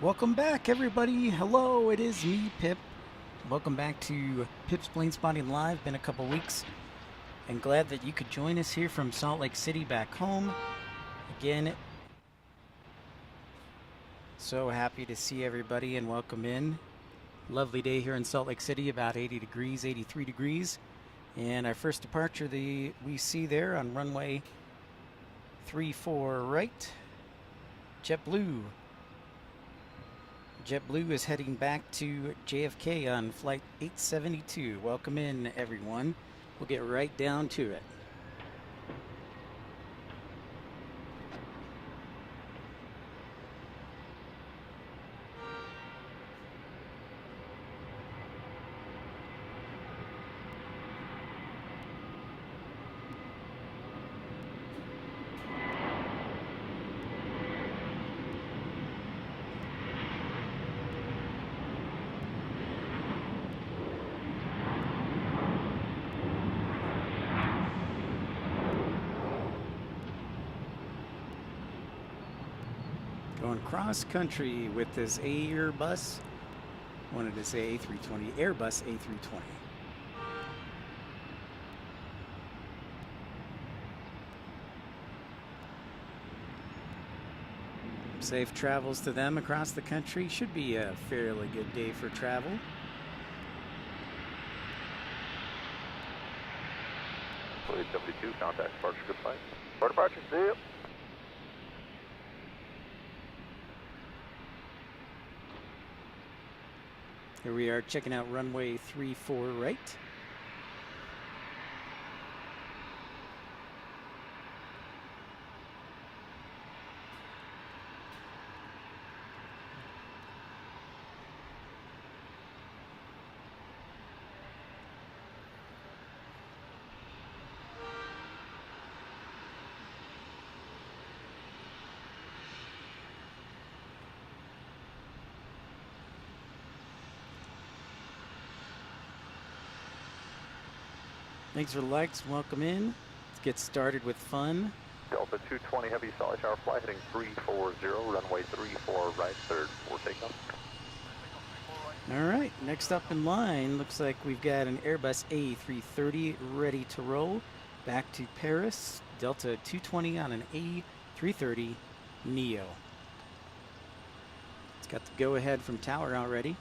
Welcome back, everybody. Hello, it is me, Pip. Welcome back to Pip's Planespotting Live. Been a couple weeks, and glad that you could join us here from Salt Lake City back home. Again, so happy to see everybody and welcome in. Lovely day here in Salt Lake City, about 80 degrees, 83 degrees. And our first departure we see there on runway 34 right, JetBlue. JetBlue is heading back to JFK on flight 872. Welcome in, everyone. We'll get right down to it. Going cross country with this Airbus. Wanted to say A320, Airbus A320. Safe travels to them across the country. Should be a fairly good day for travel. Flight 72, contact departure, good flight. For departure, see you. Here we are checking out runway 34 right. Thanks for the likes. Welcome in. Let's get started with fun. Delta 220 Heavy Solid Shower Flight heading 340, runway 34 right, third, for takeoff. All right, next up in line, looks like we've got an Airbus A330 ready to roll back to Paris. Delta 220 on an A330 Neo. It's got the go-ahead from tower already.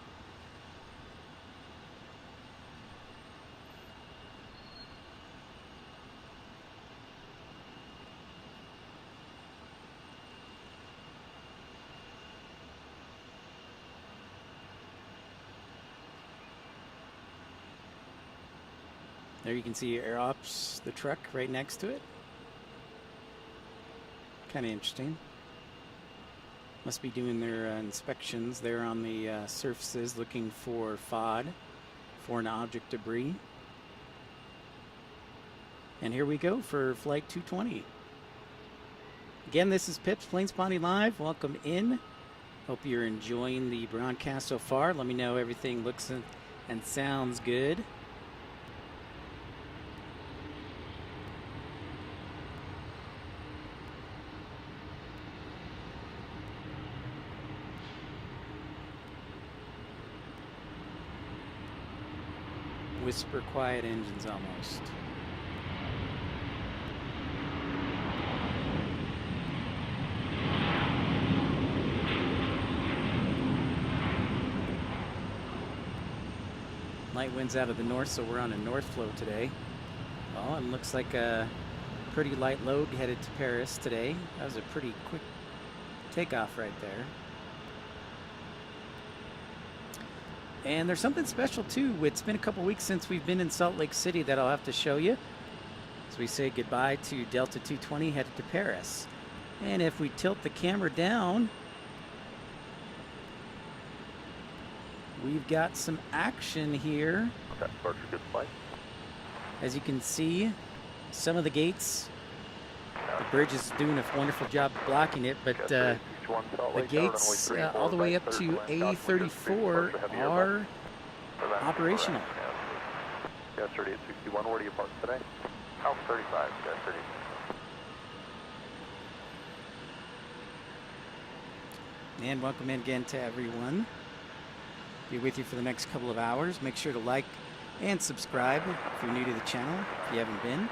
There you can see Air Ops, the truck right next to it. Kind of interesting. Must be doing their inspections there on the surfaces, looking for FOD, foreign object debris. And here we go for flight 220. Again, this is Pip's Planespotting Live. Welcome in. Hope you're enjoying the broadcast so far. Let me know everything looks and sounds good. Whisper quiet engines almost. Light winds out of the north, so we're on a north flow today. Well, it looks like a pretty light load headed to Paris today. That was a pretty quick takeoff right there. And there's something special too. It's been a couple weeks since we've been in Salt Lake City that I'll have to show you as we say goodbye to Delta 220 headed to Paris. And if we tilt the camera down, we've got some action here. Okay, departure, good flight. As you can see, some of the gates, the bridge is doing a wonderful job of blocking it, but the gates all the way up to A34 are operational. Gas 3861, where do you park today? House 35, gas 30. And welcome in again to everyone. Be with you for the next couple of hours. Make sure to like and subscribe if you're new to the channel, if you haven't been.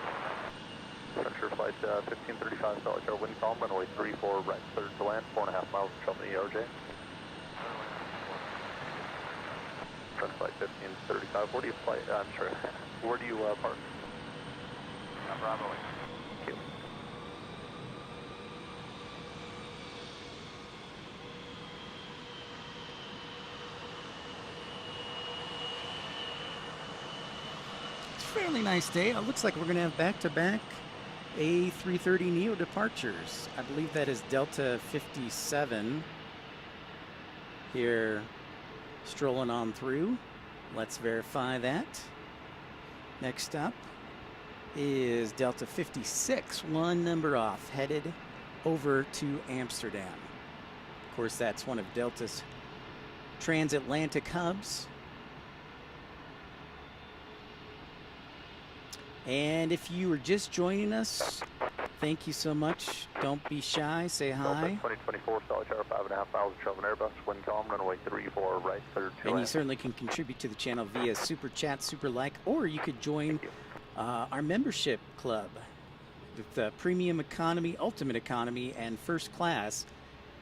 Frontier flight 1535, solid chart, wind calm, runway 34 right, third to land, 4.5 miles from the ERJ. Front flight 1535, where do you fly? I'm sorry, where do you park? Bravo. Thank you. Fairly nice day. It looks like we're going to have back-to-back A330neo departures. I believe that is Delta 57 here strolling on through. Let's verify that. Next up is Delta 56, one number off, headed over to Amsterdam. Of course, that's one of Delta's transatlantic hubs. And if you were just joining us, thank you so much. Don't be shy. Say hi. 2024, solid chart, 5.5 miles, traveling Airbus, wind calm, runway 34 right, third to And you land. certainly can contribute to the channel via super chat, super like, or you could join our membership club. The premium economy, ultimate economy, and first class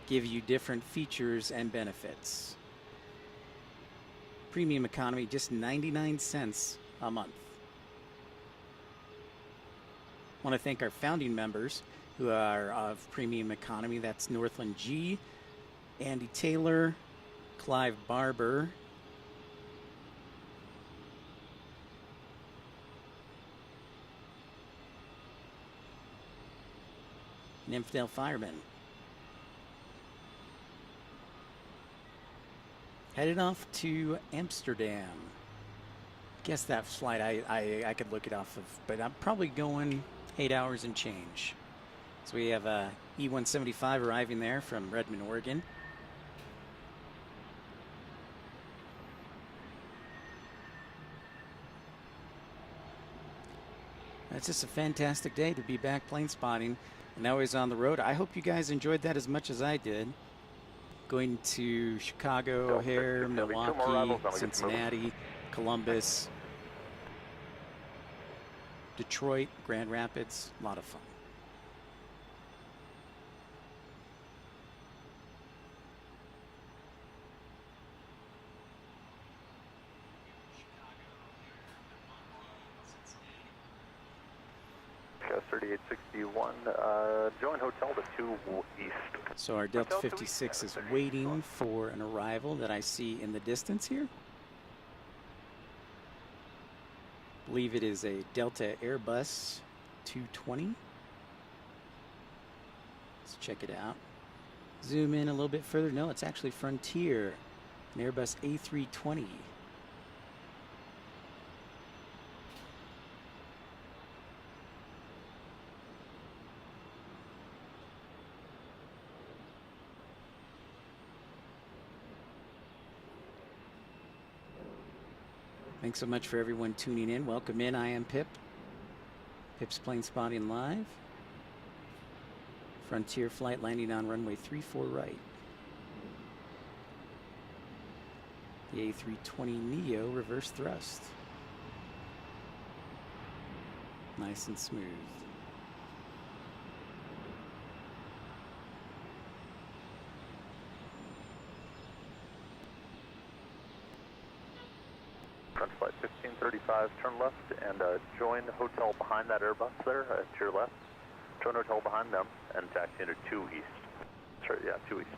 give you different features and benefits. Premium economy, just 99 cents a month. I want to thank our founding members who are of Premium Economy. That's Northland G, Andy Taylor, Clive Barber, Nymphdale Fireman. Headed off to Amsterdam. Guess that flight I could look it off of, but I'm probably going 8 hours and change. So we have a E-175 arriving there from Redmond, Oregon. It's just a fantastic day to be back plane spotting and always on the road. I hope you guys enjoyed that as much as I did. Going to Chicago, O'Hare, Milwaukee, Cincinnati, Columbus, Detroit, Grand Rapids, a lot of fun. KS 3861, join hotel to 2 east. So our Delta 56 is waiting for an arrival that I see in the distance here. I believe it is a Delta Airbus 220. Let's check it out. Zoom in a little bit further. No, it's actually Frontier, an Airbus A320. Thanks so much for everyone tuning in. Welcome in. I am Pip. Pip's Plane Spotting Live. Frontier flight landing on runway 34 right. The A320neo reverse thrust. Nice and smooth. Front flight 1535, turn left and join the hotel behind that Airbus there to your left. Join hotel behind them and taxi into 2 east. Sorry, yeah, 2 east.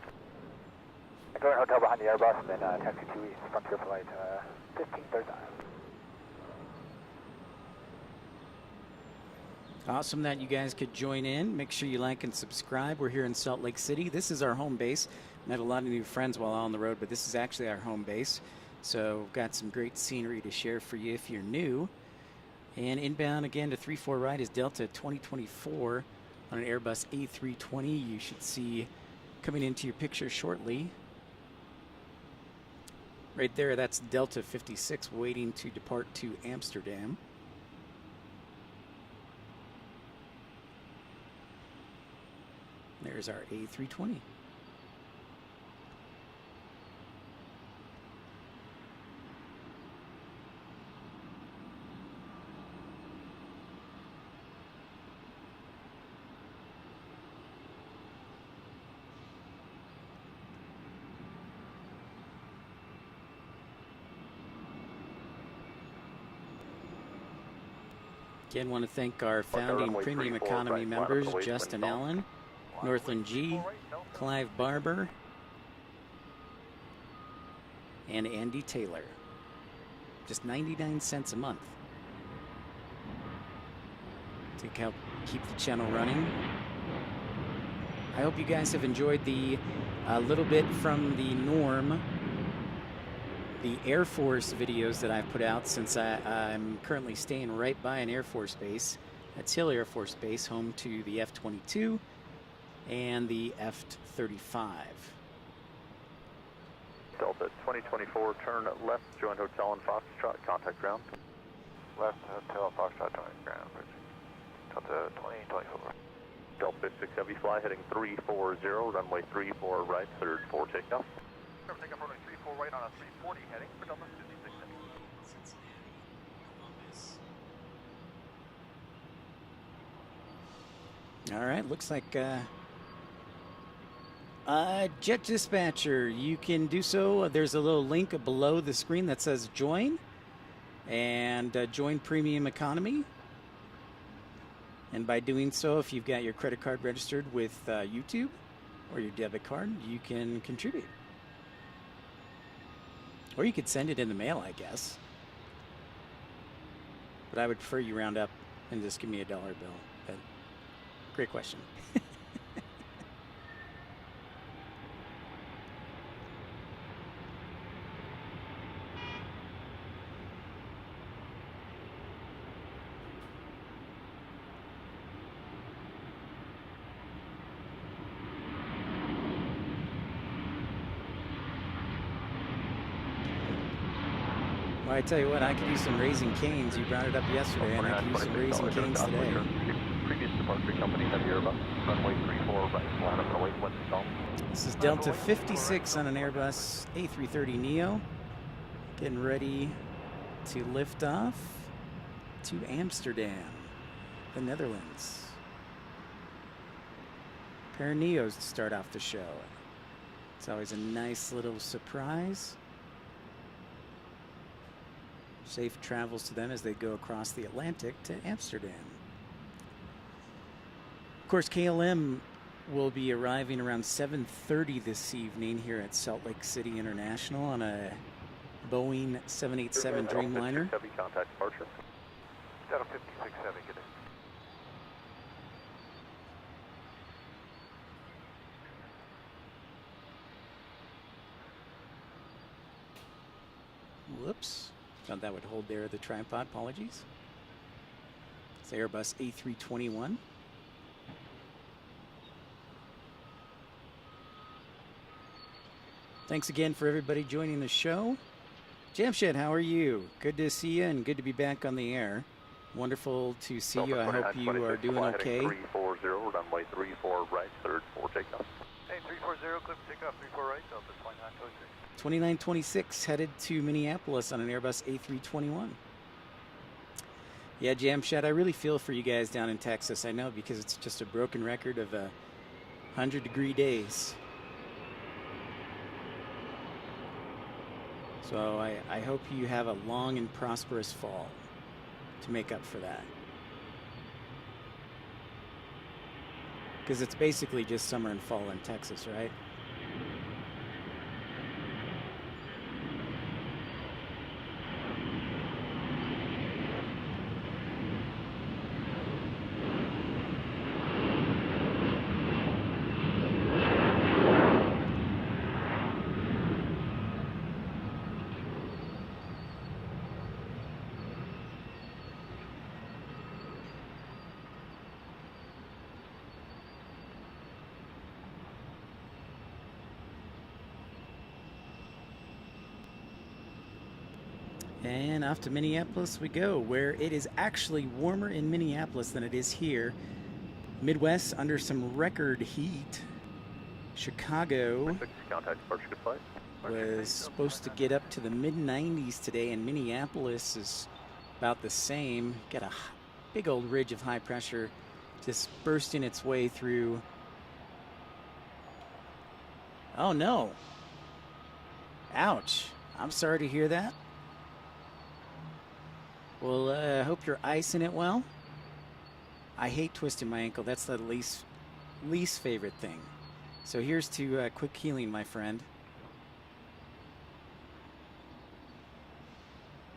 Join hotel behind the Airbus and then taxi 2 east, Frontier flight 1535. Awesome that you guys could join in. Make sure you like and subscribe. We're here in Salt Lake City. This is our home base. Met a lot of new friends while on the road, but this is actually our home base. So we've got some great scenery to share for you if you're new. And inbound again to 34 right is Delta 2024 on an Airbus A320. You should see coming into your picture shortly. Right there, that's Delta 56 waiting to depart to Amsterdam. There's our A320. Again, want to thank our founding premium economy members, Justin Allen, Northland G, Clive Barber, and Andy Taylor. Just 99 cents a month to help keep the channel running. I hope you guys have enjoyed the little bit from the norm, the Air Force videos that I've put out, since I'm currently staying right by an Air Force base. That's Hill Air Force Base, home to the F-22 and the F-35. Delta 2024, turn left, join hotel and Foxtrot, contact ground. Left Hotel Foxtrot, ground, Delta 2024. Delta 56 Heavy, fly heading 340, runway 34 right, cleared for takeoff. Takeoff runway 34 right on a 340 heading for Delta 56 Heavy. All right, looks like Jet Dispatcher, you can do so. There's a little link below the screen that says join, and join Premium Economy. And by doing so, if you've got your credit card registered with YouTube or your debit card, you can contribute. Or you could send it in the mail, I guess. But I would prefer you round up and just give me a dollar bill. But great question. Well, I tell you what, I could use some Raising Canes. You brought it up yesterday, and I could use some Raising Canes today. Previous departure company, heavy Airbus, runway 34 right, line up and await when installed. This is Delta 56 on an Airbus A330neo, getting ready to lift off to Amsterdam, the Netherlands. Pair of Neos to start off the show. It's always a nice little surprise. Safe travels to them as they go across the Atlantic to Amsterdam. Of course, KLM will be arriving around 7:30 this evening here at Salt Lake City International on a Boeing 787 Dreamliner. Heavy contact departure. Delta 56 Heavy, good day. Whoops. Thought that would hold there, the tripod. Apologies. It's Airbus A321. Thanks again for everybody joining the show. Jamshed, how are you? Good to see you and good to be back on the air. Wonderful to see you. I hope you are doing okay. 340, runway 34 right, cleared for takeoff. Hey, 340, clear for takeoff, 34 right, Delta 2926. 2926 headed to Minneapolis on an Airbus A321. Yeah, Jamshed, I really feel for you guys down in Texas. I know, because it's just a broken record of 100-degree days. So I hope you have a long and prosperous fall to make up for that. Because it's basically just summer and fall in Texas, right? And off to Minneapolis we go, where it is actually warmer in Minneapolis than it is here. Midwest under some record heat. Chicago was supposed to get up to the mid-90s today, and Minneapolis is about the same. Got a big old ridge of high pressure just bursting its way through. Oh no. Ouch. I'm sorry to hear that. Well, I hope you're icing it well. I hate twisting my ankle. That's the least favorite thing. So here's to quick healing, my friend.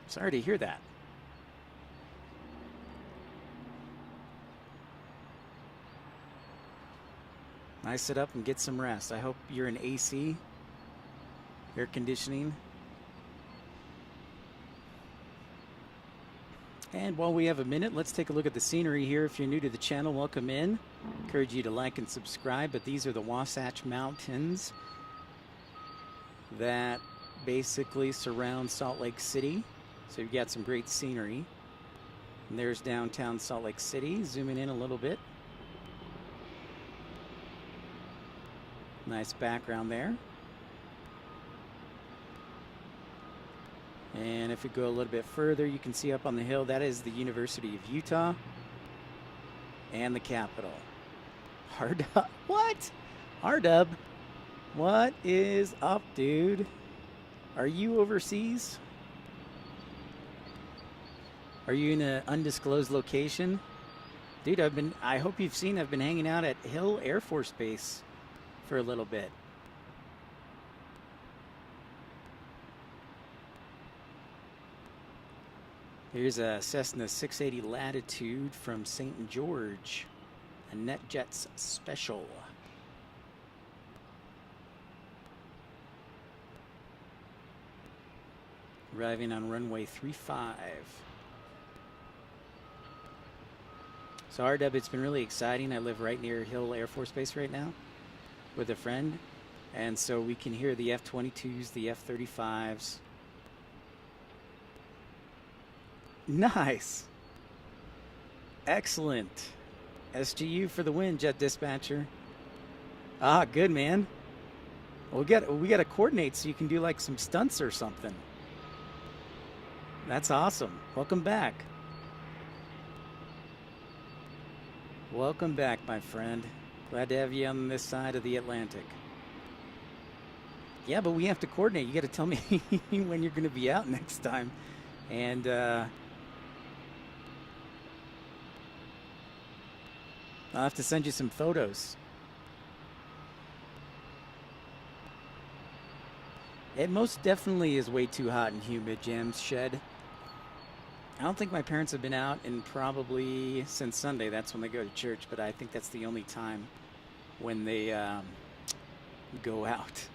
Sorry to hear that. Nice, sit up and get some rest. I hope you're in AC, air conditioning. And while we have a minute, let's take a look at the scenery here. If you're new to the channel, welcome in. Encourage you to like and subscribe, but these are the Wasatch Mountains that basically surround Salt Lake City. So you've got some great scenery. And there's downtown Salt Lake City, zooming in a little bit. Nice background there. And if we go a little bit further, you can see up on the hill, that is the University of Utah and the Capitol. Hardub, what? Hardub, what is up, dude? Are you overseas? Are you in an undisclosed location? Dude, I hope you've seen, I've been hanging out at Hill Air Force Base for a little bit. Here's a Cessna 680 Latitude from St. George, a NetJets special. Arriving on runway 35. So RW, it's been really exciting. I live right near Hill Air Force Base right now with a friend, and so we can hear the F-22s, the F-35s. Nice. Excellent. SGU for the win, Jet Dispatcher. Ah, good, man. Well, we got to coordinate so you can do like some stunts or something. That's awesome. Welcome back. Welcome back, my friend. Glad to have you on this side of the Atlantic. Yeah, but we have to coordinate. You got to tell me when you're going to be out next time. And I'll have to send you some photos. It most definitely is way too hot and humid, Jam's Shed. I don't think my parents have been out in probably since Sunday. That's when they go to church, but I think that's the only time when they go out.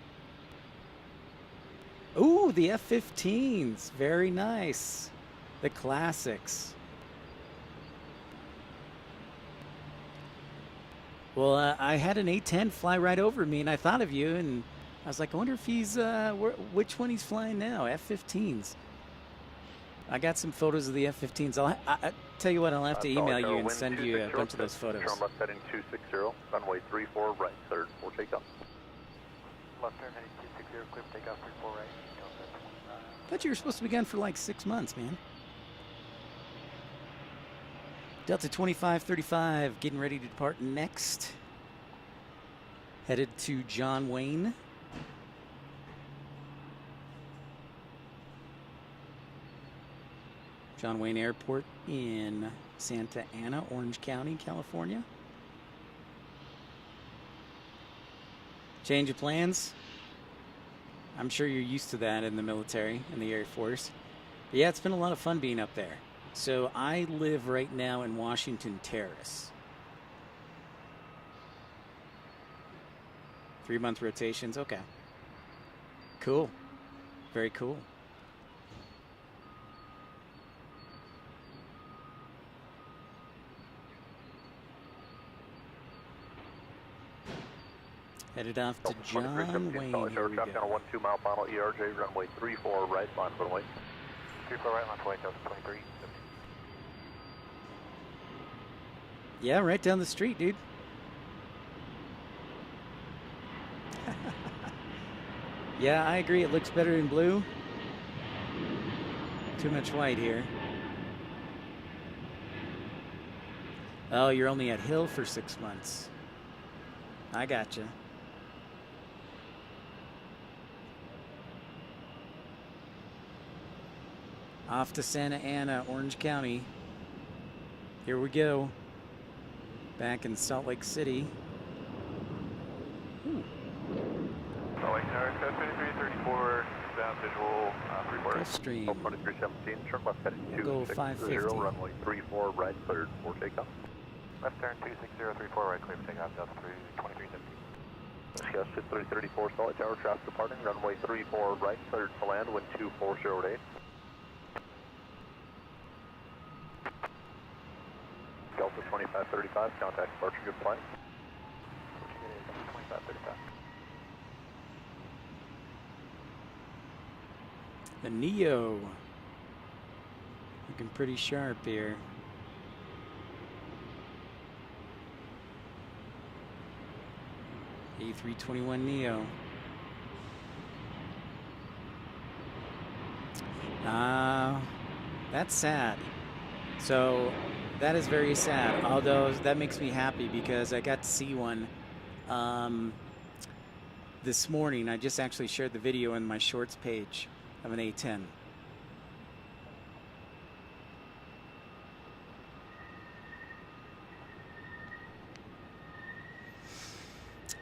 Ooh, the F-15s. Very nice. The classics. Well, I had an A-10 fly right over me, and I thought of you, and I was like, I wonder if he's, which one he's flying now, F-15s. I got some photos of the F-15s. I'll tell you what, I'll have to email you and send you a bunch of those photos. Turn left heading 260, runway 34 right, third, for takeoff. Left turn heading 260, clear for takeoff, 34 right. I thought you were supposed to be gone for like 6 months, man. Delta 2535, getting ready to depart next. Headed to John Wayne. John Wayne Airport in Santa Ana, Orange County, California. Change of plans? I'm sure you're used to that in the military, in the Air Force. But yeah, it's been a lot of fun being up there. So I live right now in Washington Terrace. 3-month rotations, okay. Cool, very cool. Headed off to John Wayne. Here we go. On 1-2 mile final ERJ, runway 34 right, line for way. 34 right, line for way, Delta 23. Yeah, right down the street, dude. Yeah, I agree. It looks better in blue. Too much white here. Oh, you're only at Hill for 6 months. I gotcha. Off to Santa Ana, Orange County. Here we go. back in Salt Lake City. Ooh. Salt Lake Tower, 2334, down visual, 34. Gulfstream. 2317, turn left heading We'll go 260, 550. runway 34 right, cleared for takeoff. Left turn 26034, right clear for takeoff, Delta 2317. Discuss 334 Salt Lake Tower, traffic departing, runway 34 right, cleared to land, wind 2408. Delta 2535, contact departure, good flight. 2535. The Neo. Looking pretty sharp here. A321 Neo. That's sad. So that is very sad. Although that makes me happy because I got to see one this morning. I just actually shared the video in my shorts page of an A10.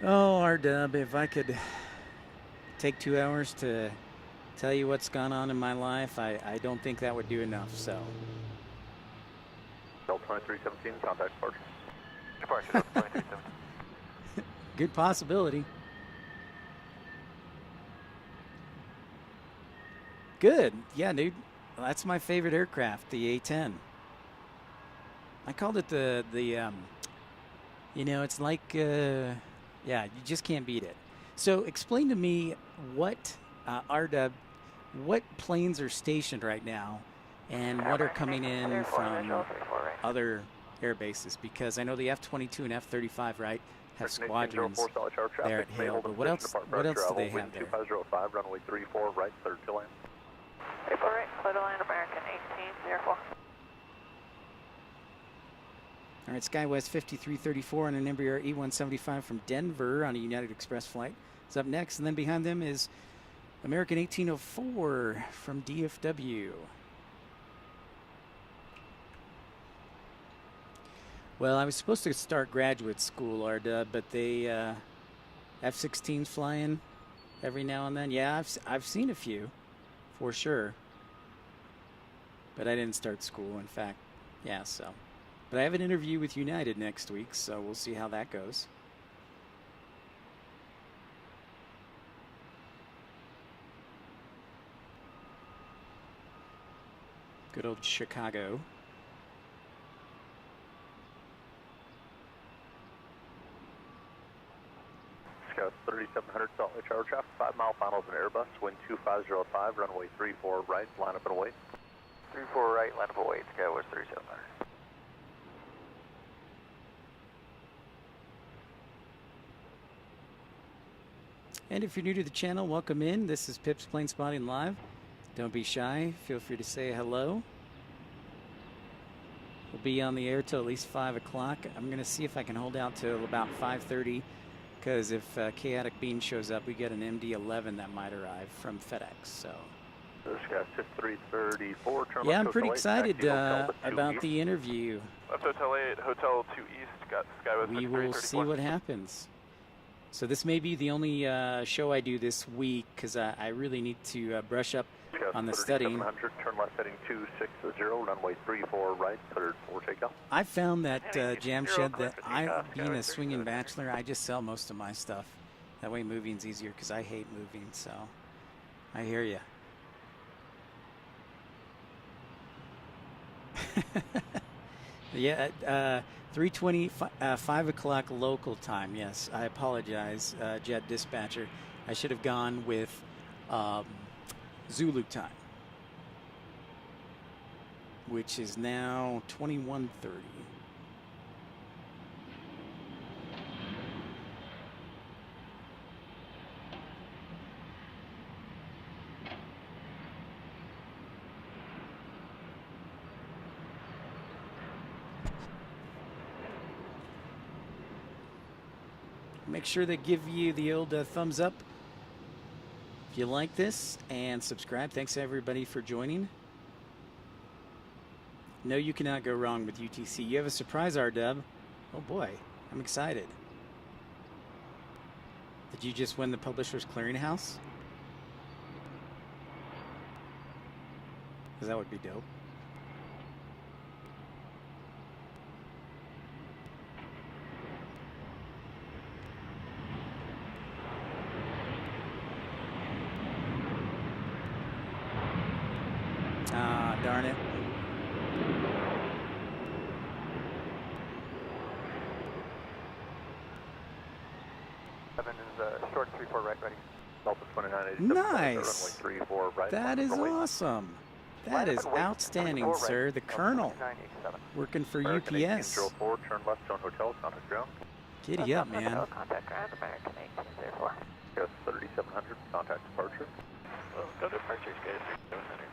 Oh, R-Dub, if I could take 2 hours to tell you what's gone on in my life, I don't think that would do enough, so. Delta 2317, contact departure. Departure, Delta 2317. Good possibility. Good. Yeah, dude. Well, that's my favorite aircraft, the A10. I called it the you know, it's like, yeah, you just can't beat it. So explain to me what, R-Dub, what planes are stationed right now and what are coming in from other air bases, because I know the F-22 and F-35, right, have squadrons there at Hale, but what else do they have there? 2505, runway 34 right, cleared to land. 34 right, clear to land, American 1804. All right, SkyWest 5334 on an Embraer E175 from Denver on a United Express flight is up next, and then behind them is American 1804 from DFW. Well, I was supposed to start graduate school, R-Dub, but they F-16s flying every now and then. Yeah, I've seen a few, for sure. But I didn't start school, in fact. Yeah, so. But I have an interview with United next week, so we'll see how that goes. Good old Chicago. Scout 3700 Salt Lake Tower, traffic 5 mile finals in Airbus, wind 2505, runway 34 right, line up and await. 34 right, line up await, SkyWest 3700. And if you're new to the channel, welcome in. This is Pip's Planespotting Live. Don't be shy. Feel free to say hello. We'll be on the air till at least 5 o'clock. I'm going to see if I can hold out till about 5:30, because if Chaotic Bean shows up, we get an MD-11 that might arrive from FedEx. So. Scout 5334, turn Yeah, left, I'm pretty Hotel 8, excited taxi Hotel about 2 the interview. Left Hotel 8, Hotel 2 East, got SkyWest We will see what happens. So this may be the only show I do this week, because I really need to brush up on the studying. 3700, turn left heading 260, runway 34 right, cleared for takeoff. I found that jam shed that being a swinging bachelor, I just sell most of my stuff. That way moving's easier, because I hate moving, so I hear you. Yeah, 3:20, 5 o'clock local time. Yes, I apologize, Jet Dispatcher. I should have gone with Zulu time, which is now 21:30. Make sure they give you the old thumbs up if you like this, and subscribe. Thanks everybody for joining. No, you cannot go wrong with UTC. You have a surprise, R-Dub. Oh boy, I'm excited. Did you just win the Publishers Clearinghouse? Because that would be dope. Ah, darn it. Seven is short 3-4 right, ready. Delta 2987. Nice. Runway 34 right. That is runway. awesome. That is outstanding, sir. The Colonel working for American UPS. 1804, turn left, zone hotel, contact ground. Giddy up, man. Hotel, contact ground, American 1804. Yes, 3700, contact departure. Well, go departures, guys. 3700.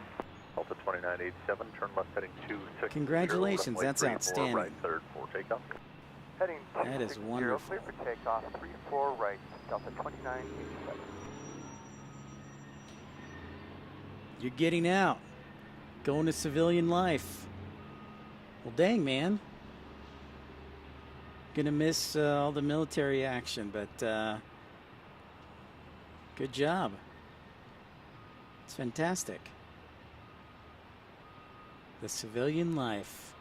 Delta 2987, turn left heading 260. Congratulations, runway that's 34 outstanding. Right, third for takeoff. Heading That is 260, wonderful. clear for takeoff, 34 right, Delta 2987. You're getting out. Going to civilian life. Well, dang, man. Gonna miss all the military action, but good job. It's fantastic. The civilian life.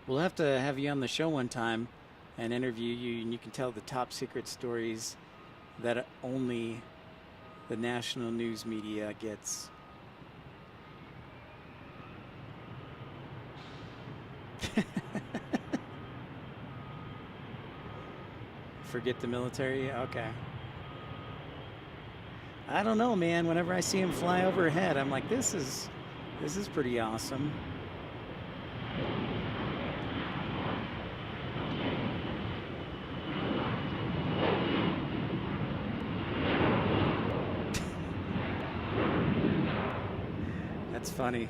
We'll have to have you on the show one time and interview you, and you can tell the top secret stories that only the national news media gets. Forget the military? Okay. I don't know, man. Whenever I see him fly overhead, I'm like, this is pretty awesome. That's funny.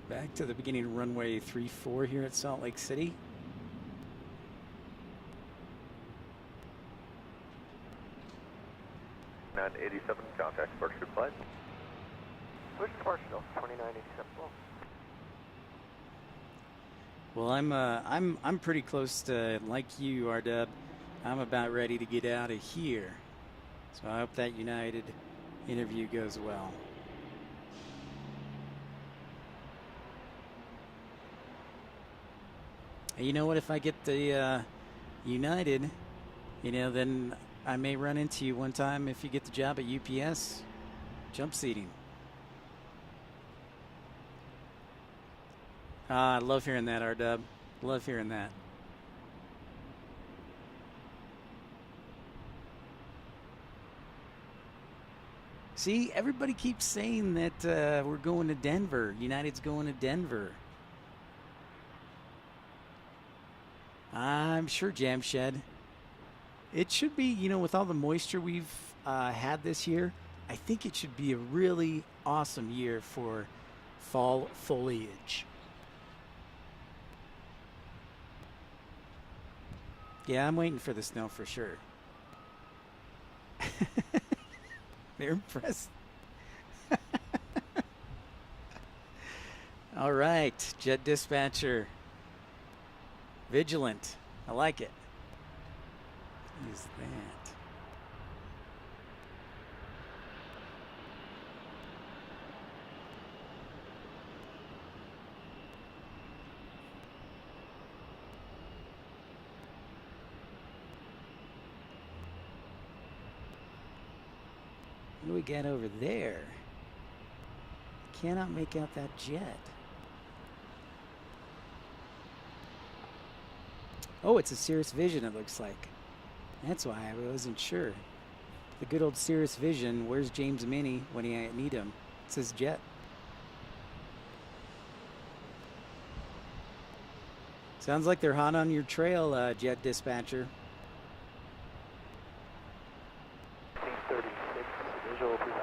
Back to the beginning of runway 34 here at Salt Lake City. .987, contact departure flight. Switch departure, Delta 2987. Well, I'm pretty close to, like you, R-Dub. I'm about ready to get out of here. So I hope that United interview goes well. And you know what? If I get the United, then I may run into you one time if you get the job at UPS, jump seating. I love hearing that, R-Dub. Love hearing that. See, everybody keeps saying that we're going to Denver. United's going to Denver. I'm sure, Jamshed. It should be, with all the moisture we've had this year, I think it should be a really awesome year for fall foliage. Yeah, I'm waiting for the snow for sure. They're impressed. All right, Jet Dispatcher. Vigilant. I like it. Use that. What do we got over there? Cannot make out that jet. Oh, it's a Cirrus Vision, it looks like. That's why I wasn't sure. The good old Cirrus Vision. Where's James Minnie when I need him? It says jet. Sounds like they're hot on your trail, Jet Dispatcher. visual 25.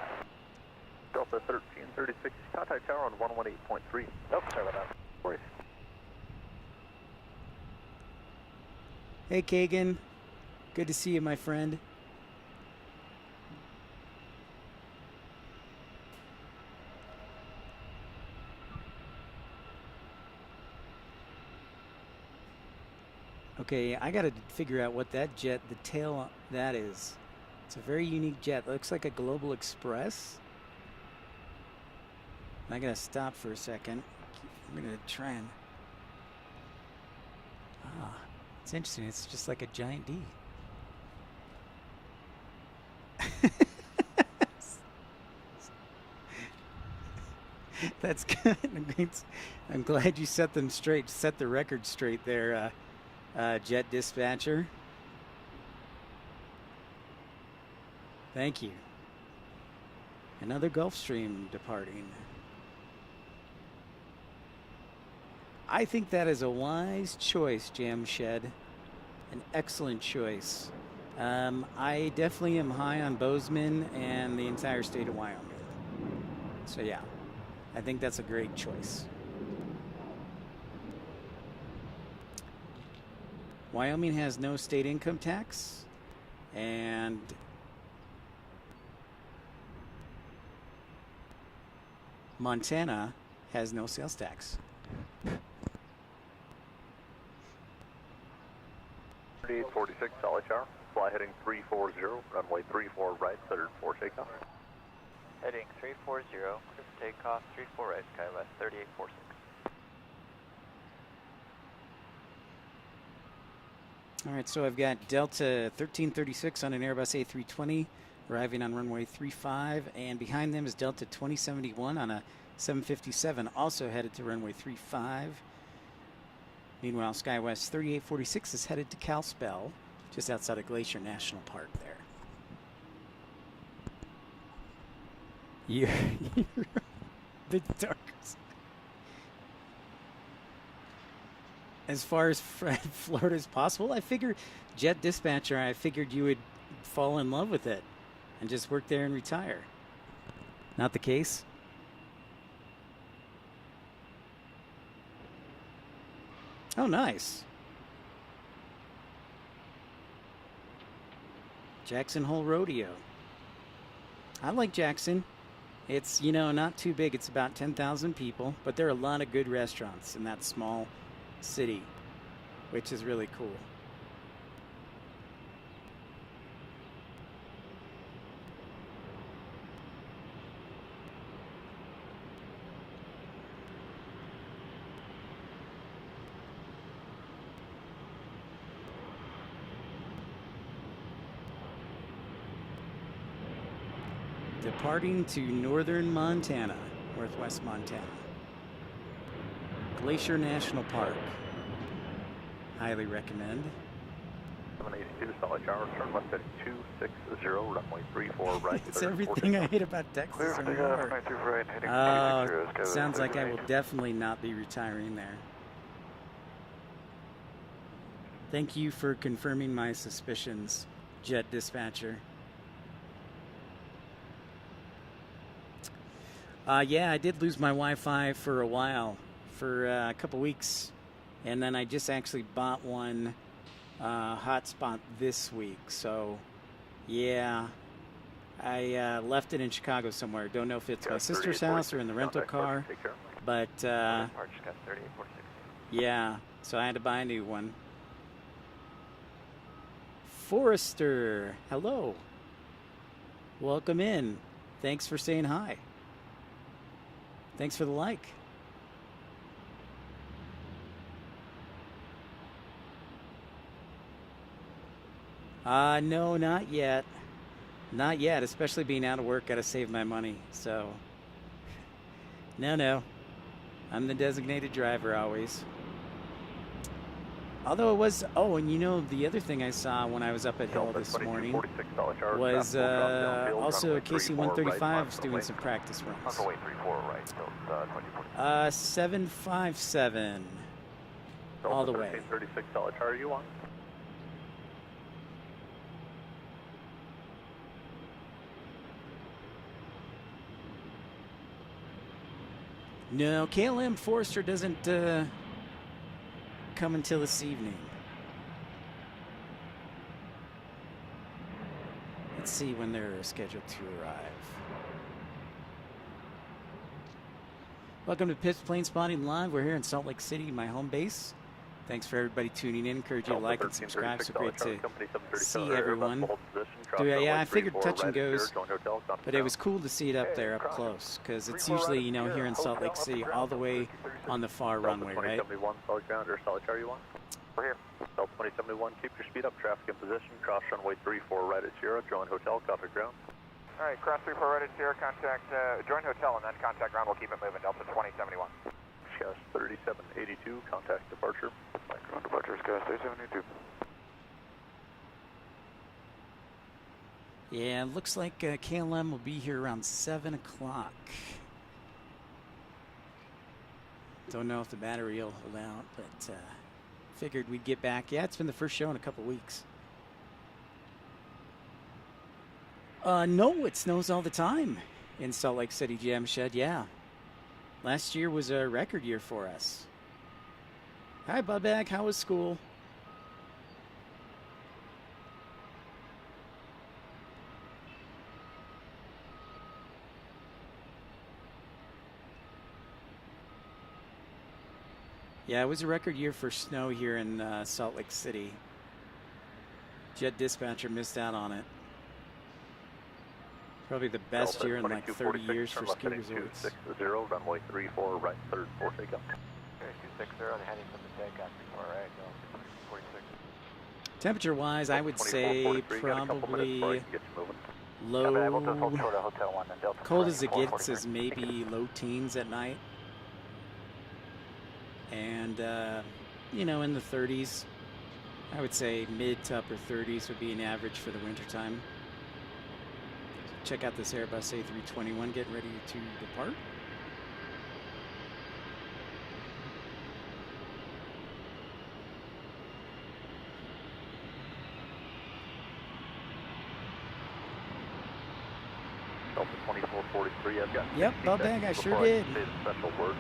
Delta 1336, contact tower on 118.3. Nope, sorry about that. Worries. Hey, Kagan. Good to see you, my friend. Okay, I gotta figure out what that jet, the tail, that is. It's a very unique jet. It looks like a Global Express. I gotta stop for a second. I'm gonna try and... Ah, it's interesting. It's just like a giant D. That's good. I'm glad you set them straight, set the record straight there, jet dispatcher. Thank you. Another Gulfstream departing. I think that is a wise choice, Jamshed. An excellent choice. I definitely am high on Bozeman and the entire state of Wyoming. So yeah, I think that's a great choice. Wyoming has no state income tax, and Montana has no sales tax. 3846, solid tower. Fly heading 340, runway 34 right, centered for takeoff. Heading 340, clear for takeoff, 34 right, SkyWest 3846. All right, so I've got Delta 1336 on an Airbus A320 arriving on runway 35, and behind them is Delta 2071 on a 757 also headed to runway 35. Meanwhile, SkyWest 3846 is headed to Kalispell, just outside of Glacier National Park there. You're the darkest. As far as Florida as possible, I figured, jet dispatcher, I figured you would fall in love with it and just work there and retire. Not the case? Oh, nice. Jackson Hole Rodeo. I like Jackson. It's, you know, not too big. It's about 10,000 people, but there are a lot of good restaurants in that small city, which is really cool. Departing to northern Montana, northwest Montana. Glacier National Park. Highly recommend. 782, solid tower, turn left at 260, runway 34 right. It's everything I hate about Texas. Clear for and takeoff, more. 93 right, heading Oh, 260, SkyWest sounds like I will 38. definitely not be retiring there. Thank you for confirming my suspicions, jet dispatcher. Yeah, I did lose my Wi-Fi for a while, for a couple weeks, and then I just actually bought one hotspot this week. So, yeah, I left it in Chicago somewhere. Don't know if it's my sister's house or in the rental car, but March, Scott 3846. yeah, so I had to buy a new one. Forrester, hello. Welcome in. Thanks for saying hi. Thanks for the like. No, not yet. Not yet, especially being out of work, gotta save my money, so. No. I'm the designated driver always. Although it was, oh, and you know, the other thing I saw when I was up at Hill this morning was also KC-135 was doing some practice runs. Runway 34 right, Delta 2046. 757 all the way. 36 solid tower, you on? No, KLM Forester doesn't come until this evening. Let's see when they're scheduled to arrive. Welcome to Pips Planespotting Live. We're here in Salt Lake City, my home base. Thanks for everybody tuning in. Encourage you to like and subscribe. So great to see everyone. Yeah, I figured touch and goes, but it was cool to see it up there, up close, because it's usually, you know, here in Salt Lake City, all the way on the far runway, right? 2071, solid ground, or solid Charlie 1. We're here. Delta 2071, keep your speed up, traffic in position, cross runway 34 right at Sierra, join hotel, copy ground. All right, cross 34 right at Sierra, contact, join hotel and then contact ground, we'll keep it moving, Delta 2071. Scott 3782, contact departure. Ground departure, Scott 3782. Yeah, it looks like KLM will be here around 7 o'clock. Don't know if the battery will hold out, but figured we'd get back. Yeah, it's been the first show in a couple weeks. No, it snows all the time in Salt Lake City Jam Shed, yeah. Last year was a record year for us. Hi, Bubag. How was school? Yeah, it was a record year for snow here in Salt Lake City. Jet Dispatcher missed out on it. Probably the best year in like 30 years for ski resorts. 260, runway 34 right, third, 4 takeoff. 260, heading from the takeoff, 34 right, go 46. Temperature-wise, I would say probably low, cold as it gets is maybe low teens at night. And, you know, in the 30s, I would say mid to upper 30s would be an average for the wintertime. Check out this Airbus A321 getting ready to depart. Delta 2443, I've got. Yep, Bubag, I sure did. Special word.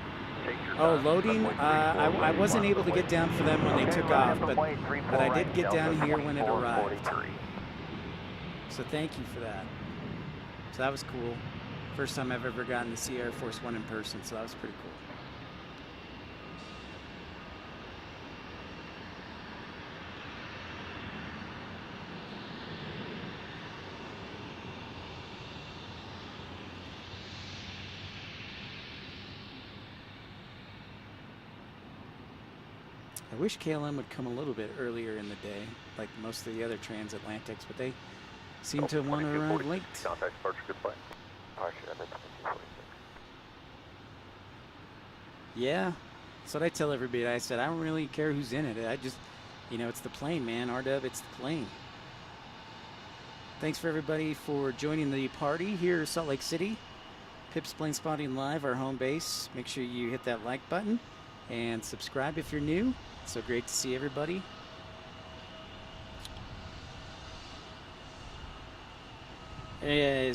Oh, loading. I wasn't able to get down for them when they took off, but I did get down here when it arrived. So thank you for that. So that was cool. First time I've ever gotten to see Air Force One in person, so that was pretty cool. I wish KLM would come a little bit earlier in the day, like most of the other transatlantics, but they seem to want to arrive late. Contact departure, good flight. Yeah, that's what I tell everybody. I said, I don't really care who's in it. I just, you know, it's the plane, man. RW, it's the plane. Thanks for everybody for joining the party here in Salt Lake City. Pips Planespotting Live, our home base. Make sure you hit that like button and subscribe if you're new. It's so great to see everybody.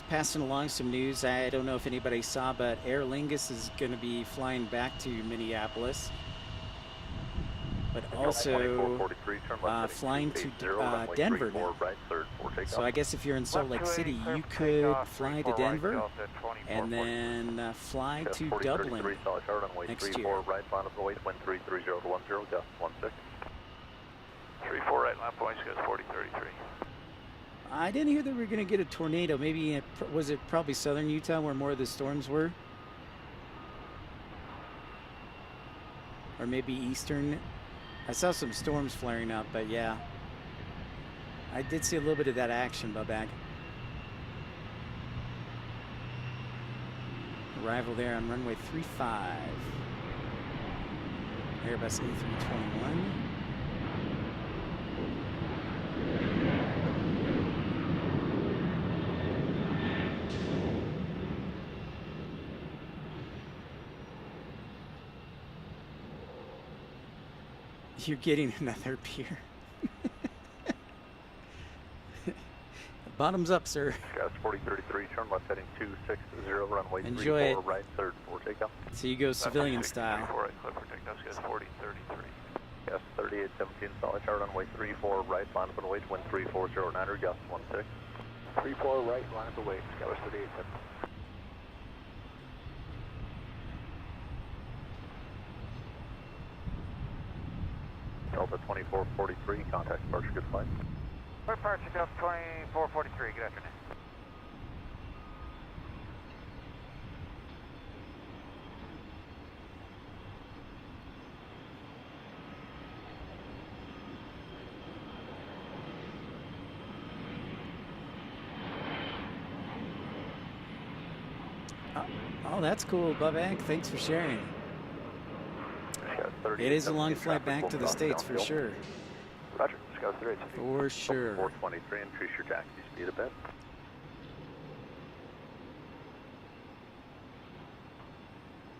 Passing along some news. I don't know if anybody saw, but Aer Lingus is going to be flying back to Minneapolis, but also flying to Denver now. So I guess if you're in Salt Lake City, you could fly to Denver and then fly to Dublin next year. 34 right, line points, goes 4033. I didn't hear that we were going to get a tornado. Maybe, was it probably southern Utah where more of the storms were? Or maybe eastern. I saw some storms flaring up, but yeah. I did see a little bit of that action, Bubag. Arrival there on runway 35. Airbus A321. You're getting another beer. Bottoms up, sir. Skies 4033, turn left heading 260, runway Enjoy 34 it. right, third for takeoff. So you go civilian style. 34 right, clear for takeoff. Skies 4033. Gas 3817, solid tower, runway 34 right, line up and await, wind 3409, gust 16. 34 right, line up await, Skywest 3817. Delta 2443, contact departure, good flight. Departure Delta 2443, good afternoon. Oh, that's cool, Bubbank. Thanks for sharing. It is a long flight back to the States for sure. Roger, Skywest 3817. For sure. 423, increase your taxi speed a bit.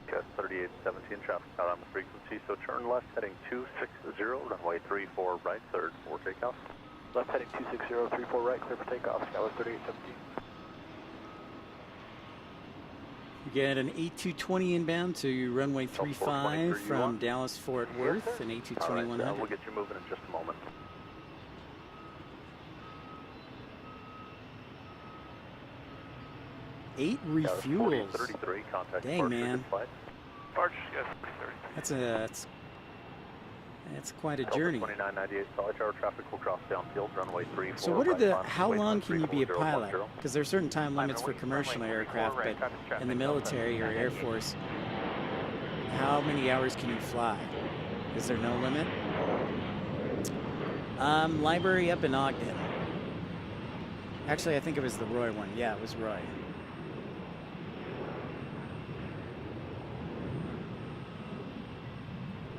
Gas 3817, traffic out on the frequency, so turn left heading 260, runway 34 right, third for takeoff. Left heading 260, 34 right, clear for takeoff, Skywest 3817. You get an A220 inbound to runway 35 from Dallas Fort Worth, an A220 100. We'll get you moving in just a moment. Eight refuels. 33, contact Dang, departure, man. good flight. Departure Skies 4033. That's quite a Delta journey. 2998, solid tower, traffic will cross downfield, runway 34 So what are right, the, line up how and await, long wind can you be a 34010. pilot? Because there are certain time limits for commercial aircraft, but in the military or Air Force, how many hours can you fly? Is there no limit? Library up in Ogden. Actually, I think it was the Roy one. Yeah, it was Roy.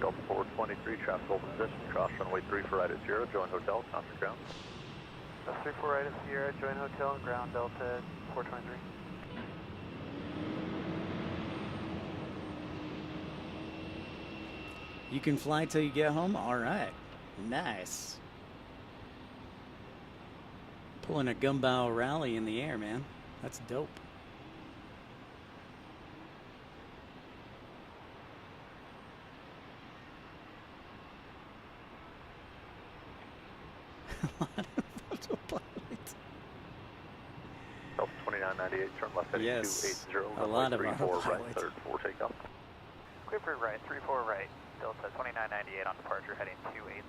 Delta 423, traffic hold position, cross runway 3 for right at 0, join hotel, contact ground. Delta 34 right at Sierra, join hotel and ground Delta 423. You can fly till you get home? All right. Nice. Pulling a gumball rally in the air, man. That's dope. A lot of autopilots. Delta 2998, turn left heading Yes, 280, a lot of runway 34 right, autopilots. third for takeoff. Clear for right, 34 right, Delta 2998 on departure heading 280.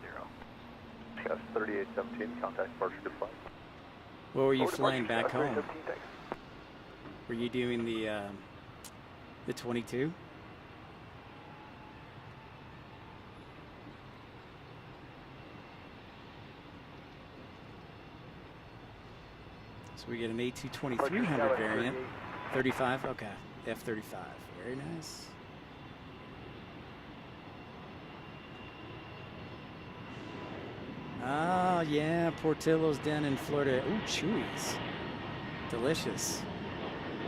Gas 3817, contact departure, good flight. What were you Forward flying departure, back Skywest home? 3817, thanks. Were you doing the 22? So we get an A220 300 variant. 35? Okay. F-35. Very nice. Oh, yeah. Portillo's down in Florida. Ooh, Chewy's. Delicious.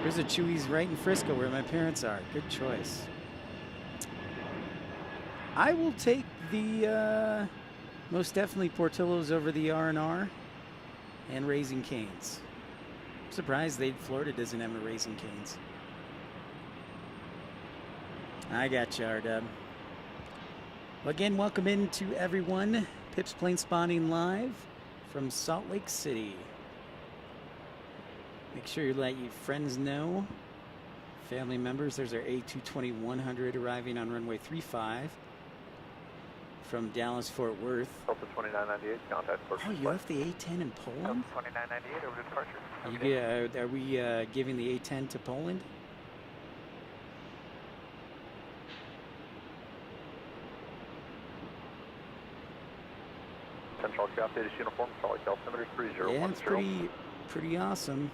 There's a Chewy's right in Frisco where my parents are. Good choice. I will take the, most definitely Portillo's over the R&R and Raising Cane's. I'm surprised Florida doesn't have a Raising Cane's. I got you, R-Dub. Well, again, welcome in to everyone. Pips Planespotting live from Salt Lake City. Make sure you let your friends know, family members. There's our A220 100 arriving on runway 35 from Dallas Fort Worth. Delta 2998, contact departure. Oh, you left the A10 in Poland? Delta 2998 over to departure. Are we giving the A10 to Poland? Central Captain's uniform, solid altimeter 3010. Yeah, it's pretty awesome.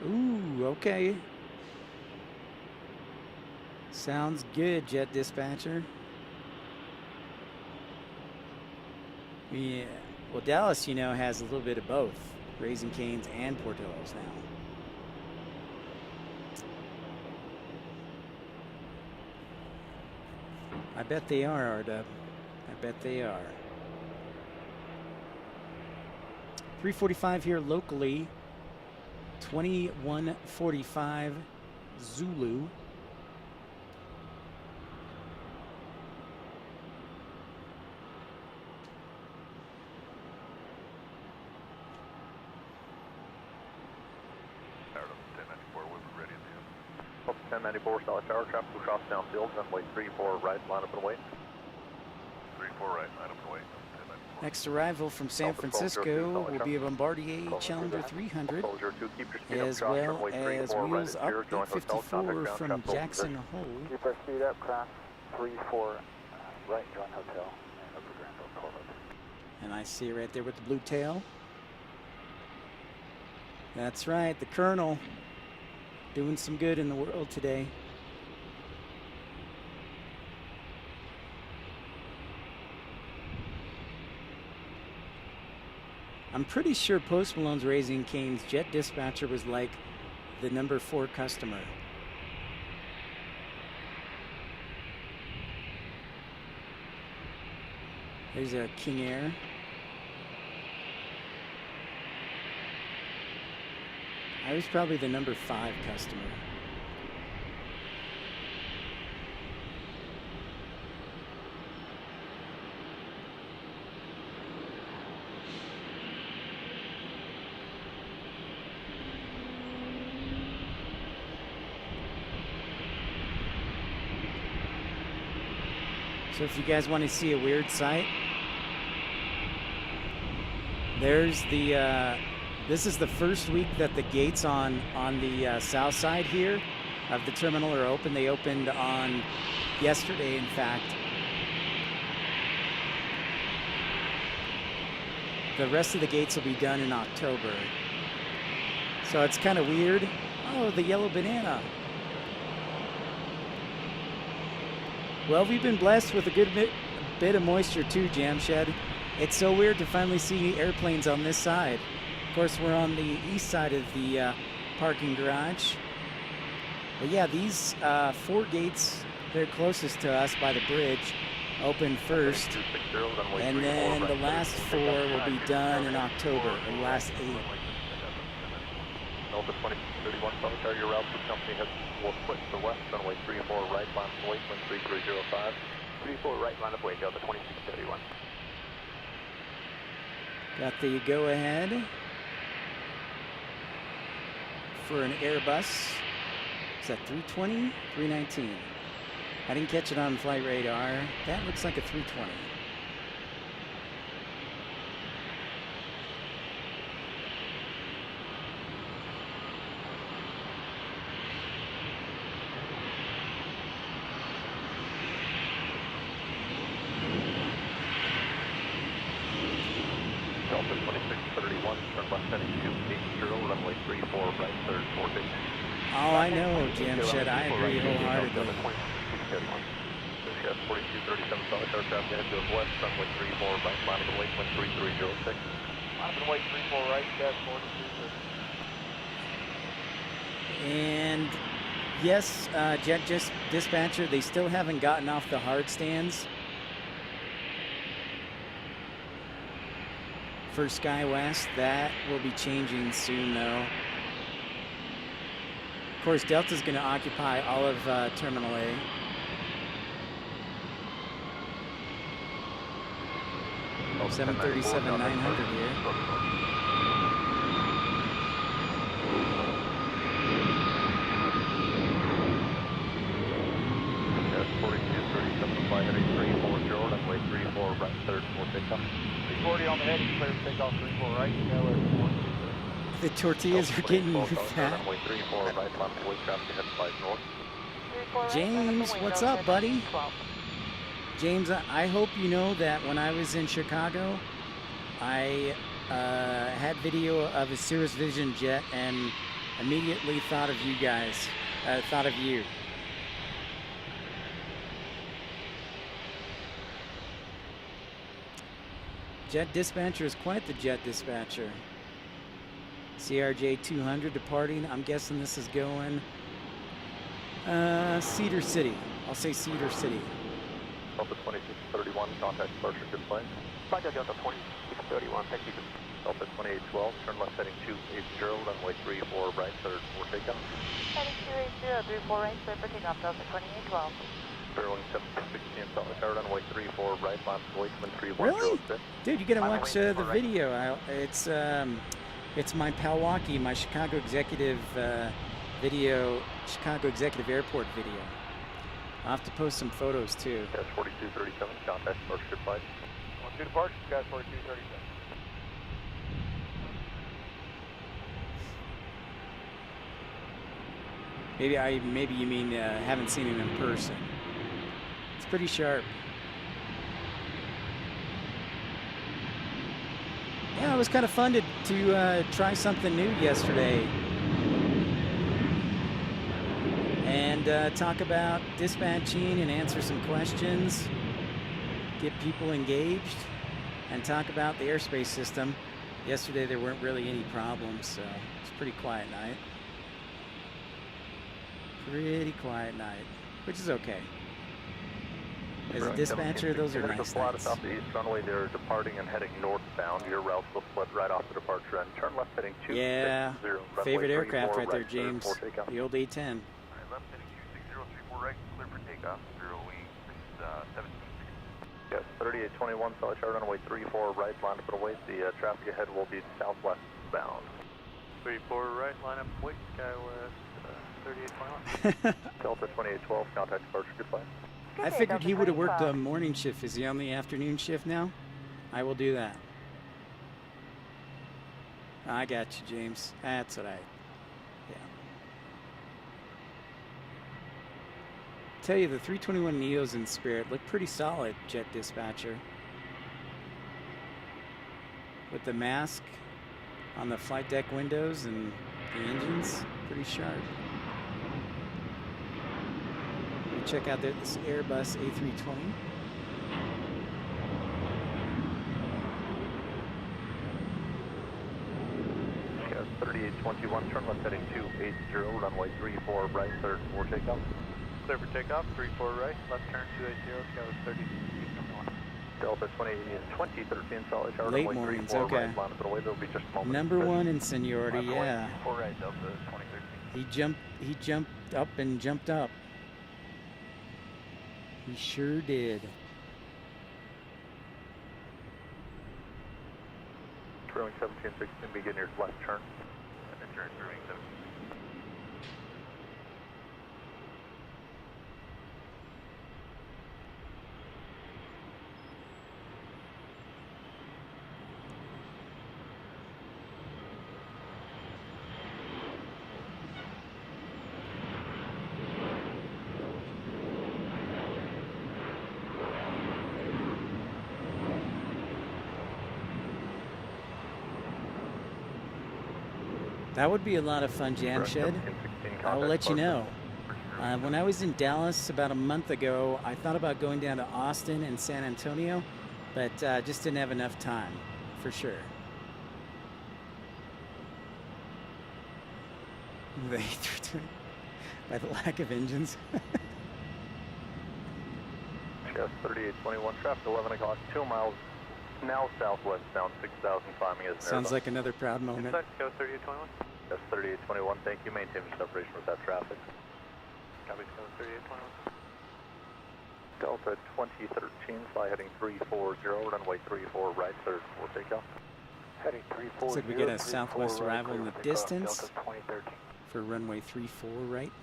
Ooh, okay. Sounds good, Jet Dispatcher. Yeah. Well, Dallas, you know, has a little bit of both. Raising Cane's and Portillo's now. I bet they are, R-Dub. I bet they are. 3:45 here locally. 21:45 Zulu. Delta 1094 Solid Tower, traffic will cross downfield, runway 34 right, line up and wait. 34 right, line up and wait. Next arrival from San Francisco will be a Bombardier Challenger 300, as well as Wheels Up 854 from Jackson Hole. Keep our speed up, cross 34 right, join hotel, and over Granville Corvette. And I see it right there with the blue tail. That's right, the Colonel doing some good in the world today. I'm pretty sure Post Malone's Raising Cane's jet dispatcher was like the number 4 customer. There's a King Air. I was probably the number 5 customer. So if you guys want to see a weird sight, there's the, this is the first week that the gates on the south side here of the terminal are open. They opened on yesterday, in fact. The rest of the gates will be done in October. So it's kind of weird. Oh, the yellow banana. Well, we've been blessed with a good bit of moisture too, Jamshed. It's so weird to finally see airplanes on this side. Of course, we're on the east side of the parking garage. But yeah, these 4 gates, they're closest to us by the bridge, open first. And then the last 4 will be done in October, the last 8. Delta 2031, Solitaire, your route for company has will split to the west, runway 34 right, line of weight, wind 3305. 34 right, line of weight, Delta 2631. Got the go-ahead for an Airbus. Is that 320? 319. I didn't catch it on flight radar. That looks like a 320. Delta 2631, turn left heading 280, runway 34 right, third, 450. Oh, I know, Jamshed. I agree wholeheartedly. 4237 Solitaire, traffic head goes west, runway 34 right, line of weight, wind 3306. Line of weight 34 right, dash 42. And yes, Jet Dispatcher, they still haven't gotten off the hard stands for SkyWest. That will be changing soon, though. Of course, Delta's going to occupy all of Terminal A. Oh, 737-900 here. Yes, 4237, fly heading 340, runway 34 right, third, 450. 340 on the heading, clear to take off 34 right, The tortillas are getting you fat. Runway 34 right, line of weight, traffic head flies north. James, what's up, buddy? James, I hope you know that when I was in Chicago, I had video of a Cirrus Vision jet and immediately thought of you guys, thought of you. Jet Dispatcher is quite the jet dispatcher. CRJ 200 departing. I'm guessing this is going Cedar City. I'll say Cedar City. Delta 2631, contact departure, good flight. Delta 2631, thank you. Delta 2812, turn left heading 280, runway 34 right, cleared for takeoff. Heading 280, 34 right, clear for takeoff, Delta 2812. Bearing 716, solid tower, runway 34 right, line for weight, wind 3106. Really? Dude, you gotta On the watch way, the right. video. It's my Palwaki, my Chicago Executive video, Chicago Executive Airport video. I'll have to post some photos too. Gas 4237, contact departure flight. 12 departure, Gas 4237. Maybe you mean haven't seen him in person. It's pretty sharp. Yeah, it was kind of fun to try something new yesterday and talk about dispatching and answer some questions, get people engaged, and talk about the airspace system. Yesterday there weren't really any problems, so it's a pretty quiet night. Pretty quiet night, which is okay. As a dispatcher, those are nice nights. Off the east runway, they're departing and heading northbound. Your route will split right off the departure end. Turn left heading 260. Yeah, favorite aircraft right there, cleared James. for takeoff. The old A-10. Left heading 260, 34 right, clear for takeoff. 0 wing 17. Yes, 3821, solid tower, runway 34 right, line up and await. The traffic ahead will be southwest bound. 34 right, line up, wait, Skywest 3821. Delta 2812, contact departure, goodbye. I figured he would have worked the morning shift. Is he on the afternoon shift now? I will do that. I got you, James. That's what yeah. Tell you, the 321 Neos in Spirit look pretty solid, jet dispatcher. With the mask on the flight deck windows and the engines, pretty sharp. Check out this Airbus A320. Yes, 3821, turn left heading 280, runway 34 right, cleared for takeoff. Clear for takeoff, 34 right, left turn 280, Skywest 3221. Delta 2013, solid tower, Late runway mornings, 34 okay. right, line up and away. There'll be just a moment. Number one in seniority, yeah. 4 right, Delta 2013. He jumped up and jumped up. He sure did. Brewing 1716, begin your left turn. And then turn Brewing 17. That would be a lot of fun, Jamshed. I'll let you know. When I was in Dallas about a month ago, I thought about going down to Austin and San Antonio, but just didn't have enough time, for sure. The A320, by the lack of engines. Yes, 3821, traffic 11 o'clock, 2 miles, now southwest, down 6,000, climbing as an Sounds Airbus. like another proud moment. Inside, go 3821. Yes, 3821, thank you, maintain your separation with that traffic. Copy, go 3821. Delta 2013, fly heading 340, runway 34 right, cleared for takeoff. Heading 340. Looks like we get a southwest arrival in the distance Delta 2013. for runway 34 right.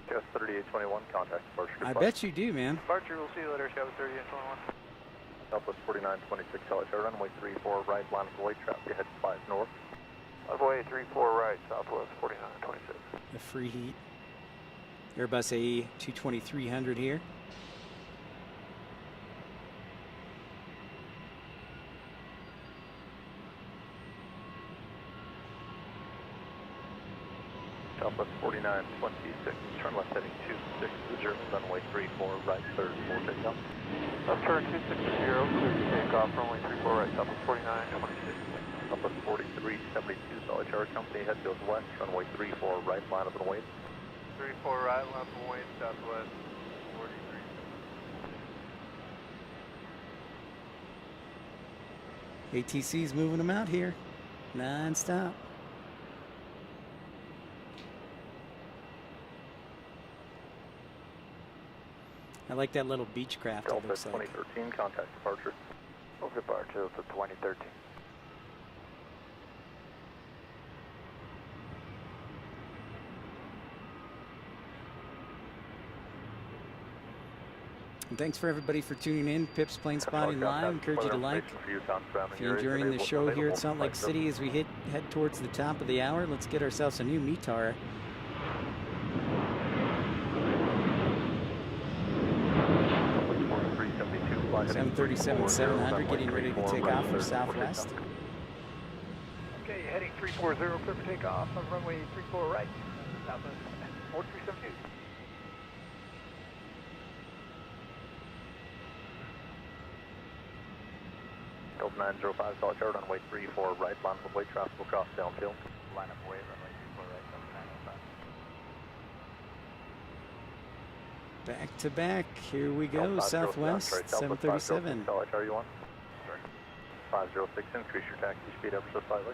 Yes, 3821, contact departure. I bet you do, man. Departure, we'll see you later, Skywest 3821. Southwest 4926, solid tower, runway 34 right, line of way, traffic ahead 5 north. Runway 34 right, Southwest 4926. The free heat. Airbus A220-300 here. Southwest 4926, turn left heading 260, runway 34 right, cleared for takeoff. Left turn 260, clear for takeoff, runway 34 right, Southwest 4926. Southwest 4372, solid tower, company head goes west, runway 34 right, line up and wait. 34 right, line up and wait, Southwest 43. ATC's moving them out here, non-stop. I like that little Beechcraft. It Delta looks like. 2013, contact departure. Over departure, Delta 2013. And thanks for everybody for tuning in. Pips Planespotting Live. Encourage you to like. If you're enjoying the show here at Salt Lake City as we head towards the top of the hour, let's get ourselves a new METAR. 737-700 getting ready to take off for Southwest. Okay, heading 340, clear for takeoff on runway 34 right. Southwest 4372. Delta 905, solid chart, runway 34 right, line of way, traffic will cross downfield. Line up way, runway 34 right, Delta 905. Back to back. Here we go. Southwest 737. Solid chart, you want? 506, increase your taxi speed ever so slightly.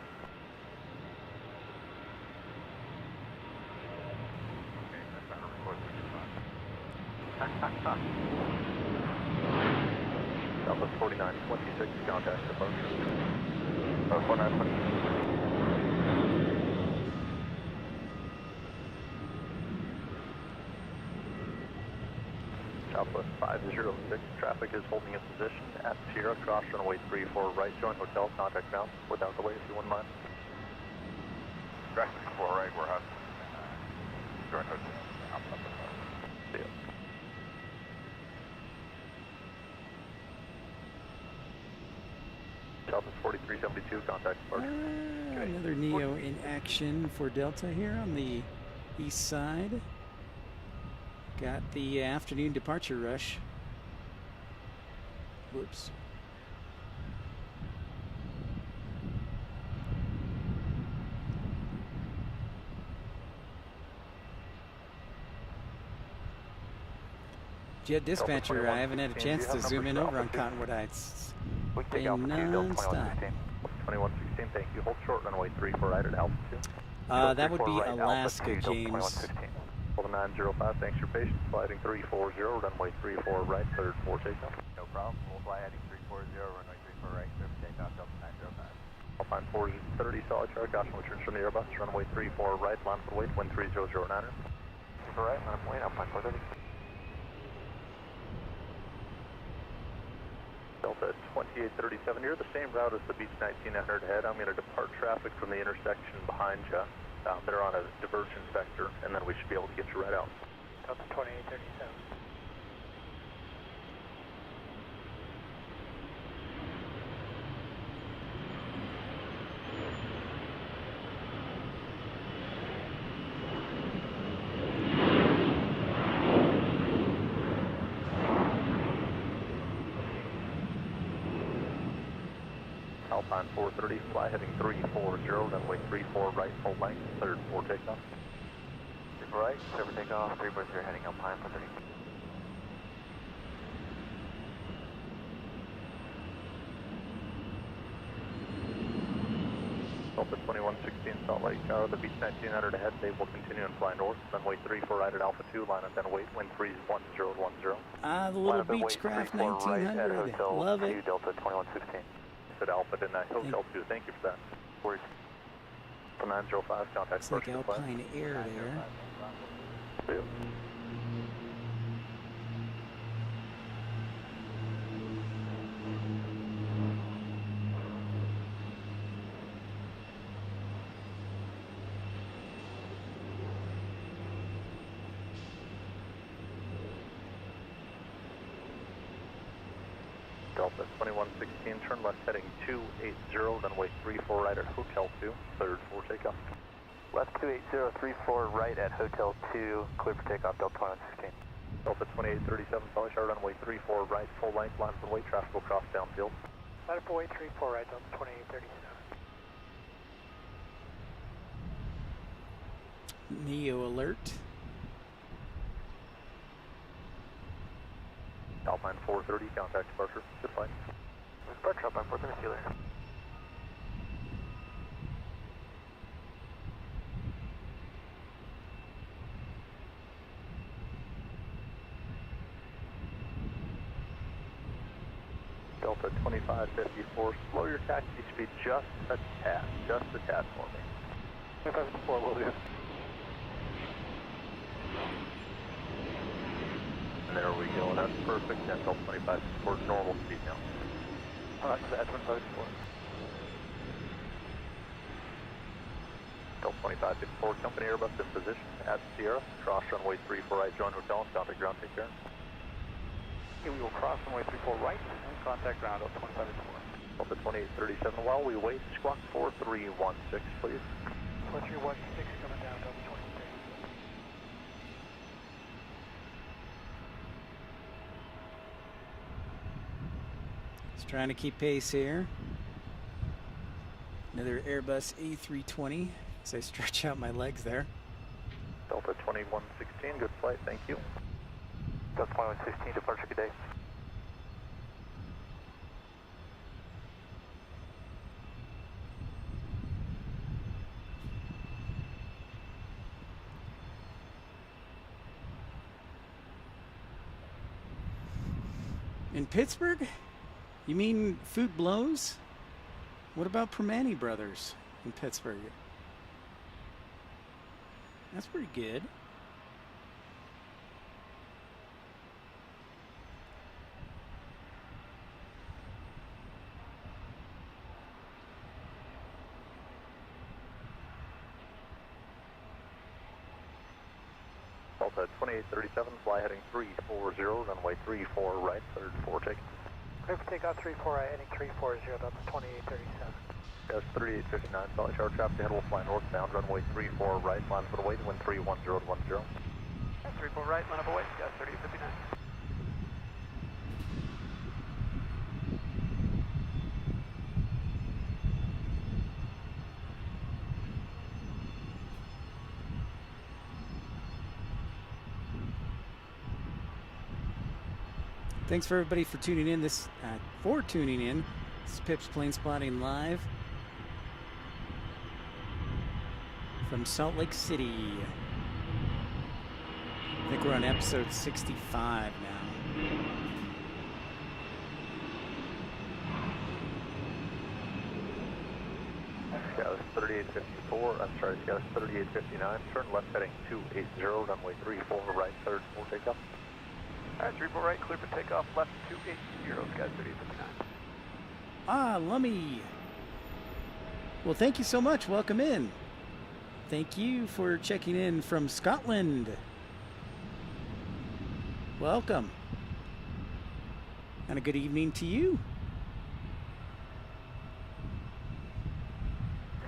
Okay, that's not a record, which is fine. Southwest 4926, contact departure. 4926. Southwest 506, traffic is holding its position at Sierra, cross runway 34 right, join hotel, contact ground, without delay if you wouldn't mind. Traffic 4 right, we're hot. Join hotel. See ya. Southwest 4372, contact departure. Another Neo in action for Delta here on the east side. Got the afternoon departure rush. Whoops. Jet dispatcher, I haven't had a chance to zoom in over on Cottonwood Heights. We can take Been altitude, Delta non-stop. 2116, thank you. Hold short, runway 34 right at altitude. That would be Alaska, James. Delta 905, thanks for your patience. Sliding 340, runway 34 right, third 4 takeoff. No problem. We'll fly heading 340, runway 34 right, clear for takeoff, Delta 905. Alpine 430, solid chart, caution returns from the Airbus, runway 34 right, line for weight, wind 3009er. 34 right, line for weight, Alpine 430. Delta 2837, you're the same route as the Beach 1900 head. I'm going to depart traffic from the intersection behind you. They're on a divergent vector, and then we should be able to get you right out. Delta 2837. Alpine 430, fly heading 340, runway 34 right, full length, third 4 takeoff. 34 right, clear for takeoff, 340 heading Alpine 430. Delta 2116, Salt Lake, the Beach 1900 ahead, they will continue and fly north, runway 34 right at Alpha 2, line up then wait, wind 3010. Ah, the little Beechcraft 1900. Love it. Delta 2116. At Alpha, didn't I? Hotel 2, thank you for that. For 905, contact It's like first Alpine Air there. See you. Delta 2116, turn left heading 280, runway 34 right at Hotel 2, third 4 takeoff. Left 280, 34 right at Hotel 2, clear for takeoff, Delta 2116. Delta 2837, solid chart, runway 34 right, full length, line for weight, traffic will cross downfield. Line for weight 34 right, Delta 2837. Neo alert. Alpine 430, contact departure. Good flight. Departure, Alpine 430, see you later. Delta 2554, slow your taxi speed just a tad for me. 2554 will do. And there we go, that's perfect. And Delta 2554 normal speed now. Alright, so that's 2554. Delta 2554, company Airbus in position at Sierra. Cross runway 34 right, join hotel and contact ground, take care. Okay, we will cross runway 34 right and contact ground Delta 2554. Delta 2837, while we wait, squawk 4316, please. 4316 coming down Delta 23. Just trying to keep pace here. Another Airbus A320 as I stretch out my legs there. Delta 2116, good flight, thank you. Delta 2116, departure, good day. In Pittsburgh? You mean food blows? What about Permane Brothers in Pittsburgh? That's pretty good. Delta 2837, fly heading 340, runway 34 right, third 4 take. Clear for takeoff 34 right, heading 340, Delta 2837. Yes, 3859, solid tower traffic ahead, will fly northbound, runway 34 right, line for the wait, wind 310 to 10. 34 right, line up away, yes, 3859. Thanks for everybody for tuning in. This is Pip's Planespotting live from Salt Lake City. I think we're on episode 65 now. Scouts 3854, I'm sorry, Scouts 3859, turn left heading 280, runway 34 right, third 4 takeoff. Alright, 34 right, clear for takeoff, left 280, Sky 3859. Ah, Lummy. Well, thank you so much. Welcome in. Thank you for checking in from Scotland. Welcome. And a good evening to you.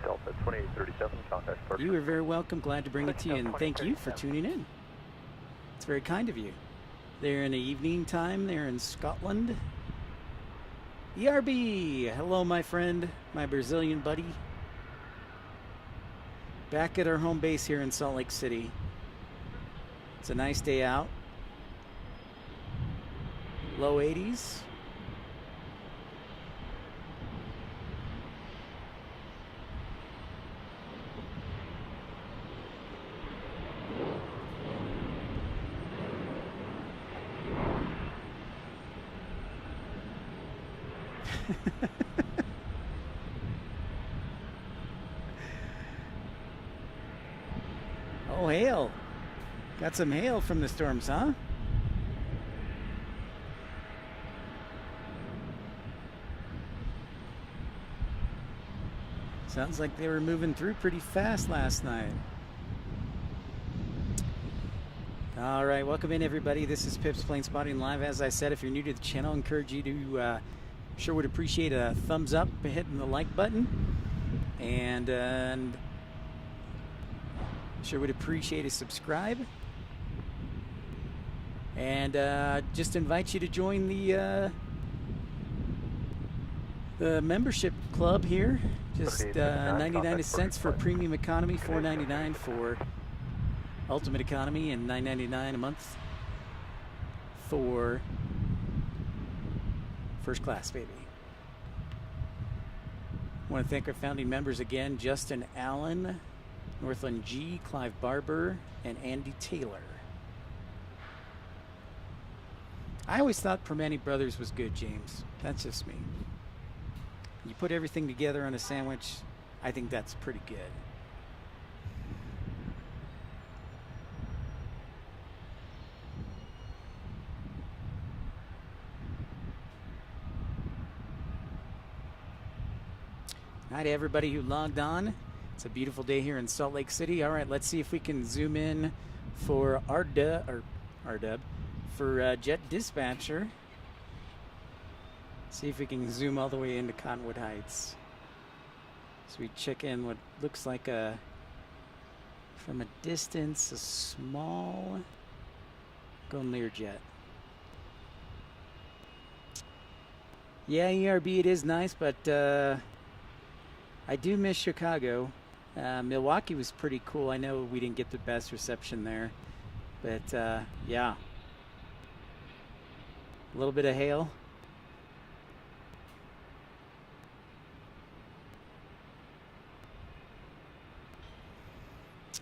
Delta 2837, contact departure. You are very welcome. Glad to bring it to you, and thank you for tuning in. It's very kind of you. They're in the evening time. They're in Scotland. ERB, hello, my friend, my Brazilian buddy. Back at our home base here in Salt Lake City. It's a nice day out. Low 80s. Oh, hail. Got some hail from the storms, huh? Sounds like they were moving through pretty fast last night. All right, welcome in, everybody. This is Pip's Planespotting Live. As I said, if you're new to the channel, I encourage you to sure would appreciate a thumbs up, hitting the like button, and sure would appreciate a subscribe, and just invite you to join the membership club here. Just 99 cents for premium economy, $4.99 for ultimate economy, and $9.99 a month for first class, baby. I want to thank our founding members again: Justin Allen, Northland G, Clive Barber, and Andy Taylor. I always thought Permane Brothers was good, James. That's just me. You put everything together on a sandwich, I think that's pretty good. Hi to everybody who logged on. It's a beautiful day here in Salt Lake City. All right, let's see if we can zoom in for RDub for Jet Dispatcher. See if we can zoom all the way into Cottonwood Heights. So we check in what looks like from a distance, a small Golden Learjet. Yeah, ERB, it is nice, but I do miss Chicago. Milwaukee was pretty cool. I know we didn't get the best reception there, but yeah. A little bit of hail.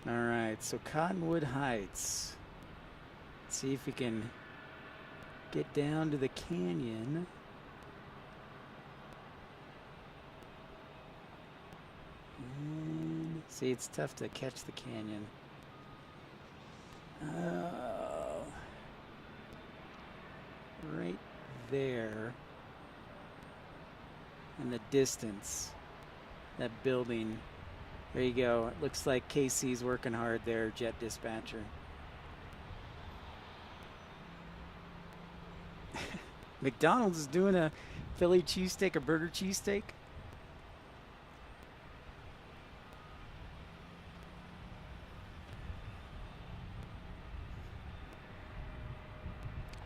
All right, so Cottonwood Heights. Let's see if we can get down to the canyon. And see, it's tough to catch the canyon. Right there in the distance, that building. There you go. It looks like Casey's working hard there, Jet Dispatcher. McDonald's is doing a Philly cheesesteak, a burger cheesesteak.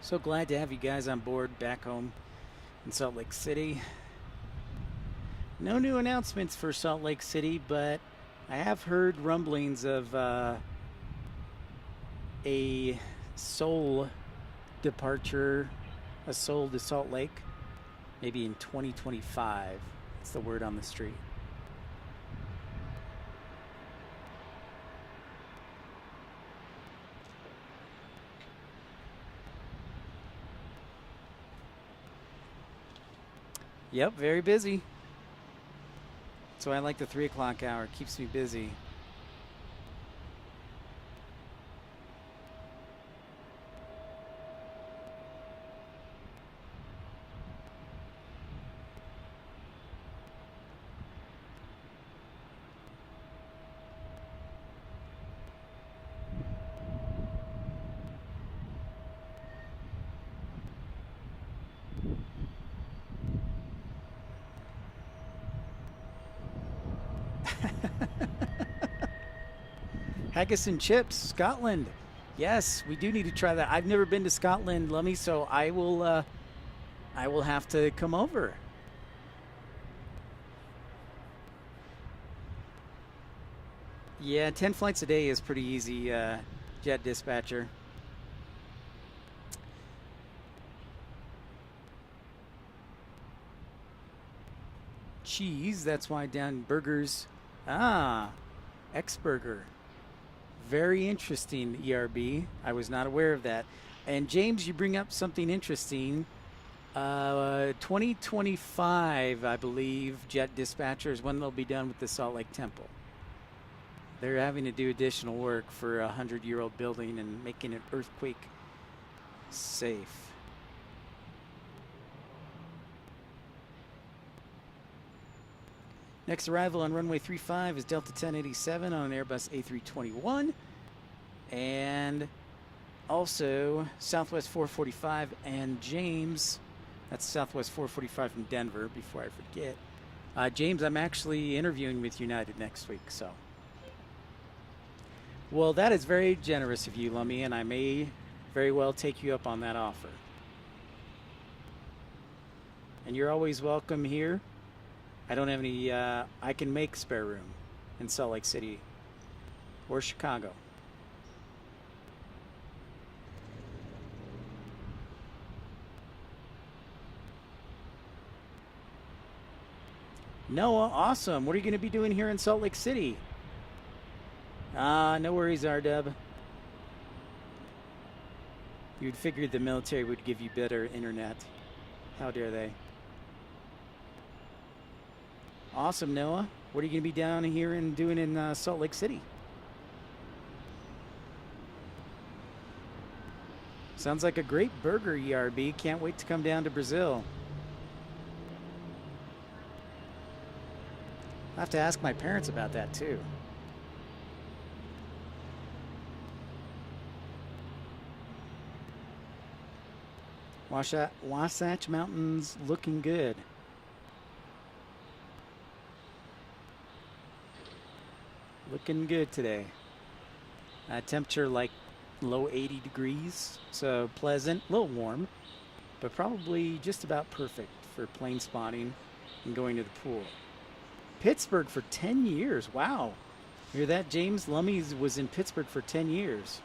So glad to have you guys on board back home in Salt Lake City. No new announcements for Salt Lake City, but I have heard rumblings of a Soul departure, a Soul to Salt Lake, maybe in 2025. That's the word on the street. Yep, very busy. So I like the 3 o'clock hour. It keeps me busy. Haggis and chips, Scotland. Yes, we do need to try that. I've never been to Scotland, Lummy, so I will have to come over. Yeah, 10 flights a day is pretty easy, Jet Dispatcher. Cheese, that's why down burgers. Ah, X-Burger. Very interesting, ERB. I was not aware of that. And James, you bring up something interesting. 2025, I believe, Jet Dispatcher is when they'll be done with the Salt Lake Temple. They're having to do additional work for a 100-year-old building and making it earthquake safe. Next arrival on runway 35 is Delta 1087 on an Airbus A321. And also Southwest 445 and James. That's Southwest 445 from Denver, before I forget. James, I'm actually interviewing with United next week, so. Well, that is very generous of you, Lummy, and I may very well take you up on that offer. And you're always welcome here. I don't have any, I can make spare room in Salt Lake City or Chicago. Noah, awesome. What are you going to be doing here in Salt Lake City? No worries, RDub. You'd figure the military would give you better internet. How dare they? Awesome, Noah. What are you going to be down here and doing in Salt Lake City? Sounds like a great burger, ERB. Can't wait to come down to Brazil. I'll have to ask my parents about that too. Wasatch Mountains looking good. Looking good today. Temperature like low 80 degrees, so pleasant, a little warm, but probably just about perfect for plane spotting and going to the pool. Pittsburgh for 10 years. Wow. Hear that, James? Lummies was in Pittsburgh for 10 years.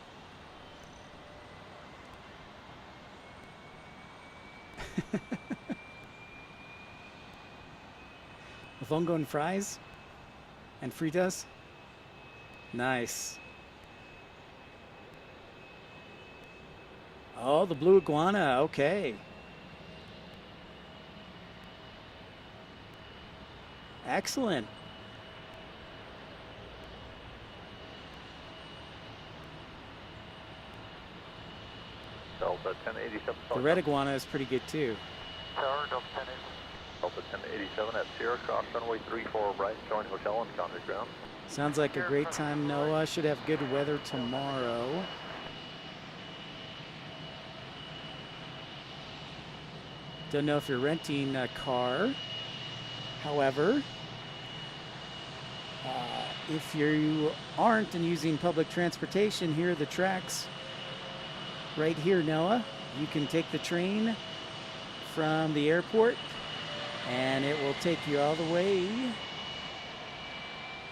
Mofongo and fries? And fritas? Nice. Oh, the blue iguana. Okay. Excellent. Delta 1087. The red iguana is pretty good too. Tower, Delta 1087. Delta 1087 at Sierra, cross runway 34 right, join hotel and counter ground. Sounds like a great time, Noah. Should have good weather tomorrow. Don't know if you're renting a car. However, if you aren't and using public transportation, here are the tracks. Right here, Noah. You can take the train from the airport and it will take you all the way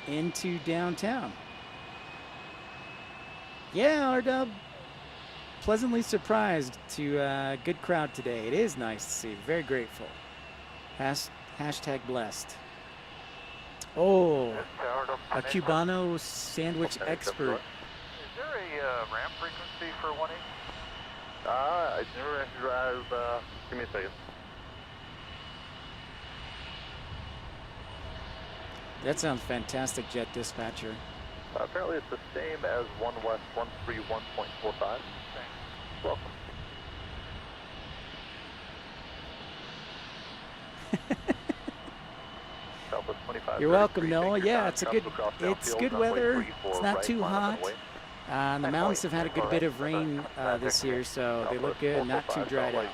into downtown. Yeah, R-Dub. Pleasantly surprised to a good crowd today. It is nice to see. Very grateful. Hashtag blessed. Oh, a Cubano sandwich expert. Is there a ramp frequency for 180? I never drive, give me a second. That sounds fantastic, Jet Dispatcher. Apparently it's the same as 1 West 131.45. Welcome. Southwest 25. You're welcome, Noah. Yeah, it's good weather. It's not too hot. The mountains have had a good bit of rain this year, so they look good, not too dried out.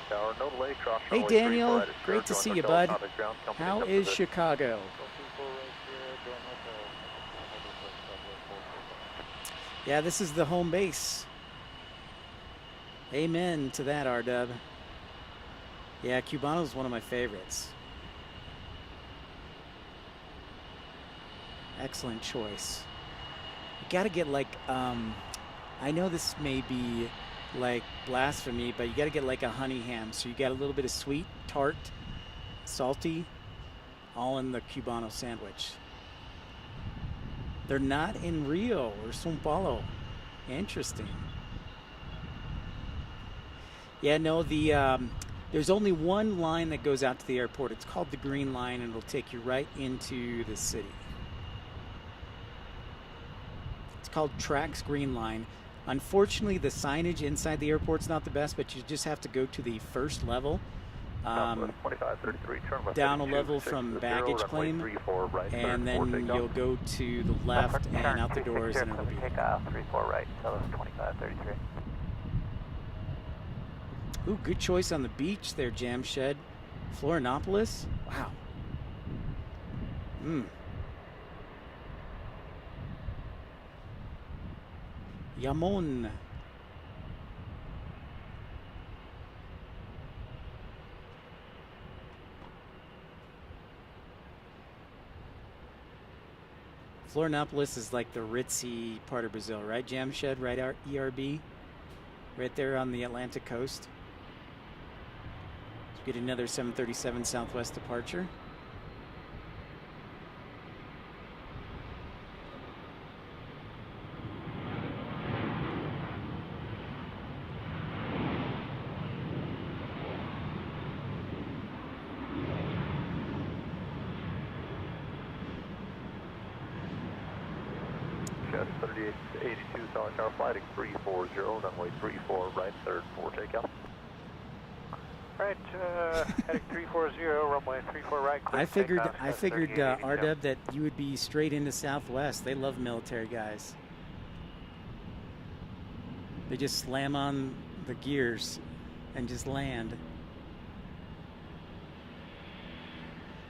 Hey, Daniel, great to see you, bud. How is Chicago? Yeah, this is the home base. Amen to that, R-Dub. Yeah, Cubano's one of my favorites. Excellent choice. You gotta get like, I know this may be like blasphemy, but you gotta get like a honey ham. So you got a little bit of sweet, tart, salty, all in the Cubano sandwich. They're not in Rio or São Paulo. Interesting. Yeah, no, there's only one line that goes out to the airport. It's called the Green Line, and it'll take you right into the city. It's called Trax Green Line. Unfortunately, the signage inside the airport's not the best, but you just have to go to the first level. 2533, turn left Down a level from baggage claim, and then you'll go to the left and out the doors, and it'll be takeoff 34 right, Southwest 2533. Ooh, good choice on the beach there, Jamshed. Florianopolis? Wow. Yamon. Florianopolis is like the ritzy part of Brazil, right, Jamshed? Right, ERB? Right there on the Atlantic coast. So get another 737 Southwest departure. Got 3882 solid tower flighting 340, runway 34 right, third for takeoff. Right, heading 340, runway 34 right. Clear I for figured takeoff, I figured 3882. RW that you would be straight into Southwest. They love military guys. They just slam on the gears and just land.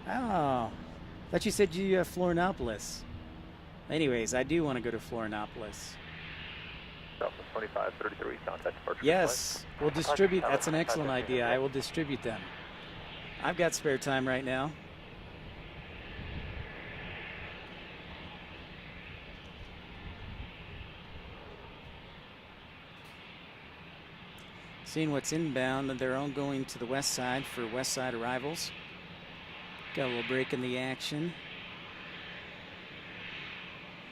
Oh, thought you said you Florianopolis. Anyways, I do want to go to Florianopolis. Southwest 2533, contact departure. Yes, we'll distribute. That's an excellent idea. I will distribute them. I've got spare time right now. Seeing what's inbound, they're all going to the west side for west side arrivals. Got a little break in the action.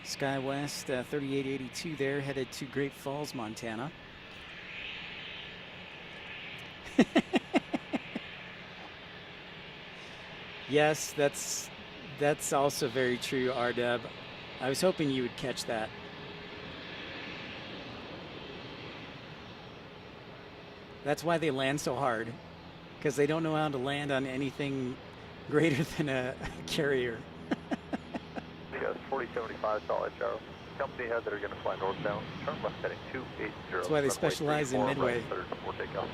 SkyWest 3882 there, headed to Great Falls, Montana. Yes, that's also very true, RW. I was hoping you would catch that. That's why they land so hard, because they don't know how to land on anything greater than a carrier. Yes, 4075 solid tower. Company head that are going to fly northbound. Turn left heading 280. That's why they specialize in midway. Right, third for takeoff.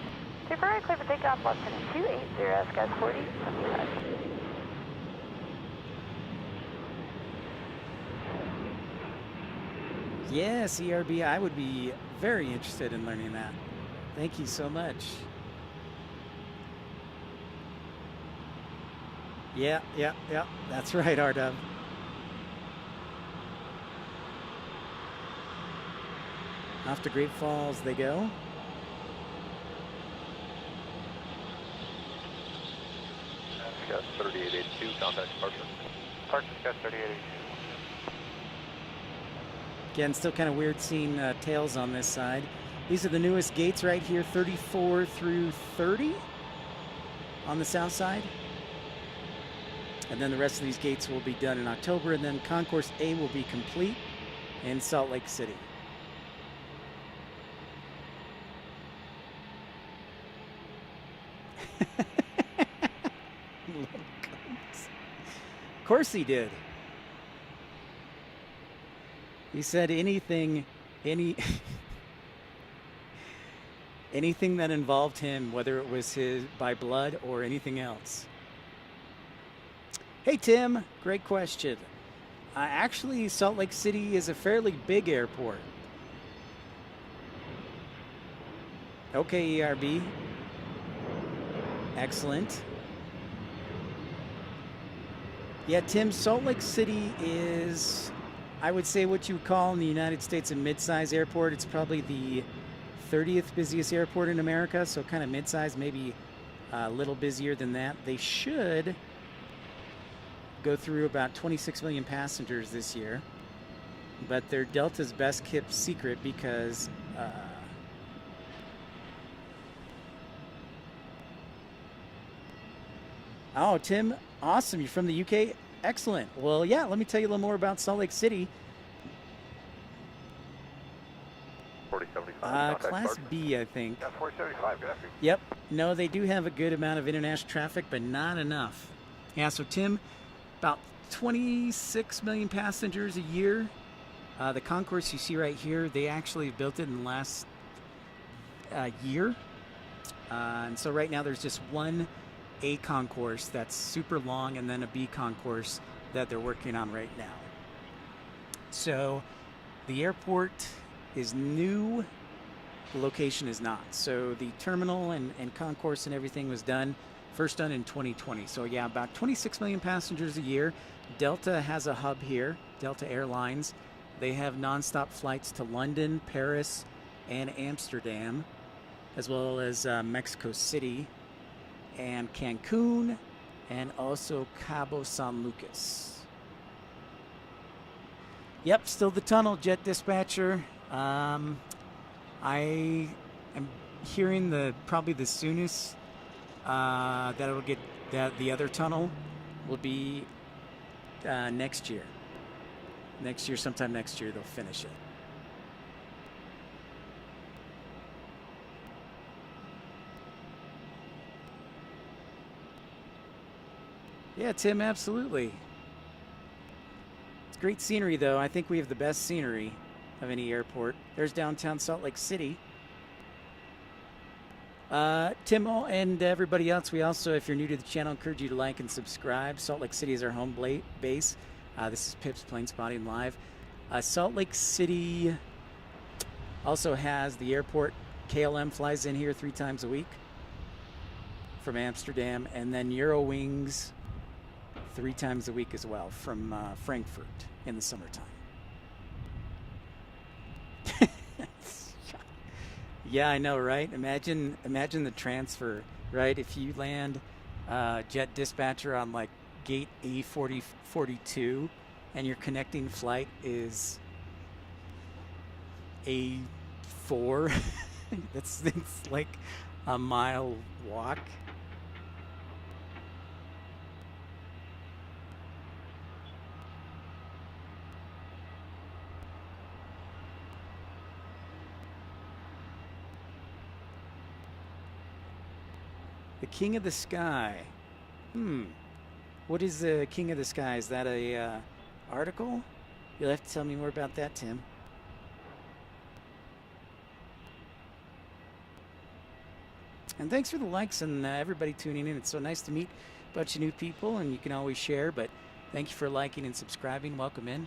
Super right, clear for takeoff, left heading 280, skies 40, 75. Yes, ERB, I would be very interested in learning that. Thank you so much. Yeah, that's right, RW. Off to Great Falls they go. Got 3882, contact departure. Departure, got 3882. Again, still kind of weird seeing tails on this side. These are the newest gates right here, 34 through 30 on the south side. And then the rest of these gates will be done in October, and then Concourse A will be complete in Salt Lake City. Of course he did. He said anything that involved him, whether it was his by blood or anything else. Hey Tim, great question. Actually, Salt Lake City is a fairly big airport. Okay, ERB. Excellent. Yeah, Tim, Salt Lake City is, I would say, what you would call in the United States a mid-size airport. It's probably the 30th busiest airport in America, so kind of mid-size, maybe a little busier than that. They should go through about 26 million passengers this year, but they're Delta's best kept secret because oh, Tim, awesome. You're from the UK? Excellent. Well, yeah, let me tell you a little more about Salt Lake City. 4075, Class B, I think. Got 475, good afternoon. Yep. No, they do have a good amount of international traffic, but not enough. Yeah, so Tim, about 26 million passengers a year. The concourse you see right here, they actually built it in the last year. And so right now there's just one A concourse that's super long and then a B concourse that they're working on right now. So the airport is new, the location is not. So the terminal and concourse and everything was first done in 2020. So yeah, about 26 million passengers a year. Delta has a hub here, Delta Airlines. They have nonstop flights to London, Paris, and Amsterdam, as well as Mexico City and Cancun, and also Cabo San Lucas. Yep, still the tunnel, Jet Dispatcher. I am hearing probably the soonest that it'll get that the other tunnel will be next year. Next year, sometime next year, they'll finish it. Yeah, Tim, absolutely. It's great scenery, though. I think we have the best scenery of any airport. There's downtown Salt Lake City. Tim and everybody else, we also, if you're new to the channel, encourage you to like and subscribe. Salt Lake City is our home base. This is Pip's Planespotting Live. Salt Lake City also has the airport. KLM flies in here 3 times a week from Amsterdam, and then Eurowings 3 times a week as well from Frankfurt in the summertime. Yeah, I know, right? Imagine the transfer, right? If you land jet dispatcher on like gate A4042 and your connecting flight is A4, it's like a mile walk. The King of the Sky. What is the King of the Sky? Is that a article? You'll have to tell me more about that, Tim. And thanks for the likes and everybody tuning in. It's so nice to meet a bunch of new people, and you can always share, but thank you for liking and subscribing. Welcome in.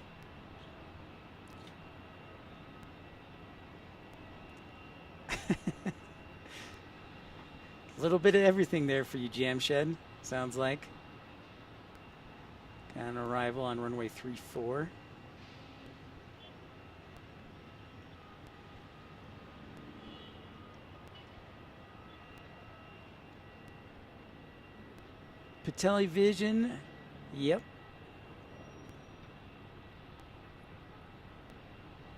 A little bit of everything there for you, Jam Shed, sounds like. Got an arrival on runway 34. Television, yep.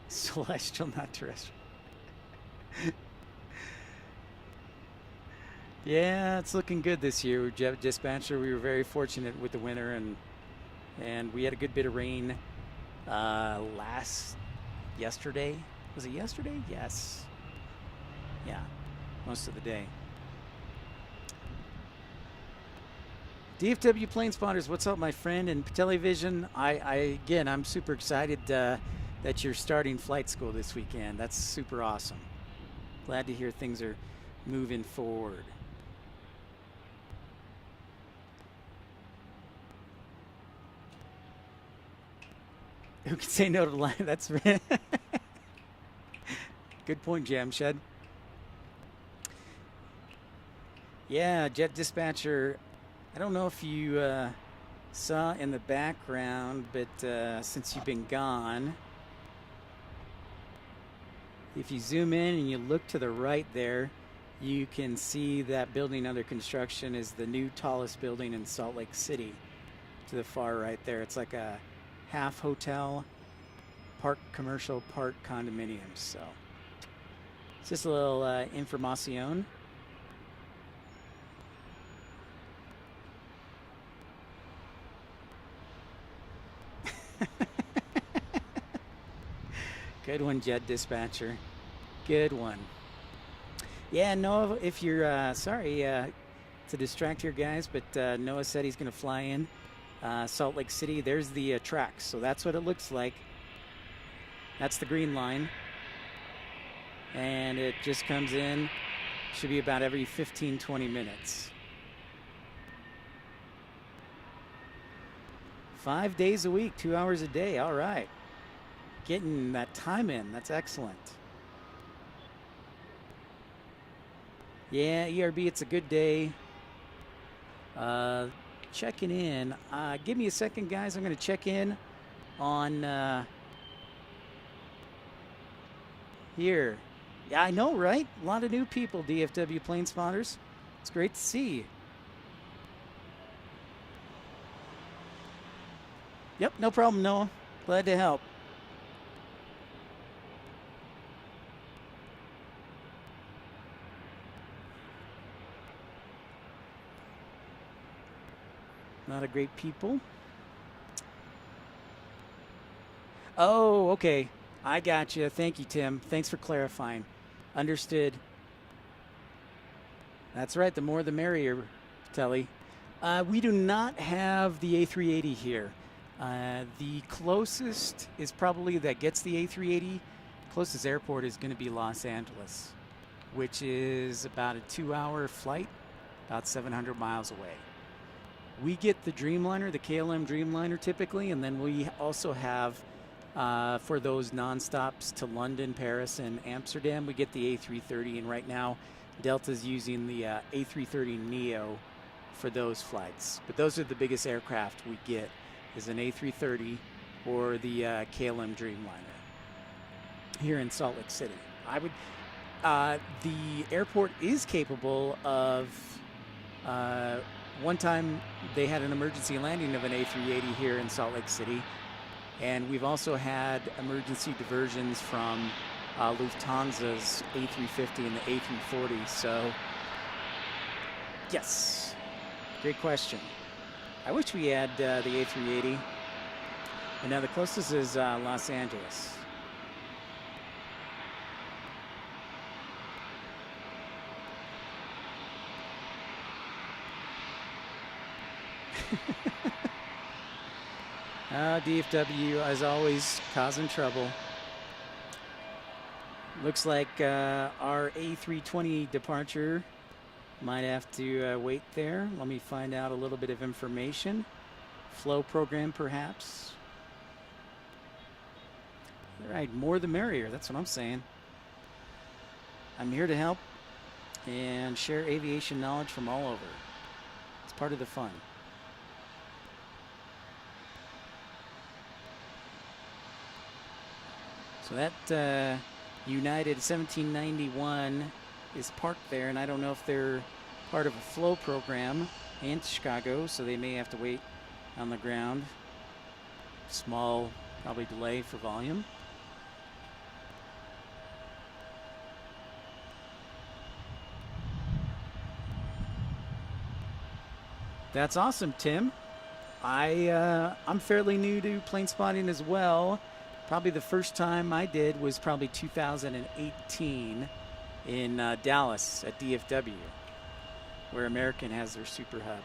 Celestial, not terrestrial. Yeah, it's looking good this year. Jet Dispatcher, we were very fortunate with the winter, and we had a good bit of rain yesterday. Was it yesterday? Yes. Yeah, most of the day. DFW Plane Spotters, what's up, my friend? And Television, again, I'm super excited that you're starting flight school this weekend. That's super awesome. Glad to hear things are moving forward. Who can say no to life? That's good point, Jam Shed. Yeah, Jet Dispatcher. I don't know if you saw in the background, but since you've been gone, if you zoom in and you look to the right there, you can see that building under construction is the new tallest building in Salt Lake City. To the far right there, it's like a half hotel, part commercial, part condominiums. So it's just a little information. Good one, Jet Dispatcher. Good one. Yeah, Noah, if you're sorry to distract here, guys, but Noah said he's going to fly in Salt Lake City. There's the tracks, so that's what it looks like. That's the green line, and it just comes in. Should be about every 15-20 minutes. 5 days a week, 2 hours a day. All right. Getting that time in. That's excellent. Yeah, ERB, it's a good day. Checking in. Give me a second, guys. I'm going to check in on here. Yeah, I know, right? A lot of new people, DFW Plane Spotters. It's great to see. Yep, no problem, Noah. Glad to help. A lot of great people. Oh, okay. I got you. Thank you, Tim. Thanks for clarifying. Understood. That's right. The more the merrier, Telly. We do not have the A380 here. The closest is probably that gets the A380. Closest airport is going to be Los Angeles, which is about a 2-hour flight, about 700 miles away. We get the Dreamliner, the KLM Dreamliner typically, and then we also have, for those nonstops to London, Paris, and Amsterdam, we get the A330. And right now, Delta's using the A330 Neo for those flights. But those are the biggest aircraft we get, is an A330 or the KLM Dreamliner here in Salt Lake City. The airport is capable of, one time they had an emergency landing of an A380 here in Salt Lake City, and we've also had emergency diversions from Lufthansa's A350 and the A340. So, yes, great question. I wish we had the A380. And now the closest is Los Angeles. DFW, as always, causing trouble. Looks like our A320 departure might have to wait there. Let me find out a little bit of information. Flow program, perhaps. All right, more the merrier. That's what I'm saying. I'm here to help and share aviation knowledge from all over. It's part of the fun. So that United 1791 is parked there, and I don't know if they're part of a flow program in Chicago, so they may have to wait on the ground. Small, probably delay for volume. That's awesome, Tim. I'm fairly new to plane spotting as well. Probably the first time I did was probably 2018 in Dallas at DFW, where American has their super hub.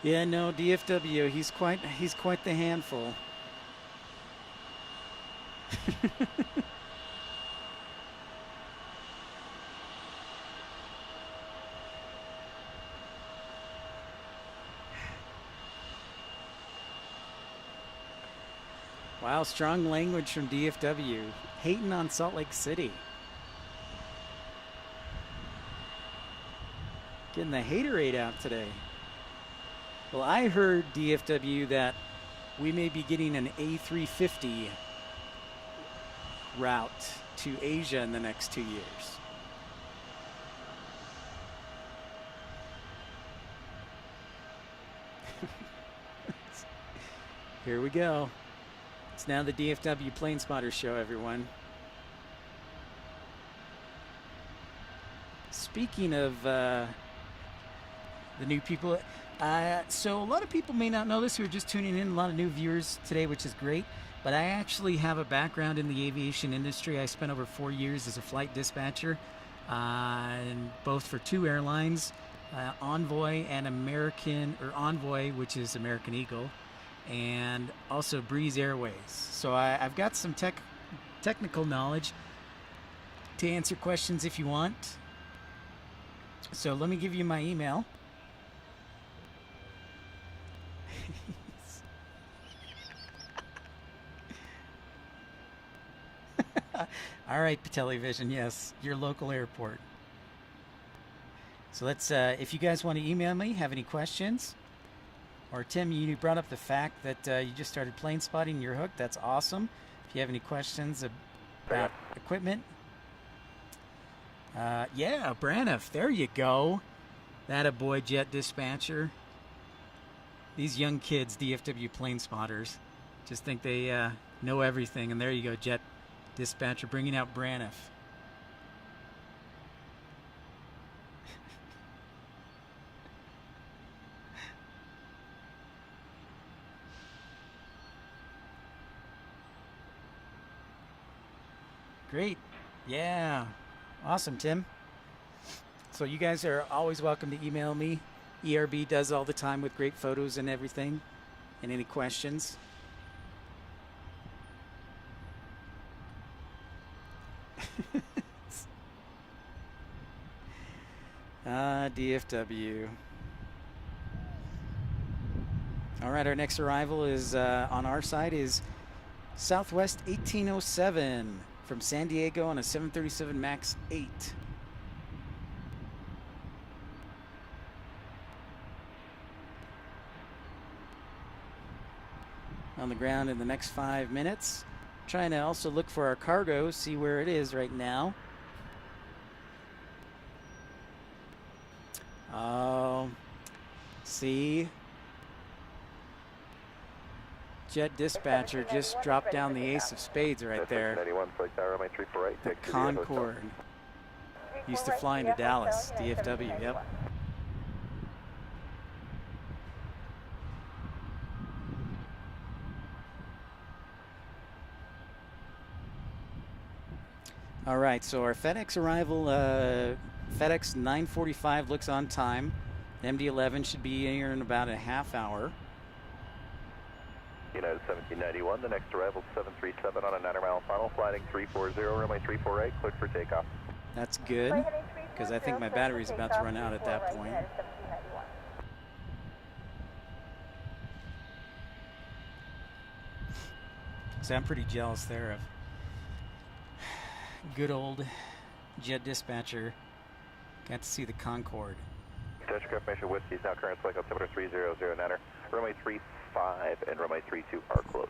Yeah, no, DFW, he's quite the handful. Wow, strong language from DFW. Hating on Salt Lake City. Getting the haterade out today. Well, I heard, DFW, that we may be getting an A350 route to Asia in the next 2 years. Here we go. It's now the DFW Plane Spotter Show, everyone. Speaking of the new people, so a lot of people may not know this who are just tuning in, a lot of new viewers today, which is great, but I actually have a background in the aviation industry. I spent over 4 years as a flight dispatcher, and both for 2 airlines, Envoy and Envoy, which is American Eagle, and also Breeze Airways. So I've got some technical knowledge to answer questions if you want. So let me give you my email. All right, Television, yes, your local airport. So let's, if you guys want to email me, have any questions, or Tim, you brought up the fact that you just started plane spotting, you're hooked. That's awesome. If you have any questions about equipment. Yeah, Braniff, there you go. That a boy, jet dispatcher. These young kids, DFW plane spotters, just think they know everything. And there you go, jet dispatcher, bringing out Braniff. Great. Yeah. Awesome, Tim. So you guys are always welcome to email me. ERB does all the time with great photos and everything. And any questions. DFW. All right, our next arrival is on our side is Southwest 1807 from San Diego on a 737 MAX 8. On the ground in the next 5 minutes. Trying to also look for our cargo, see where it is right now. Oh, see, Jet Dispatcher just dropped down the ace of spades right there. The Concorde. Used to fly into Dallas, DFW, yep. All right, so our FedEx arrival, FedEx 9:45 looks on time. MD-11 should be here in about a half hour. United 1791, the next arrival 737 on a 9-mile final, flighting 340, runway 348, cleared for takeoff. That's good, because I think my battery's about to run out at that point. So I'm pretty jealous there of good old Jet Dispatcher. Got to see the Concorde. Dutch confirmation Whiskey is now current flight altimeter 3009er. Runway 35 and runway 32 are closed.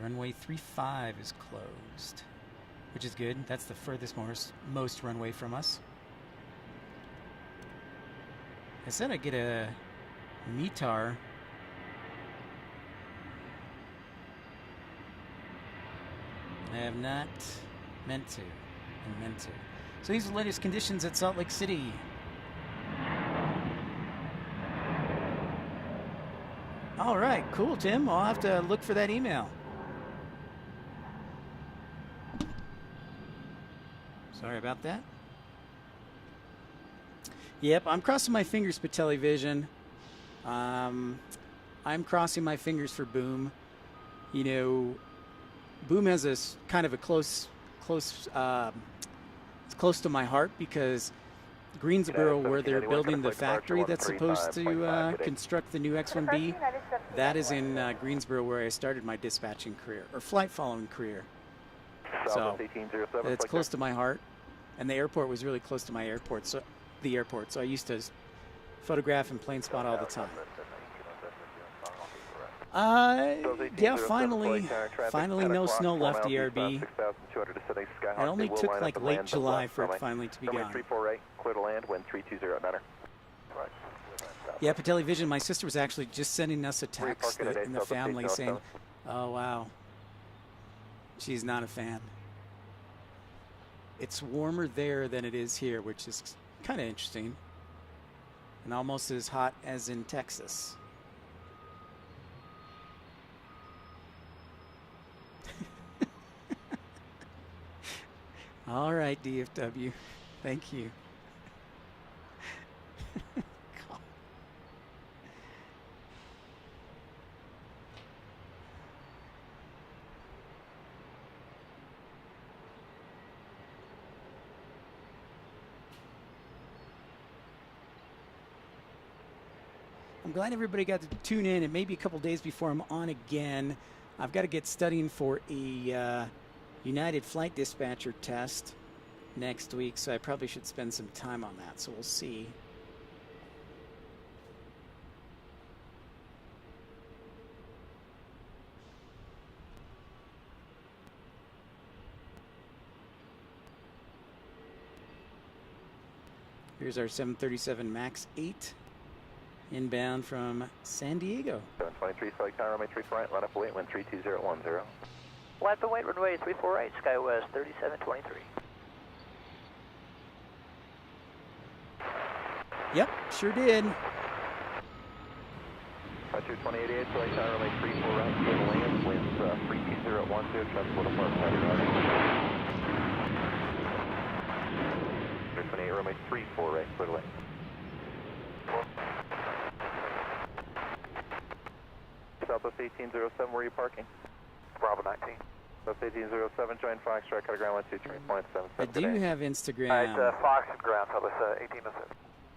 Runway 35 is closed, which is good. That's the furthest most runway from us. I said I'd get a METAR. I have not meant to. So these are the latest conditions at Salt Lake City. All right, cool, Tim. I'll have to look for that email. Sorry about that. Yep, I'm crossing my fingers for television. I'm crossing my fingers for Boom. You know, Boom has a kind of a close, it's close to my heart because Greensboro, where they're building the factory that's supposed to construct the new X-1B, that is in Greensboro, where I started my dispatching career, or flight following career. So it's close to my heart, and the airport was really close to my airport, so I used to photograph and plane spot all the time. Yeah, finally no snow left ERB. It only took like late July for it finally to be gone. Clear to land, wind 320 Yeah, for television, my sister was actually just sending us a text in the family saying, oh, wow, she's not a fan. It's warmer there than it is here, which is kind of interesting, and almost as hot as in Texas. All right, DFW. Thank you. I'm glad everybody got to tune in. It may be a couple days before I'm on again. I've got to get studying for a United Flight Dispatcher test next week, so I probably should spend some time on that, so we'll see. Here's our 737 MAX 8 inbound from San Diego. 723 flight time, runway 34 right, line up weight, wind 32010. Line up weight, runway 348, SkyWest 3723. Yep, sure did. Frontier 2088, so like runway 34 right, clear to land, winds 320 at 10, traffic will depart Frontier right. Frontier 28, runway 34 right, clear to land. Southwest 1807, where are you parking? Bravo 19. Southwest 1807, join Foxtrot, cut a ground 12 3.77. I do have Instagram. It's Fox and ground, Southwest 1807.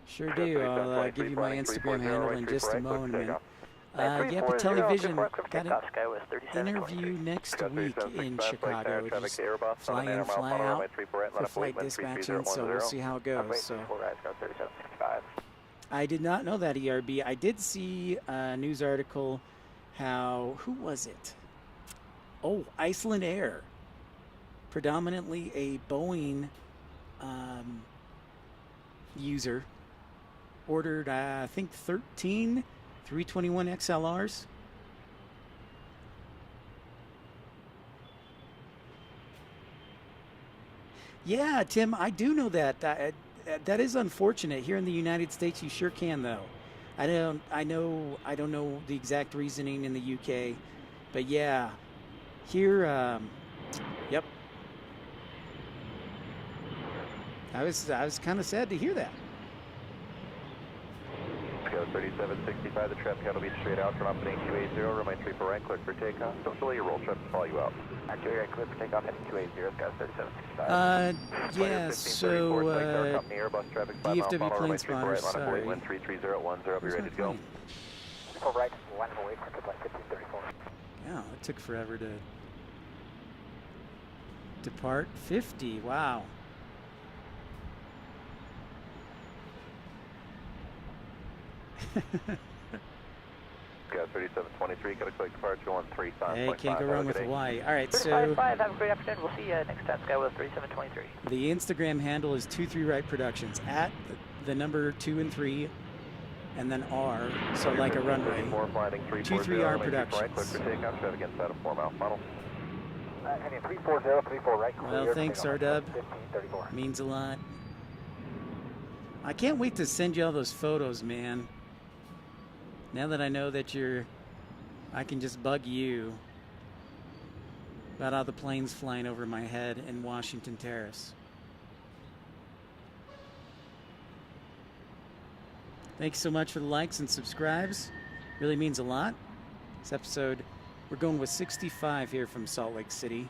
Sure do. I'll give you my Instagram handle in just a moment. Yeah, but television got an interview next week in Chicago. Just fly in, fly out for flight dispatching, so we'll see how it goes. So I did not know that, ERB. I did see a news article how, who was it? Oh, Iceland Air. Predominantly a Boeing user. Ordered, I think, 13 321 XLRs. Yeah, Tim, I do know that. That is unfortunate. Here in the United States, you sure can, though. I don't know the exact reasoning in the UK, but yeah, here, yep. I was kind of sad to hear that. 3765, the traffic will be straight out from opening 280, runway 34 right, clear for takeoff. Don't delay your roll, traffic will follow you out. Actually, right, clear for takeoff, heading 280, guys, 3765. Yeah, so, DFW plane spotters, sorry. Wind 330 at 10, be ready to go. Pull right, line of away, control line 1534. Yeah, it took forever to depart. 50, wow. Got 3723, got a quick departure 13.5. Hey, can't go wrong with Hawaii. All right, so 355, have a great afternoon. We'll see you next time, Skywest 3723. the Instagram handle is 23 Right Productions, at the number 2 and 3, and then R, so like a runway. 23R Productions. Right, clear for takeoff, traffic inside of 4 mile funnel. Heading 340, 34 right, clear. Well, thanks, R-Dub. 1534. Means a lot. I can't wait to send you all those photos, man. Now that I know that I can just bug you about all the planes flying over my head in Washington Terrace. Thanks so much for the likes and subscribes. Really means a lot. This episode, we're going with 65 here from Salt Lake City.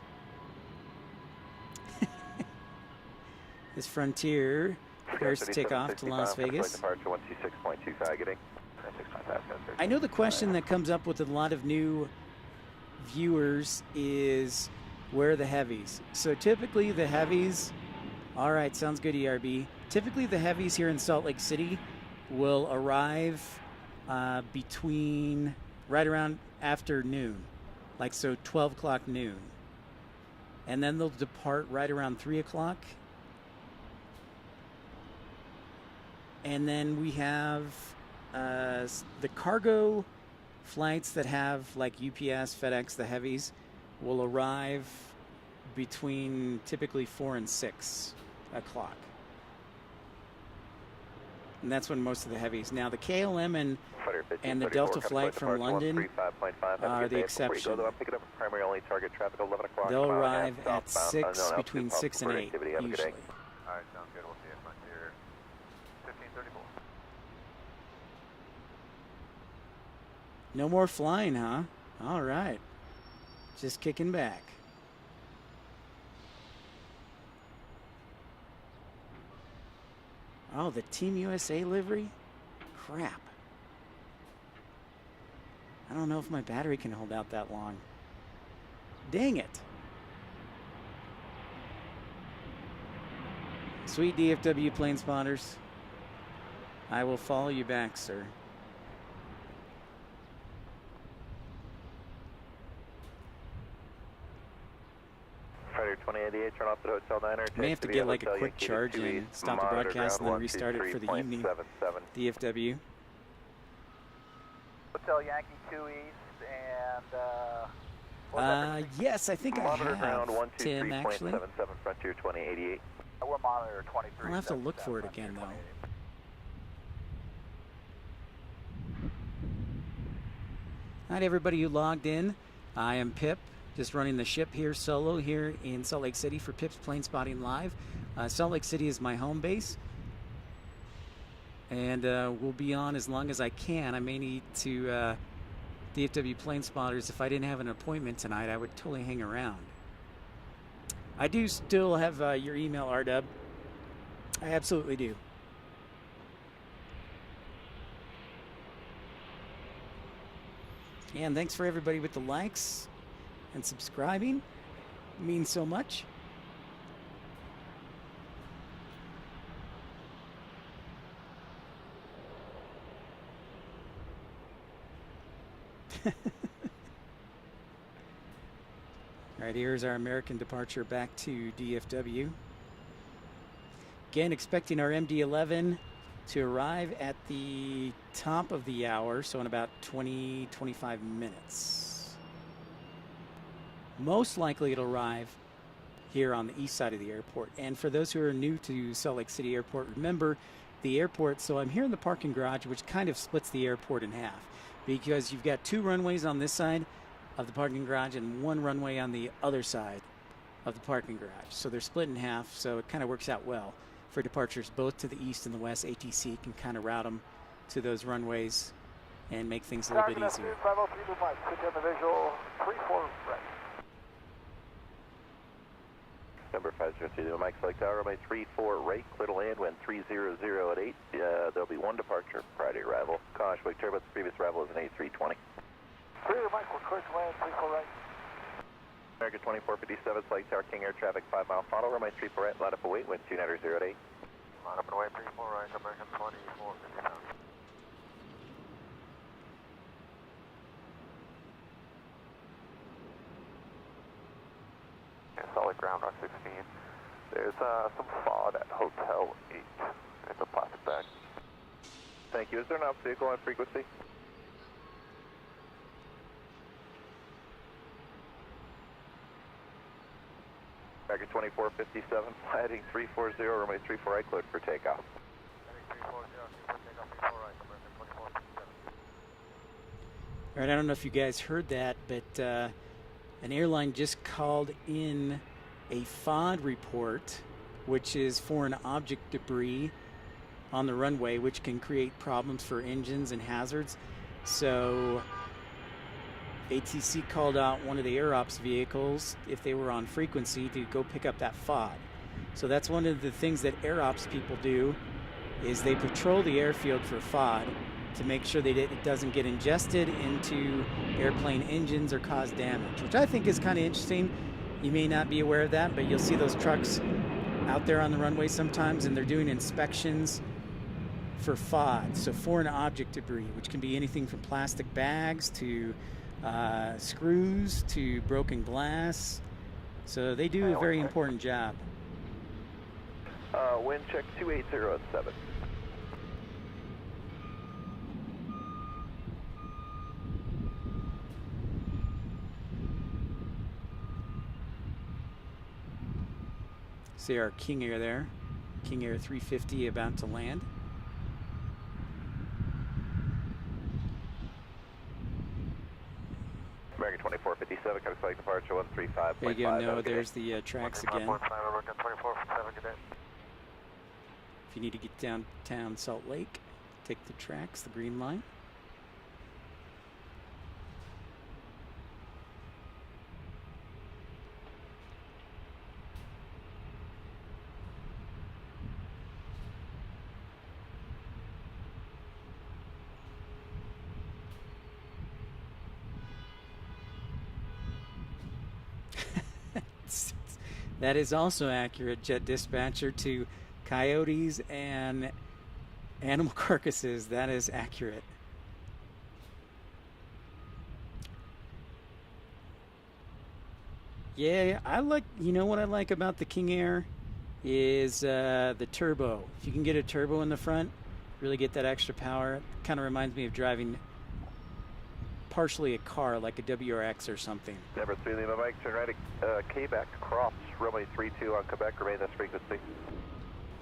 This Frontier prepares to take off to Las Vegas. I know the question that comes up with a lot of new viewers is, where are the heavies? So typically the heavies, all right, sounds good, ERB. Typically the heavies here in Salt Lake City will arrive between right around after noon, like so 12 o'clock noon. And then they'll depart right around 3 o'clock. And then we have the cargo flights that have like UPS, FedEx, the heavies, will arrive between typically 4 and 6 o'clock. And that's when most of the heavies. Now the KLM and the Delta flight from London are the exception. They'll arrive at 6, between 6 and 8 usually. All right, sounds good. We'll see you at Frontier 1534. No more flying, huh? All right. Just kicking back. Oh, the Team USA livery? Crap. I don't know if my battery can hold out that long. Dang it. Sweet DFW plane spotters. I will follow you back, sir. Frontier 2088, turn off the Hotel Diner. May have to get like a quick charge in, stop the broadcast, and then restart it for the evening. DFW. Hotel Yankee 2 East and yes, I think I have, Tim, actually. 123.77 Frontier 2088. we're monitor 23. I'll have to look for it again, though. Hi to everybody who logged in. I am Pip, just running the ship here solo here in Salt Lake City for Pip's Planespotting Live. Salt Lake City is my home base, and we'll be on as long as I can. I may need to DFW Planespotters. If I didn't have an appointment tonight, I would totally hang around. I do still have your email, RW. I absolutely do. And thanks for everybody with the likes and subscribing. It means so much. All right, here's our American departure back to DFW. Again, expecting our MD-11 to arrive at the top of the hour, so in about 20-25 minutes. Most likely it'll arrive here on the east side of the airport. And for those who are new to Salt Lake City Airport, remember the airport, so I'm here in the parking garage, which kind of splits the airport in half, because you've got 2 runways on this side of the parking garage and 1 runway on the other side of the parking garage. So they're split in half, so it kind of works out well for departures both to the east and the west. ATC can kind of route them to those runways and make things a little bit easier. 503 to Mike, sit down the visual, 34 right. Number 503 to Mike, select tower, runway 34 right, clear to land, wind 300 at 8. There'll be 1 departure prior to arrival. Caution, wake turbulence, previous arrival is an A320. 3 to Mike, we're clear to land, 34 right. American 2457, select tower, King Air traffic 5 mile final, runway 34 right, line up and wait, wind 290 at 8. Line up and away, 34 right, American 2457. Yeah, solid ground, rock 16. There's some FOD at Hotel 8. It's a plastic bag. Thank you. Is there an ops vehicle on frequency? American 2457, heading 340, runway 34 right, cleared for takeoff. Heading 340, clear for takeoff, 34 right, American 2457. All right, I don't know if you guys heard that, but an airline just called in a FOD report, which is foreign object debris on the runway, which can create problems for engines and hazards. So ATC called out one of the air ops vehicles, if they were on frequency, to go pick up that FOD. So that's one of the things that air ops people do, is they patrol the airfield for FOD to make sure that it doesn't get ingested into airplane engines or cause damage, which I think is kind of interesting. You may not be aware of that, but you'll see those trucks out there on the runway sometimes, and they're doing inspections for FOD, so foreign object debris, which can be anything from plastic bags to screws to broken glass. So they do a very important job. Wind check 2807. See our King Air there, King Air 350 about to land. American 2457, kind of select departure 135. There you go, Noah, there's the tracks again. If you need to get downtown Salt Lake, take the tracks, the green line. That is also accurate, Jet Dispatcher, to coyotes and animal carcasses. That is accurate. Yeah, I like, you know what I like about the King Air is the turbo. If you can get a turbo in the front, really get that extra power. It kind of reminds me of driving partially a car like a WRX or something. Number 3 Lima Mike, turn right at Quebec, cross runway 32 on Quebec, remain this frequency.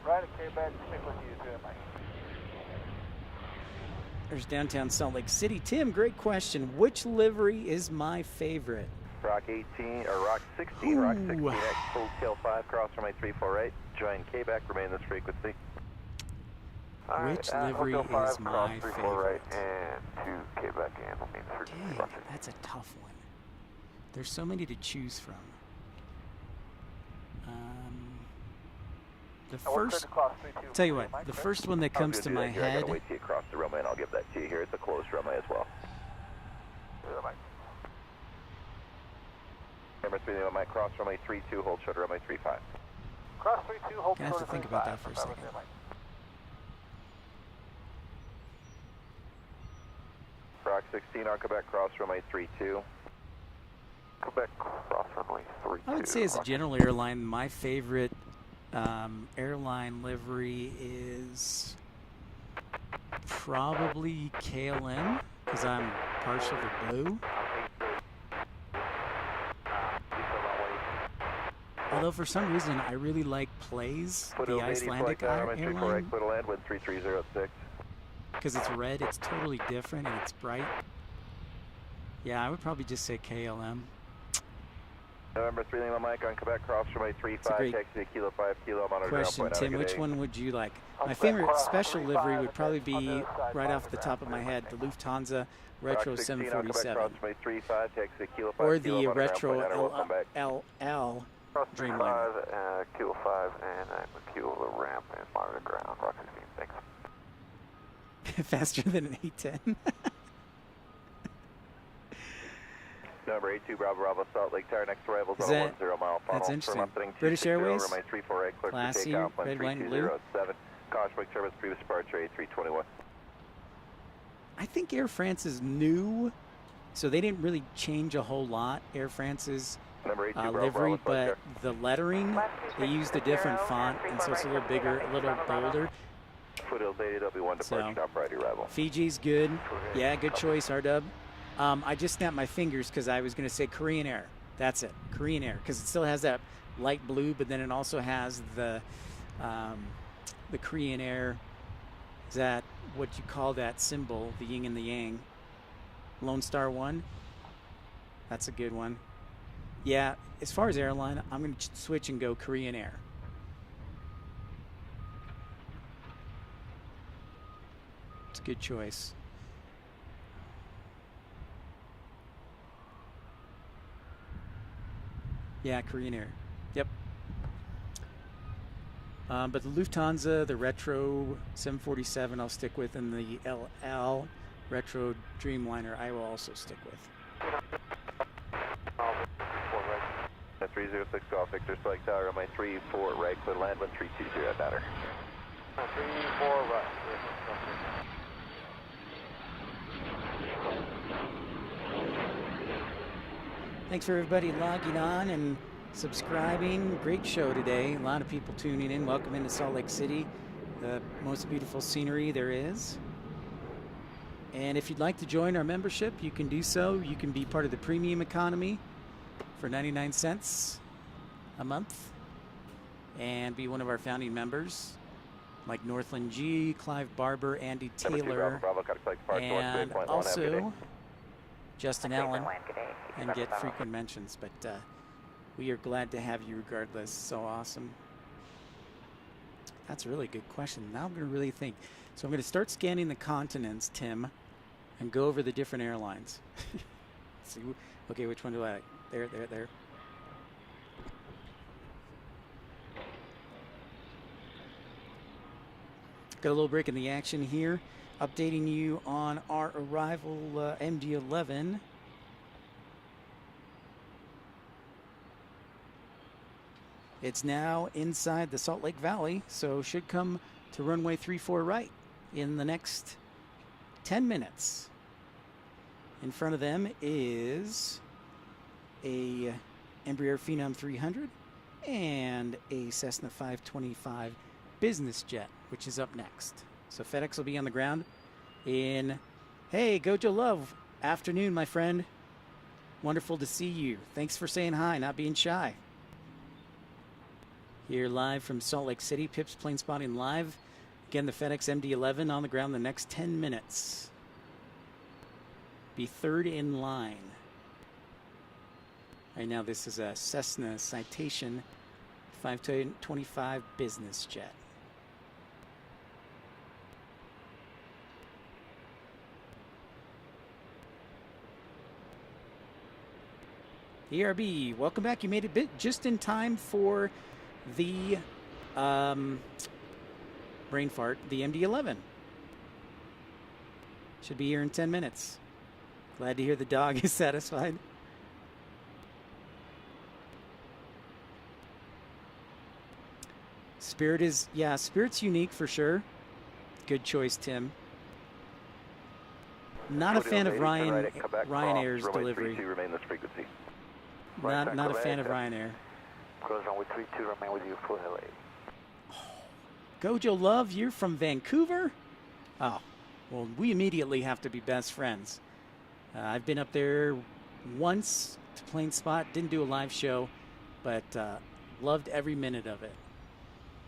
Right at Quebec, stick with you, Mike. There's downtown Salt Lake City. Tim, great question. Which livery is my favorite? Rock 18, or Rock 16, Rock 16 X, full tail 5, cross runway 34 right, join K-back, remain this frequency. Which livery is my favorite? favorite? Right, and 2 K-back in, remain this frequency. Dang, that's a tough one. There's so many to choose from. The first, tell you what, the first one that comes to my head. I'm going to wait till you cross the runway and I'll give that to you here. It's a closed runway as well. Number 3, I might cross runway 32, hold short runway 35. Cross 32, hold I have to think about that for a second. Rock 16, our Quebec cross runway 32. Quebec cross runway 32. I would say as a general airline, my favorite airline livery is probably KLM because I'm partial to blue. Although for some reason I really like Plays, the Icelandic airline, because it's red, it's totally different, and it's bright. Yeah, I would probably just say KLM. November 3 Lima Mike on Quebec, cross runway 35, taxi to Kilo 5 Kilo, I'm on a question, Tim. Which one would you like? My favorite special livery would probably be, right off the top of my head, the Lufthansa Retro 747. Or the Retro LL Dreamliner. Kilo 5, and I'm a Kilo the ramp and monitor ground, Rock 16, thanks. Faster than an 810. Number 82 Bravo Bravo Salt Lake Tower, next arrival is on a 10 mile funnel. That's interesting. British Airways, classy, red, white, and blue. Caution service, previous departure A321. I think Air France is new, so they didn't really change a whole lot. Air France's livery, but the lettering, they used a different font, and so it's a little bigger, a little bolder. Foothills 80, there'll be one departure, top priority arrival. Fiji's good. Yeah, good choice, R-Dub. I just snapped my fingers because I was going to say Korean Air. That's it, Korean Air, because it still has that light blue, but then it also has the Korean Air. Is that what you call that symbol, the yin and the yang? Lone Star 1. That's a good one. Yeah, as far as airline, I'm going to switch and go Korean Air. It's a good choice. Yeah, Korean Air. Yep. But the Lufthansa, the Retro 747 I'll stick with, and the LL Retro Dreamliner I will also stick with. 306 Golf Victor, select tower, runway 34 right, clear land 1320 at batter. 34 right. Thanks for everybody logging on and subscribing. Great show today. A lot of people tuning in. Welcome into Salt Lake City, the most beautiful scenery there is. And if you'd like to join our membership, you can do so. You can be part of the premium economy for 99 cents a month and be one of our founding members, like Northland G, Clive Barber, Andy Taylor, and also Justin Allen, and get frequent mentions. But we are glad to have you regardless. So awesome. That's a really good question. Now I'm going to really think. So I'm going to start scanning the continents, Tim, and go over the different airlines. See, okay, which one do I like? There. Got a little break in the action here. Updating you on our arrival MD-11. It's now inside the Salt Lake Valley, so should come to runway 34 right in the next 10 minutes. In front of them is a Embraer Phenom 300 and a Cessna 525 business jet, which is up next. So FedEx will be on the ground in, hey, Gojo Love, afternoon, my friend. Wonderful to see you. Thanks for saying hi, not being shy. Here live from Salt Lake City, Pips Planespotting live. Again, the FedEx MD-11 on the ground the next 10 minutes. Be third in line. Right now, this is a Cessna Citation 525 business jet. ERB, welcome back. You made it just in time for the brain fart, the MD-11. Should be here in 10 minutes. Glad to hear the dog is satisfied. Spirit is, yeah, Spirit's unique for sure. Good choice, Tim. Not a fan of Ryanair's delivery. Remain this frequency. Not a fan of Ryanair. Close runway 32, remain with you, full hill 8. Gojo Love, you're from Vancouver? Oh, well, we immediately have to be best friends. I've been up there once to Planespot, didn't do a live show, but loved every minute of it.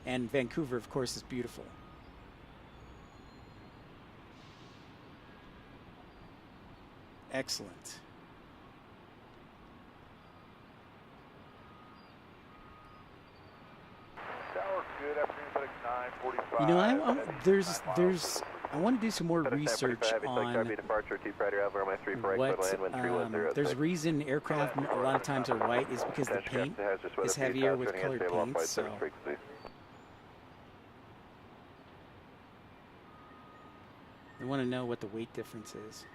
And Vancouver, of course, is beautiful. Excellent. Good afternoon, FedEx 945. You know, I want to do some more research on what there's a reason aircraft a lot of times are white is because the paint is heavier with colored paints. So I want to know what the weight difference is.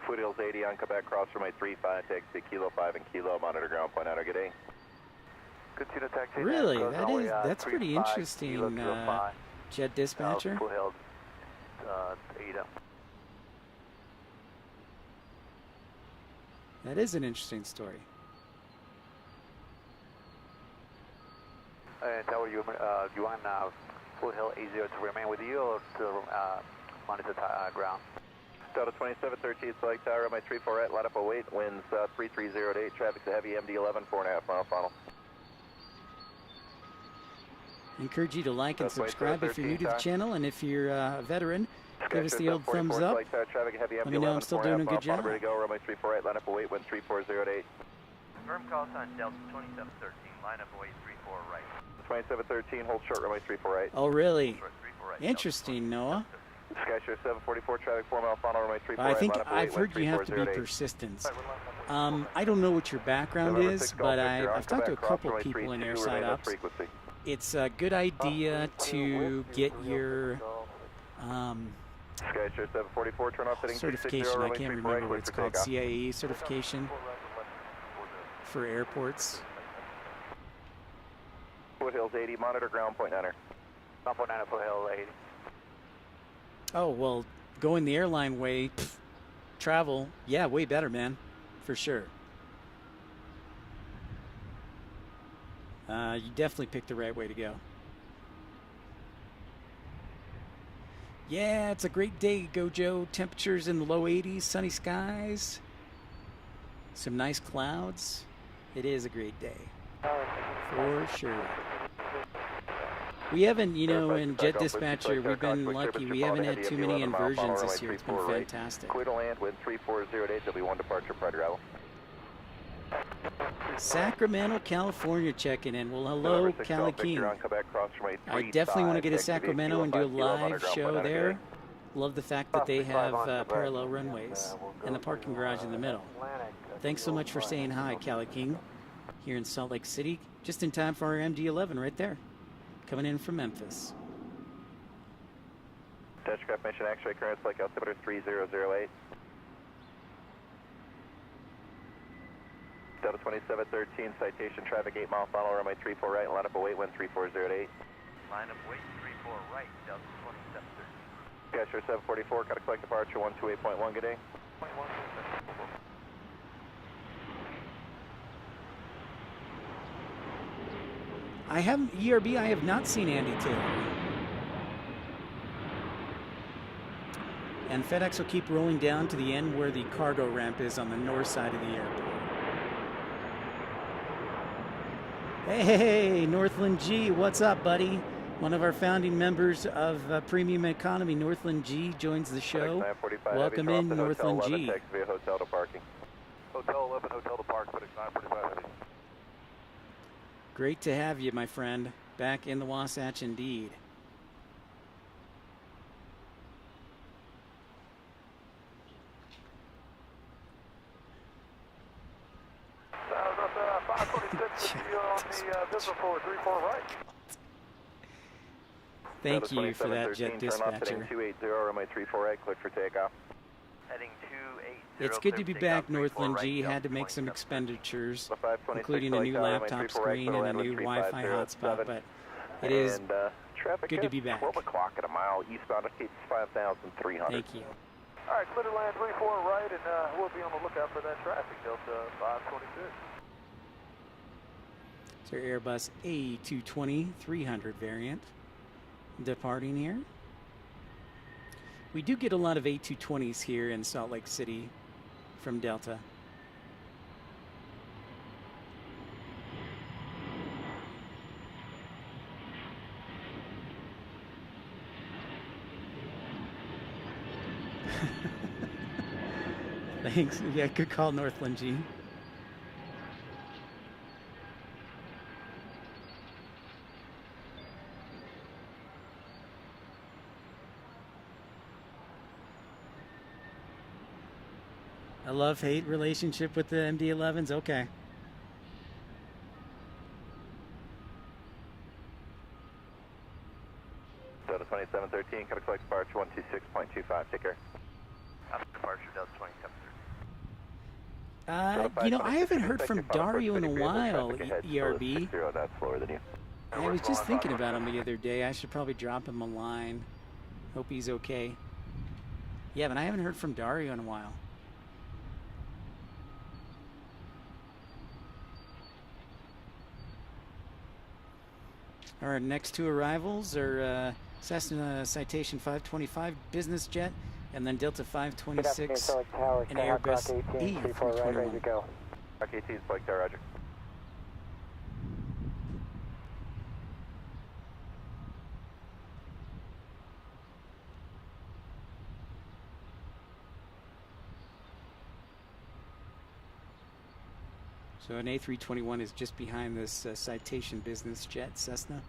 Foothills 80 on Quebec, cross runway 35, taxi Kilo 5 and Kilo, monitor ground point outer, good day. Really? That's pretty interesting, Jet Dispatcher. Foothills 80. That is an interesting story. Tower, you want Foothill 80 to remain with you or to monitor ground? Delta 2713, select tower, runway 34 line up 08, winds 3308, traffic's a heavy MD-11, 4.5 mile final. Encourage you to like and subscribe if you're new to the channel, and if you're a veteran, give us the old thumbs up. Let me know I'm still doing a good job. Ready to go, runway 34 line up 08, wind 3408. Confirm call sign Delta 2713, line up away 34 right. 2713, hold short, runway 34 right. Oh, really? Interesting, Noah. Skyshift 744, traffic 4 mile final, runway 34 I right. think I've heard you have to be persistent. I don't know what your background is, but I've talked to a couple people in airside ops. It's a good idea to get your Skyshift 744, turn off heading certification. I can't remember what it's called. CIE certification for airports. Foothills 80, monitor ground point enter. Ground point enter, Foothill 80. Oh, well, going the airline way, travel, yeah, way better, man, for sure. You definitely picked the right way to go. Yeah, it's a great day, Gojo. Temperatures in the low 80s, sunny skies, some nice clouds. It is a great day, for sure. We haven't, you know, in Jet Dispatcher, we've been lucky. We haven't had too many inversions this year. It's been fantastic. Clear to land, wind 3408, there'll be one departure prior to arrival. Sacramento, California checking in. Well, hello, Cali King. I definitely want to get to Sacramento and do a live show there. Love the fact that they have parallel runways and the parking garage in the middle. Thanks so much for saying hi, Cali King, here in Salt Lake City. Just in time for our MD-11 right there, coming in from Memphis. Dutchcraft mission X-ray current flight altimeter 3008. Delta 2713, citation traffic 8 mile final, runway 34 right, line up await, wind 3408. Line up wait 34 right, Delta 2713. Skyshift 744, got to collect departure 128.1, good day. I haven't, ERB, I have not seen Andy Taylor. And FedEx will keep rolling down to the end where the cargo ramp is on the north side of the airport. Hey, Northland G, what's up, buddy? One of our founding members of Premium Economy, Northland G, joins the show. 945 Welcome heavy, in, turn off to Northland Hotel 11, G. taxi via hotel to parking. Hotel 11, hotel to park, FedEx 945 heavy. Great to have you, my friend. Back in the Wasatch indeed. South 526 with you on the visual for 34 right. Thank you for that, Jet Turn off, heading Dispatcher. 280, runway 34 right, clear for takeoff. Heading 280. It's good to be back, 34 Northland right, G. Delta Had to make some 27. expenditures, 526 including a new Tower, runway laptop 34 right, screen clear and a land new with Wi-Fi 3507. hotspot, but it is And, traffic good to is be back. 12 o'clock at a mile eastbound, it's 5,300. Thank you. All right, clear to land 34 right, and we'll be on the lookout for that traffic, Delta 526. So Airbus A220-300 variant departing here. We do get a lot of A220s here in Salt Lake City from Delta. Thanks. Yeah, good call, Northland G. A love-hate relationship with the MD-11s? Okay. Delta 2713, cut a collect departure 126.25, take care. After departure, Delta 27. You know, I haven't heard from Dario in a while, ERB. That's slower than you. I was just thinking about him the other day. I should probably drop him a line. Hope he's okay. Yeah, but I haven't heard from Dario in a while. Our next two arrivals are Cessna Citation 525 business jet, and then Delta 526 and Airbus A321. Ready to go. Rock 18, Spike Tower, roger. So an A321 is just behind this Citation business jet, Cessna.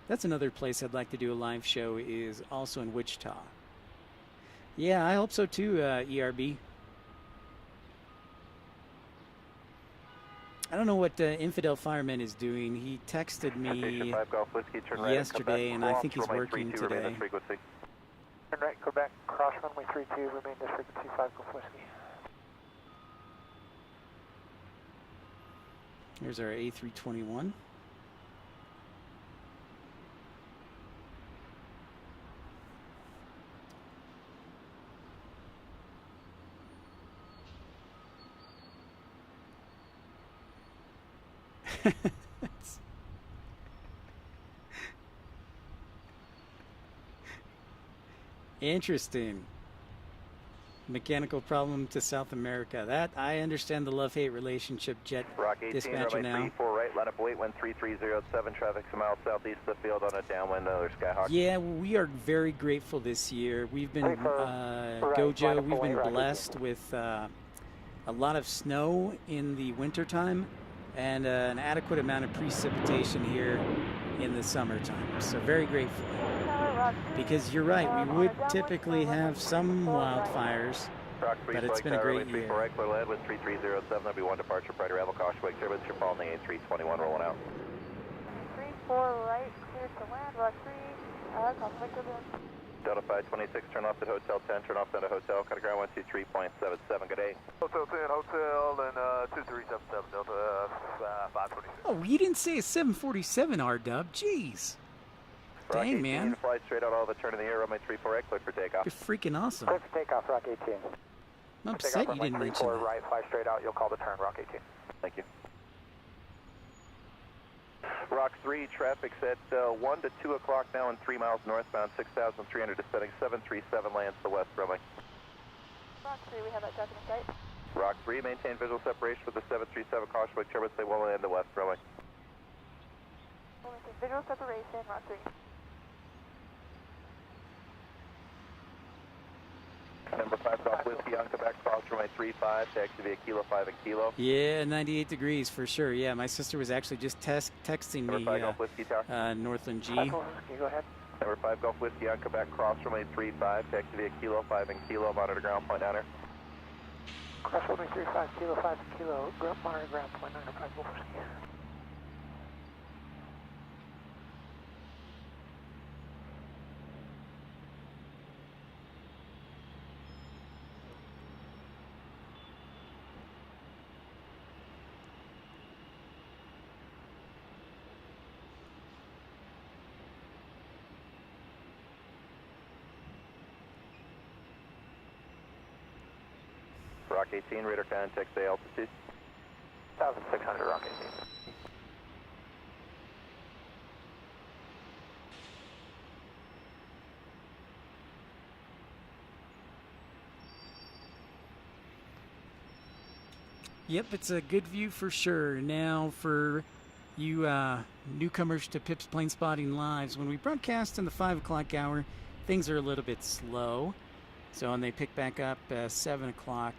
That's another place I'd like to do a live show, is also in Wichita. Yeah, I hope so too, ERB. I don't know what Infidel Fireman is doing. He texted me 5 Golf Whiskey, turn right, yesterday, and I think he's runway working 32, remain today. this frequency. Turn right, go back, cross runway 32, remain this frequency 5 Golf Whiskey. Here's our A321. Interesting. Mechanical problem to South America. That, I understand the love-hate relationship, Jet Rock 18, Dispatcher runway now. 34 right, line up weight, wind 3307, traffic some miles southeast of the field on a downwind, another Skyhawk. Yeah, well, we are very grateful this year. We've been, Gojo, we've been blessed with a lot of snow in the wintertime and an adequate amount of precipitation here in the summertime. So very grateful. Because you're right, we would typically have some wildfires, Rock 3, but it's been a runway great 34 year. right, clear land with 3307, there'll be one departure, prior to arrival, caution, wake turbines, you're following the A321 rolling out. 34 right, clear to land, Rock 3, conflict with them. Delta 526, turn off at Hotel 10, turn off into Hotel, cut a ground 123.77, good day. Hotel 10, hotel, and 2377, Delta 526. Oh, you didn't say a 747 R-dub. Jeez. Rock Dang, 18, man. fly straight out all the turn in the air, runway 34 right, clear for takeoff. You're freaking awesome. Clear for takeoff, Rock 18. I'm upset you didn't mention 34 that. right, fly straight out, you'll call the turn, Rock 18. Thank you. Rock 3, traffic's at 1 to 2 o'clock now and 3 miles northbound, 6,300 descending, 737 lands to west runway. Rock 3, we have that traffic in sight. Rock 3, maintain visual separation with the 737, caution wake turbines, they will land to west runway. Visual separation, Rock 3. Number 5 Golf Whiskey on Quebec, cross runway 35, taxi via Kilo 5 and Kilo. Yeah, 98 degrees for sure. Yeah, my sister was actually just texting Number me 5 Golf Whiskey Tower. Northland G. Can you go ahead? Number 5 Golf Whiskey on Quebec, cross runway 35, taxi via Kilo 5 and Kilo, monitor ground point niner. Cross runway 35, Kilo 5 and Kilo, monitor ground point 905 Golf Whiskey. Rock 18, radar contact, say altitude. 1,600, Rock 18. Yep, it's a good view for sure. Now for you newcomers to Pip's Plane Spotting Lives, when we broadcast in the 5 o'clock hour, things are a little bit slow. So when they pick back up 7 o'clock,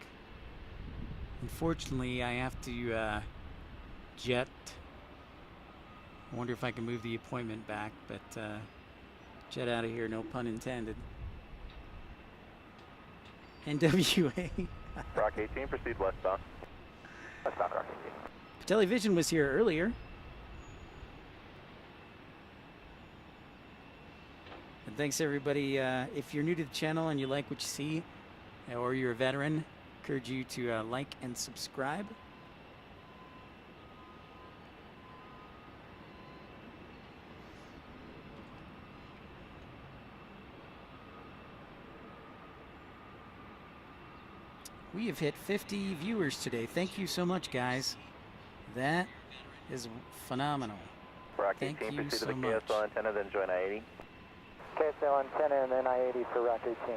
unfortunately I have to jet. I wonder if I can move the appointment back, but jet out of here, no pun intended. NWA. Rock 18, proceed westbound. Westbound, Rock 18. Television was here earlier. And thanks everybody. If you're new to the channel and you like what you see, or you're a veteran, I encourage you to like and subscribe. We have hit 50 viewers today. Thank you so much, guys. That is phenomenal. Rock Thank 18, you proceed so to the much. KSL antenna, then join I-80. KSL antenna and then I-80 for Rock 18.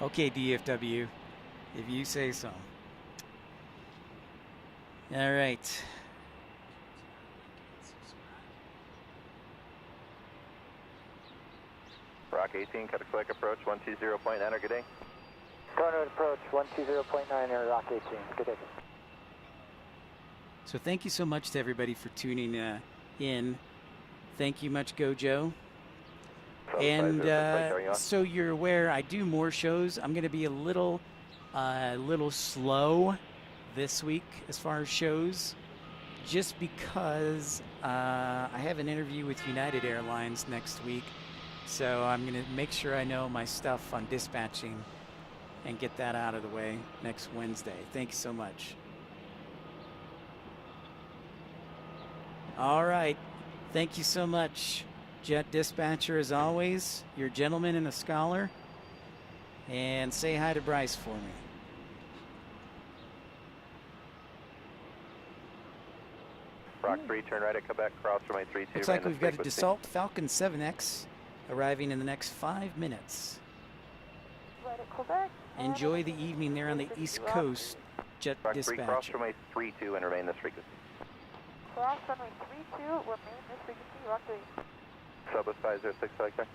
Okay, DFW, if you say so. All right. Rock 18, cut a quick approach, 120.9, good day. Current approach 120.9 air, Rock 18. Good day. So thank you so much to everybody for tuning in. Thank you much, Gojo. And so you're aware, I do more shows. I'm going to be a little slow this week as far as shows, just because I have an interview with United Airlines next week. So I'm going to make sure I know my stuff on dispatching and get that out of the way next Wednesday. Thank you so much. All right. Thank you so much, Jet Dispatcher, as always. You're a gentleman and a scholar. And say hi to Bryce for me. Rock 3, turn right at Quebec, cross runway 32. Looks like we've got a Dassault Falcon 7X arriving in the next 5 minutes. Right at Quebec. Enjoy the evening there on the East Coast, Jet Rock 3, Dispatcher. cross runway 32 and remain this frequency. Cross runway 32, remain this frequency, Rock 3. Southwest 506, like there.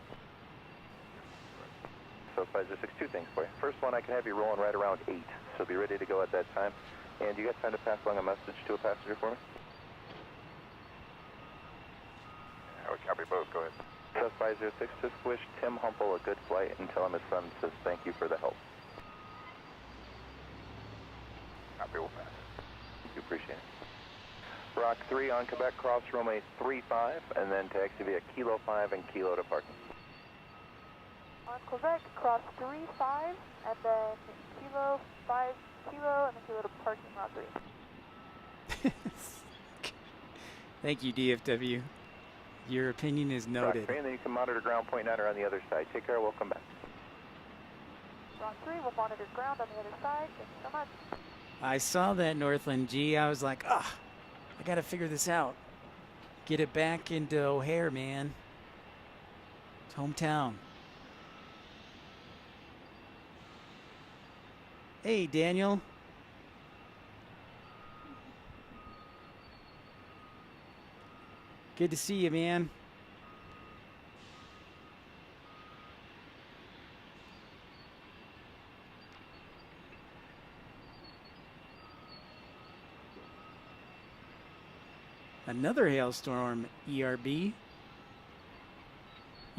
Southwest 506, two things for you. First one, I can have you rolling right around 8, so be ready to go at that time. And you got time to pass along a message to a passenger for me? I would copy both, go ahead. Southwest 506, just wish Tim Humple a good flight and tell him his son says thank you for the help. Copy, we'll pass. You appreciate it. Rock 3 on Quebec, cross runway 35, and then taxi via Kilo 5 and Kilo to parking. On Quebec, cross 35, and then Kilo 5 Kilo, and then Kilo to parking, Rock 3. Thank you, DFW. Your opinion is noted. Rock 3, and then you can monitor ground point 9 on the other side. Take care, welcome back. Rock 3 will monitor ground on the other side. Thank you so much. I saw that Northland G. I was like, I got to figure this out. Get it back into O'Hare, man. It's hometown. Hey, Daniel. Good to see you, man. Another hailstorm, ERB.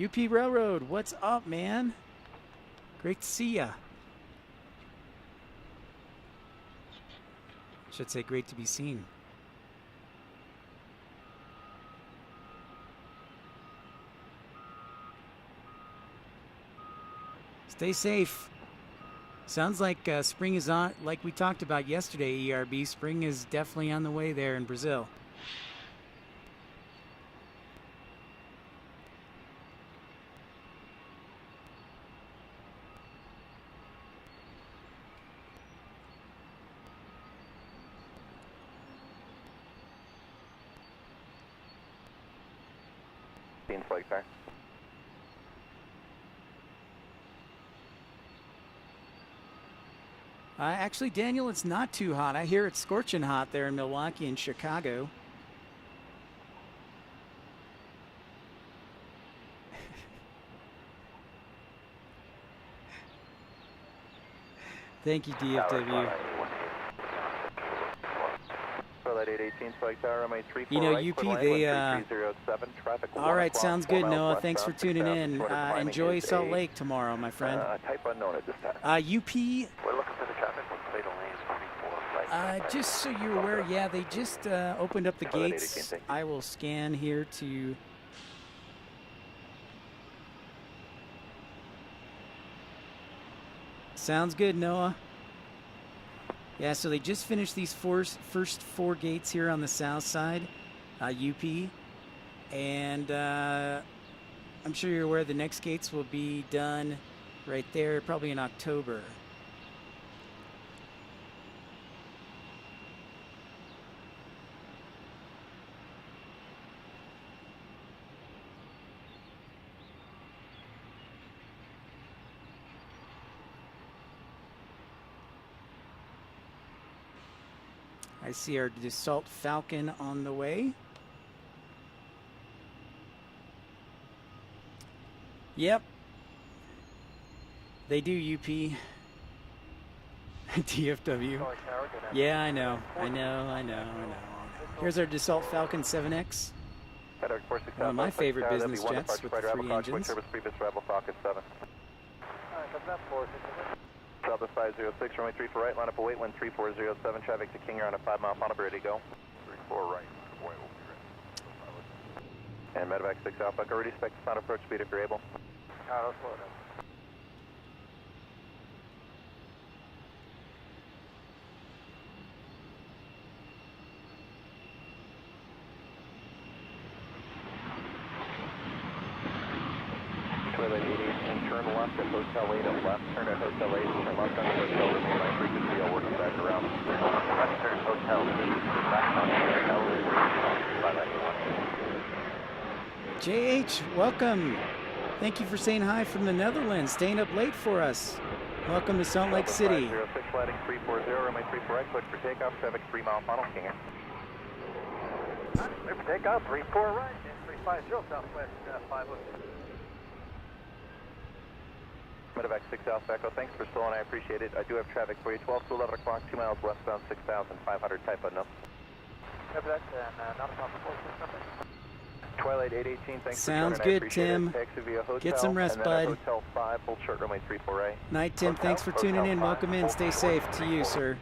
UP Railroad, what's up, man? Great to see ya. Should say great to be seen. Stay safe. Sounds like spring is on, like we talked about yesterday, ERB. Spring is definitely on the way there in Brazil. Seems like there. Actually, Daniel, it's not too hot. I hear it's scorching hot there in Milwaukee and Chicago. Thank you, DFW. You know, UP, they, all right, sounds good, Noah. Thanks for tuning in. Enjoy Salt Lake tomorrow, my friend. Type unknown at this time. UP, We're looking for the traffic on fatal lanes 34 right. just so you're aware, yeah, they just opened up the gates. I will scan here to... Sounds good, Noah. Yeah, so they just finished these first four gates here on the south side, UP. And I'm sure you're aware the next gates will be done right there, probably in October. I see our Dassault Falcon on the way. Yep. They do, UP. DFW. Yeah, I know. Here's our Dassault Falcon 7X. One of my favorite business jets with the 3 engines. Southwest 506, runway 34 right, line up await, wind 3407, traffic to King, you're on a 5 mile final, ready to go. 34 right, boy, we'll be ready. And medevac 6 Alpha, go ready, expect sound approach speed if you're able. I'll slow down. Toilet 818, turn left at Hotel 8 at left, turn at Hotel 8, turn left on Hotel, remain my frequency, I'll work you back around. Western Hotel 8, back on Hotel 591. JH, welcome. Thank you for saying hi from the Netherlands, staying up late for us. Welcome to Salt Lake City. 506, flighting 340, runway 34 right, click for takeoff, traffic 3 mile final, King. Clear for takeoff, 34 right, and 350 southwest 506. Medevac 6 Alpha Echo, thanks for stolen, I appreciate it. I do have traffic for you, 12 to 11 o'clock, 2 miles westbound, 6,500, type unknown. Copy that, and not a problem, 46 number. Twilight 818, thanks Sounds for joining, good, Tim. Taxi via hotel, Get some rest, and then bud. Hotel 5, hold short runway 34 right. Night, Tim. Hotel, Thanks for tuning in. 5, Welcome in. Stay safe to you, sir.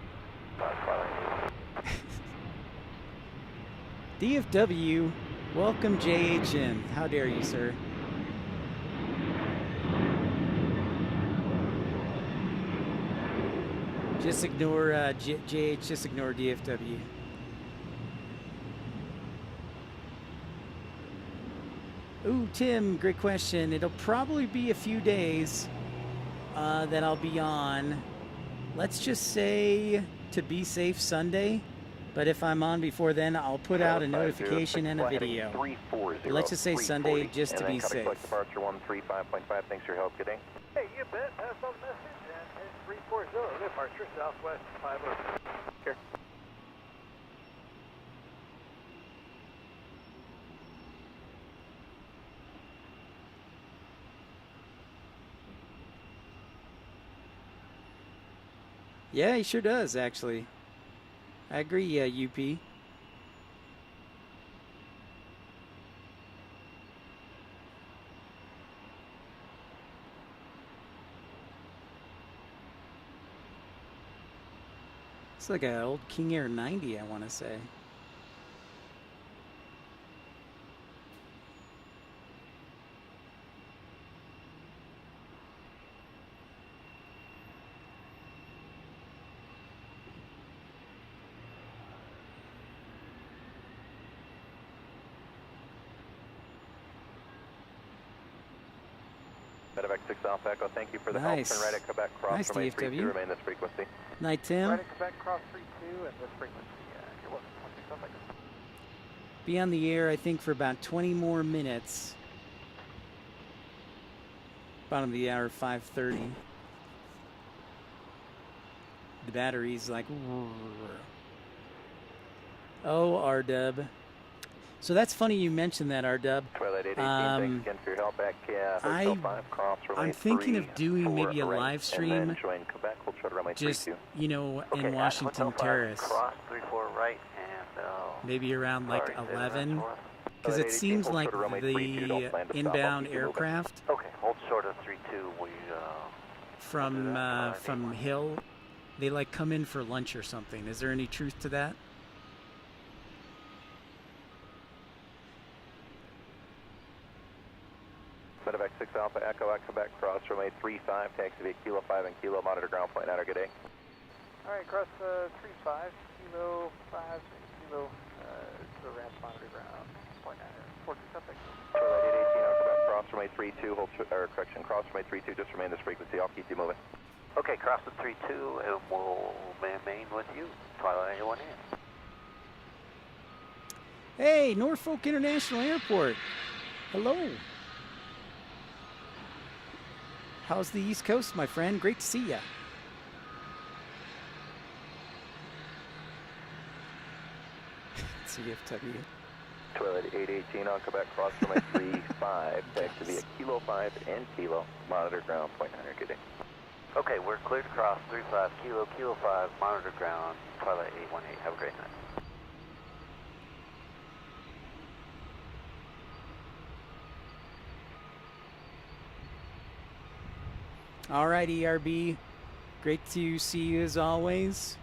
DFW, welcome JH in. How dare you, sir? Just ignore JH, just ignore DFW. Ooh, Tim, great question. It'll probably be a few days that I'll be on. Let's just say, to be safe, Sunday. But if I'm on before then, I'll put out a notification and a video. Let's just say Sunday, just to be safe. Departure 135.5. Thanks for your help. Good day. Hey, you bet. Pass on the message and 340, departure southwest 50. Here. Yeah, he sure does, actually. I agree, yeah, UP. It's like an old King Air 90, I want to say. Medevac 6 Alpha Echo, thank you for the Nice. help. Turn right at Quebec, cross Nice, runway DFW. 32, remain this frequency. Night, Tim. Right at Quebec, cross 32 and this frequency. You're welcome. 16 South Echo. Be on the air, I think, for about 20 more minutes. Bottom of the hour, 5:30. The battery's like... Oh, R-Dub. So that's funny you mentioned that, R-Dub. Twilight 818, thanks again for your help back. Hotel 5, cross runway I'm thinking 3, of doing 4, maybe a right, live and stream. then join Quebec, we'll try to runway Just, 32. you know, Okay, in Washington Hotel 5, Terrace. cross 34 right, and Maybe around like sorry, 11. Twilight Because it 18, seems hold like short of runway 32, don't the plan to stop, inbound I'll keep you moving. aircraft Okay, hold short of 32, we from Hill, they like come in for lunch or something. Is there any truth to that? Medevac 6 Alpha Echo at Quebec, cross runway 35, taxi via Kilo 5 and Kilo, monitor ground point, good day. All right, cross 35, Kilo 5, Kilo to the ramp, monitor ground, point 14 South Echo. Twilight 818 on Quebec, cross runway 32, hold, correction, cross runway 32, just remain this frequency, I'll keep you moving. Okay, cross the 32, and we'll remain with you, Twilight 818. Hey, Norfolk International Airport. Hello. How's the East Coast, my friend? Great to see ya. CFW. Twilight 818 on Quebec, cross runway 35, taxi via Kilo 5 and Kilo, monitor ground point, good day. Okay, we're cleared to cross 35, Kilo 5, monitor ground, Twilight 818, have a great night. All right, ERB. Great to see you as always.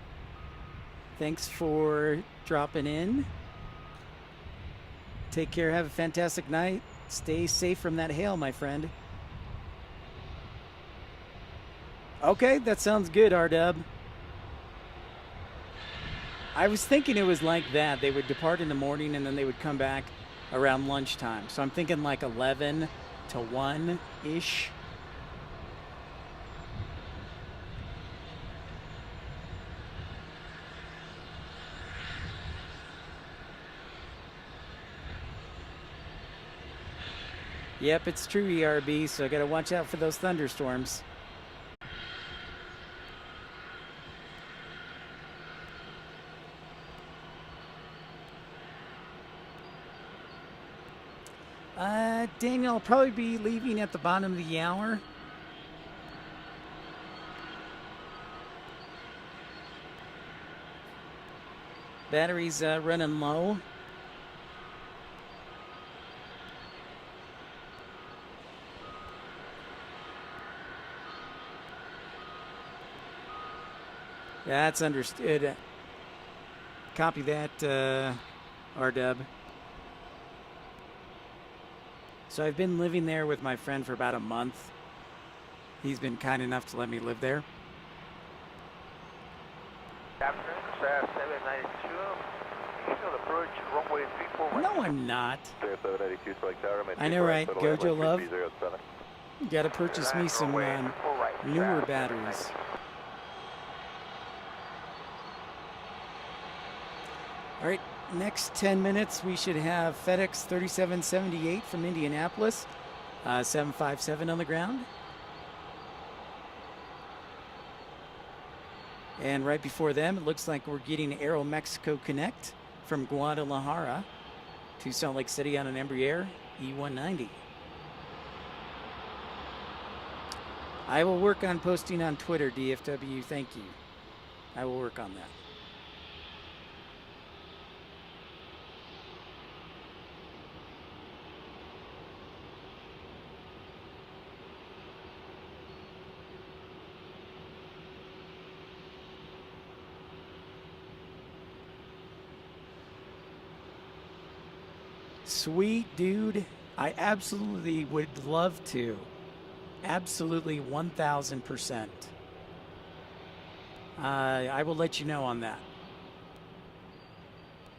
Thanks for dropping in. Take care. Have a fantastic night. Stay safe from that hail, my friend. Okay, that sounds good, R-Dub. I was thinking it was like that. They would depart in the morning and then they would come back around lunchtime. So I'm thinking like 11 to 1-ish. Yep, it's true, ERB, so I gotta watch out for those thunderstorms. Daniel, I'll probably be leaving at the bottom of the hour. Battery's running low. That's understood. Copy that, R-Dub. So I've been living there with my friend for about a month. He's been kind enough to let me live there. Captain, 792, you still approach runway 34 right? No, I'm not. 792, select tower, I know, right? Gojo Love. You gotta purchase me some newer batteries. All right, next 10 minutes, we should have FedEx 3778 from Indianapolis, 757 on the ground. And right before them, it looks like we're getting Aero Mexico Connect from Guadalajara to Salt Lake City on an Embraer E190. I will work on posting on Twitter, DFW. Thank you. I will work on that. Sweet, dude. I absolutely would love to. Absolutely 1,000%. I will let you know on that.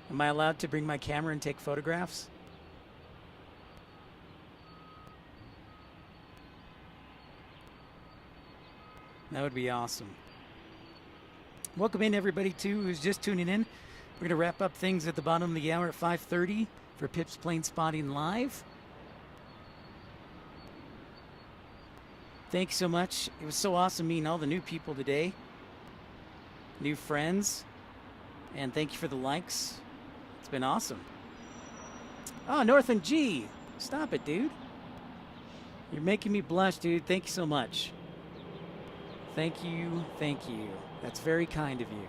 Am I allowed to bring my camera and take photographs? That would be awesome. Welcome in everybody too who's just tuning in. We're going to wrap up things at the bottom of the hour at 5:30 for Pip's Planespotting Live. Thank you so much. It was so awesome meeting all the new people today. New friends. And thank you for the likes. It's been awesome. Oh, Northern G. Stop it, dude. You're making me blush, dude. Thank you so much. Thank you. Thank you. That's very kind of you.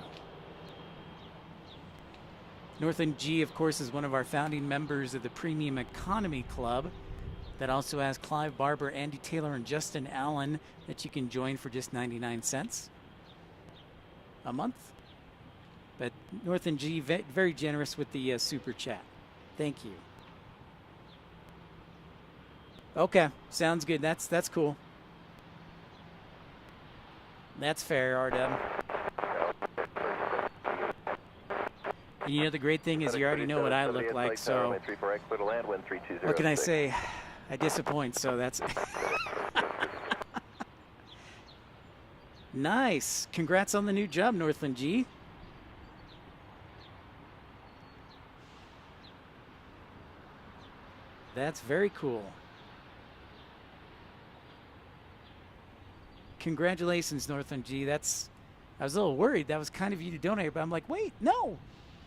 Northern G, of course, is one of our founding members of the Premium Economy Club that also has Clive Barber, Andy Taylor, and Justin Allen that you can join for just 99 cents a month. But Northern G, very generous with the super chat. Thank you. Okay, sounds good. That's cool. That's fair, RW. And you know the great thing is you already know what I look like, so what can I say? I disappoint, so that's nice. Congrats on the new job, Northland G. That's very cool. Congratulations, Northland G. I was a little worried. That was kind of you to donate, but I'm like, wait, no.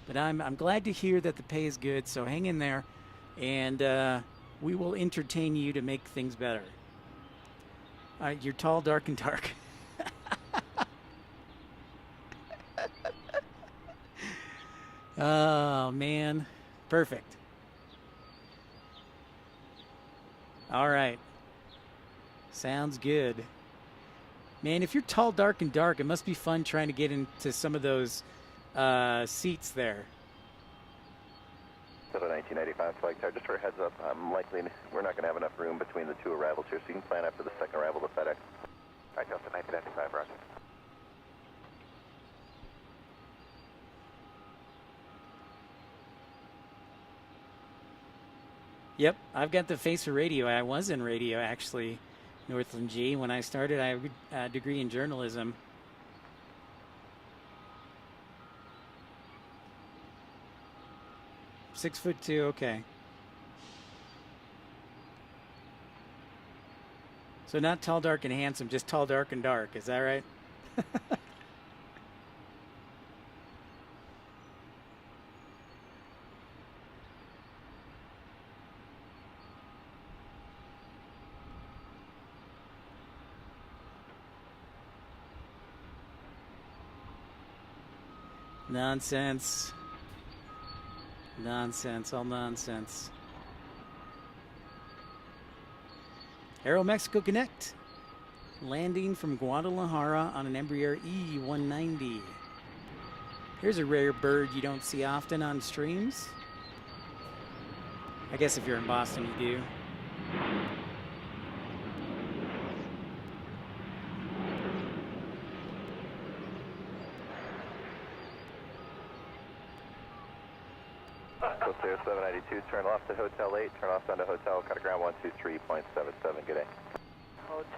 But I'm glad to hear that the pay is good, so hang in there, and we will entertain you to make things better. You're tall, dark, and dark. Oh, man. Perfect. All right. Sounds good. Man, if you're tall, dark, and dark, it must be fun trying to get into some of those seats there. So the 1995 flight card, just for a heads up, we're not going to have enough room between the two arrivals here, so you can plan after the second arrival to FedEx. All right, Delta 1995, roger. Yep, I've got the face of radio. I was in radio, actually, Northland G. When I started, I have a degree in journalism. "6'2", okay. So not tall, dark, and handsome, just tall, dark, and dark. Is that right? Nonsense. Nonsense, all nonsense. Aero Mexico Connect. Landing from Guadalajara on an Embraer E190. Here's a rare bird you don't see often on streams. I guess if you're in Boston, you do. Clear 792, turn left to Hotel 8, turn off down to Hotel, cut a ground 123.77, good day. Hotel 8,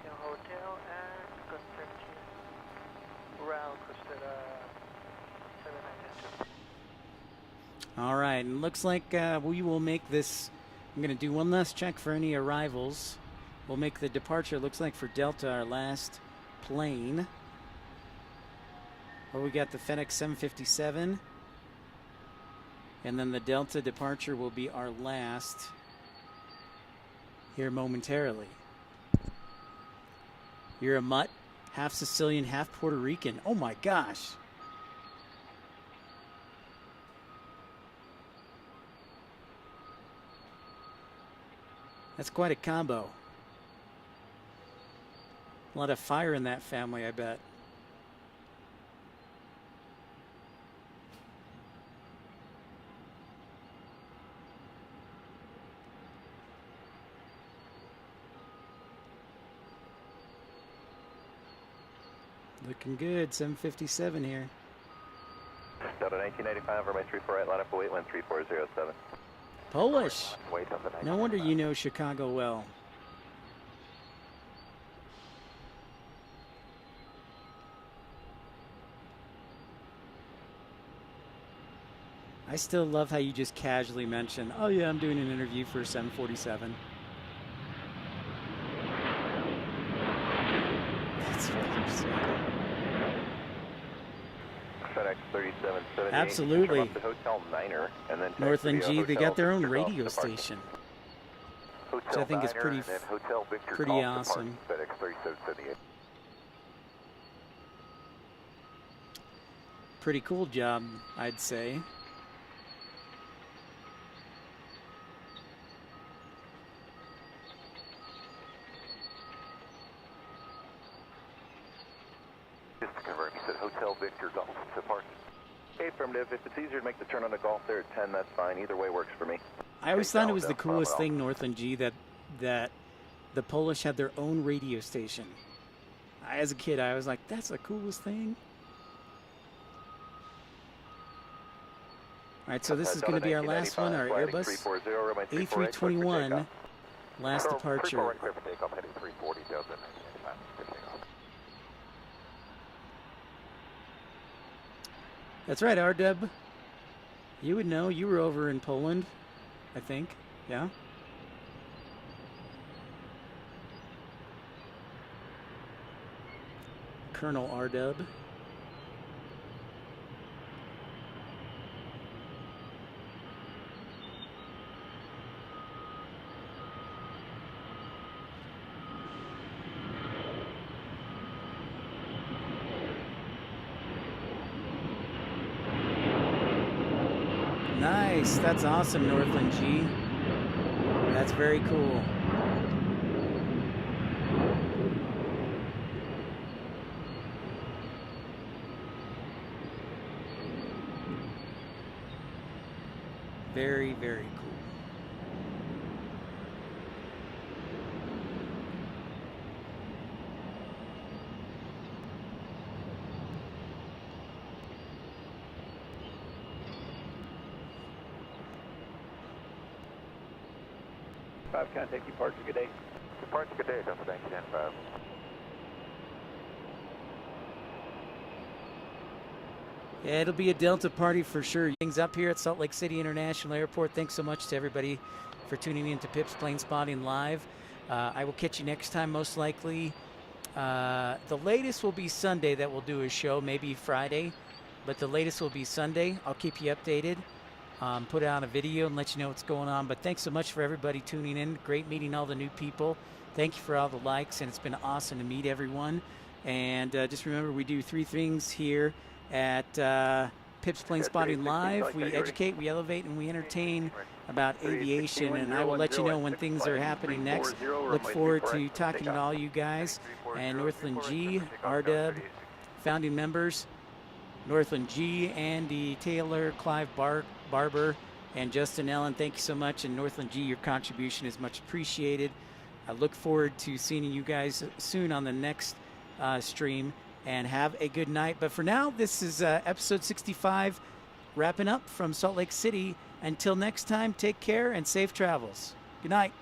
no hotel, and continue route, Christina 792. All right, and looks like we will make this. I'm going to do one last check for any arrivals. We'll make the departure, looks like for Delta, our last plane. Well, we got the Fenix 757. And then the Delta departure will be our last here momentarily. You're a mutt, half Sicilian, half Puerto Rican. Oh my gosh. That's quite a combo. A lot of fire in that family, I bet. Looking good, 757 here. Delta 1995, runway 34 right, line up await, wind 3407. Polish. Wait on the No wonder you know Chicago well. I still love how you just casually mention, oh yeah, I'm doing an interview for 747. That's what you're saying. FedEx 3778. Absolutely. Up to Hotel Niner, and then Northland G, they got their own Victor Golf radio departure. station. Hotel which I think is Niner, pretty and then Hotel Victor pretty Golf awesome. departure, FedEx 3778. Pretty cool job, I'd say. Just to confirm, you said Hotel Victor Golf departure. Okay, affirmative. If it's easier to make the turn on the Golf there at 10, that's fine. Either way works for me. I always Take thought it down was the Delta coolest Bravo. thing, Northland G, that the Polish had their own radio station. As a kid, I was like, that's the coolest thing. All right, so this is going to be our last one, our Airbus A321 last departure. That's right, RW. You would know. You were over in Poland, I think. Yeah? Colonel RW. Nice. That's awesome, Northland G. That's very cool. Very, very cool. Contact departure, good day. Departure, good day, Delta 1995. Yeah, it'll be a Delta party for sure. Things up here at Salt Lake City International Airport. Thanks so much to everybody for tuning in to Pip's Planespotting Live. I will catch you next time, most likely. The latest will be Sunday that we'll do a show, maybe Friday, but the latest will be Sunday. I'll keep you updated. Put out a video and let you know what's going on. But thanks so much for everybody tuning in. Great meeting all the new people. Thank you for all the likes, and it's been awesome to meet everyone. And just remember, we do three things here at Pip's Planespotting Live. We educate, we elevate, and we entertain about aviation. And I will let you know when things are happening next. Look forward to talking to all you guys. And Northland G, RW, founding members, Northland G, Andy Taylor, Clive Barber, and Justin Ellen, thank you so much. And Northland G, your contribution is much appreciated. I look forward to seeing you guys soon on the next stream, and have a good night. But for now, this is episode 65, wrapping up from Salt Lake City. Until next time, take care and safe travels. Good night.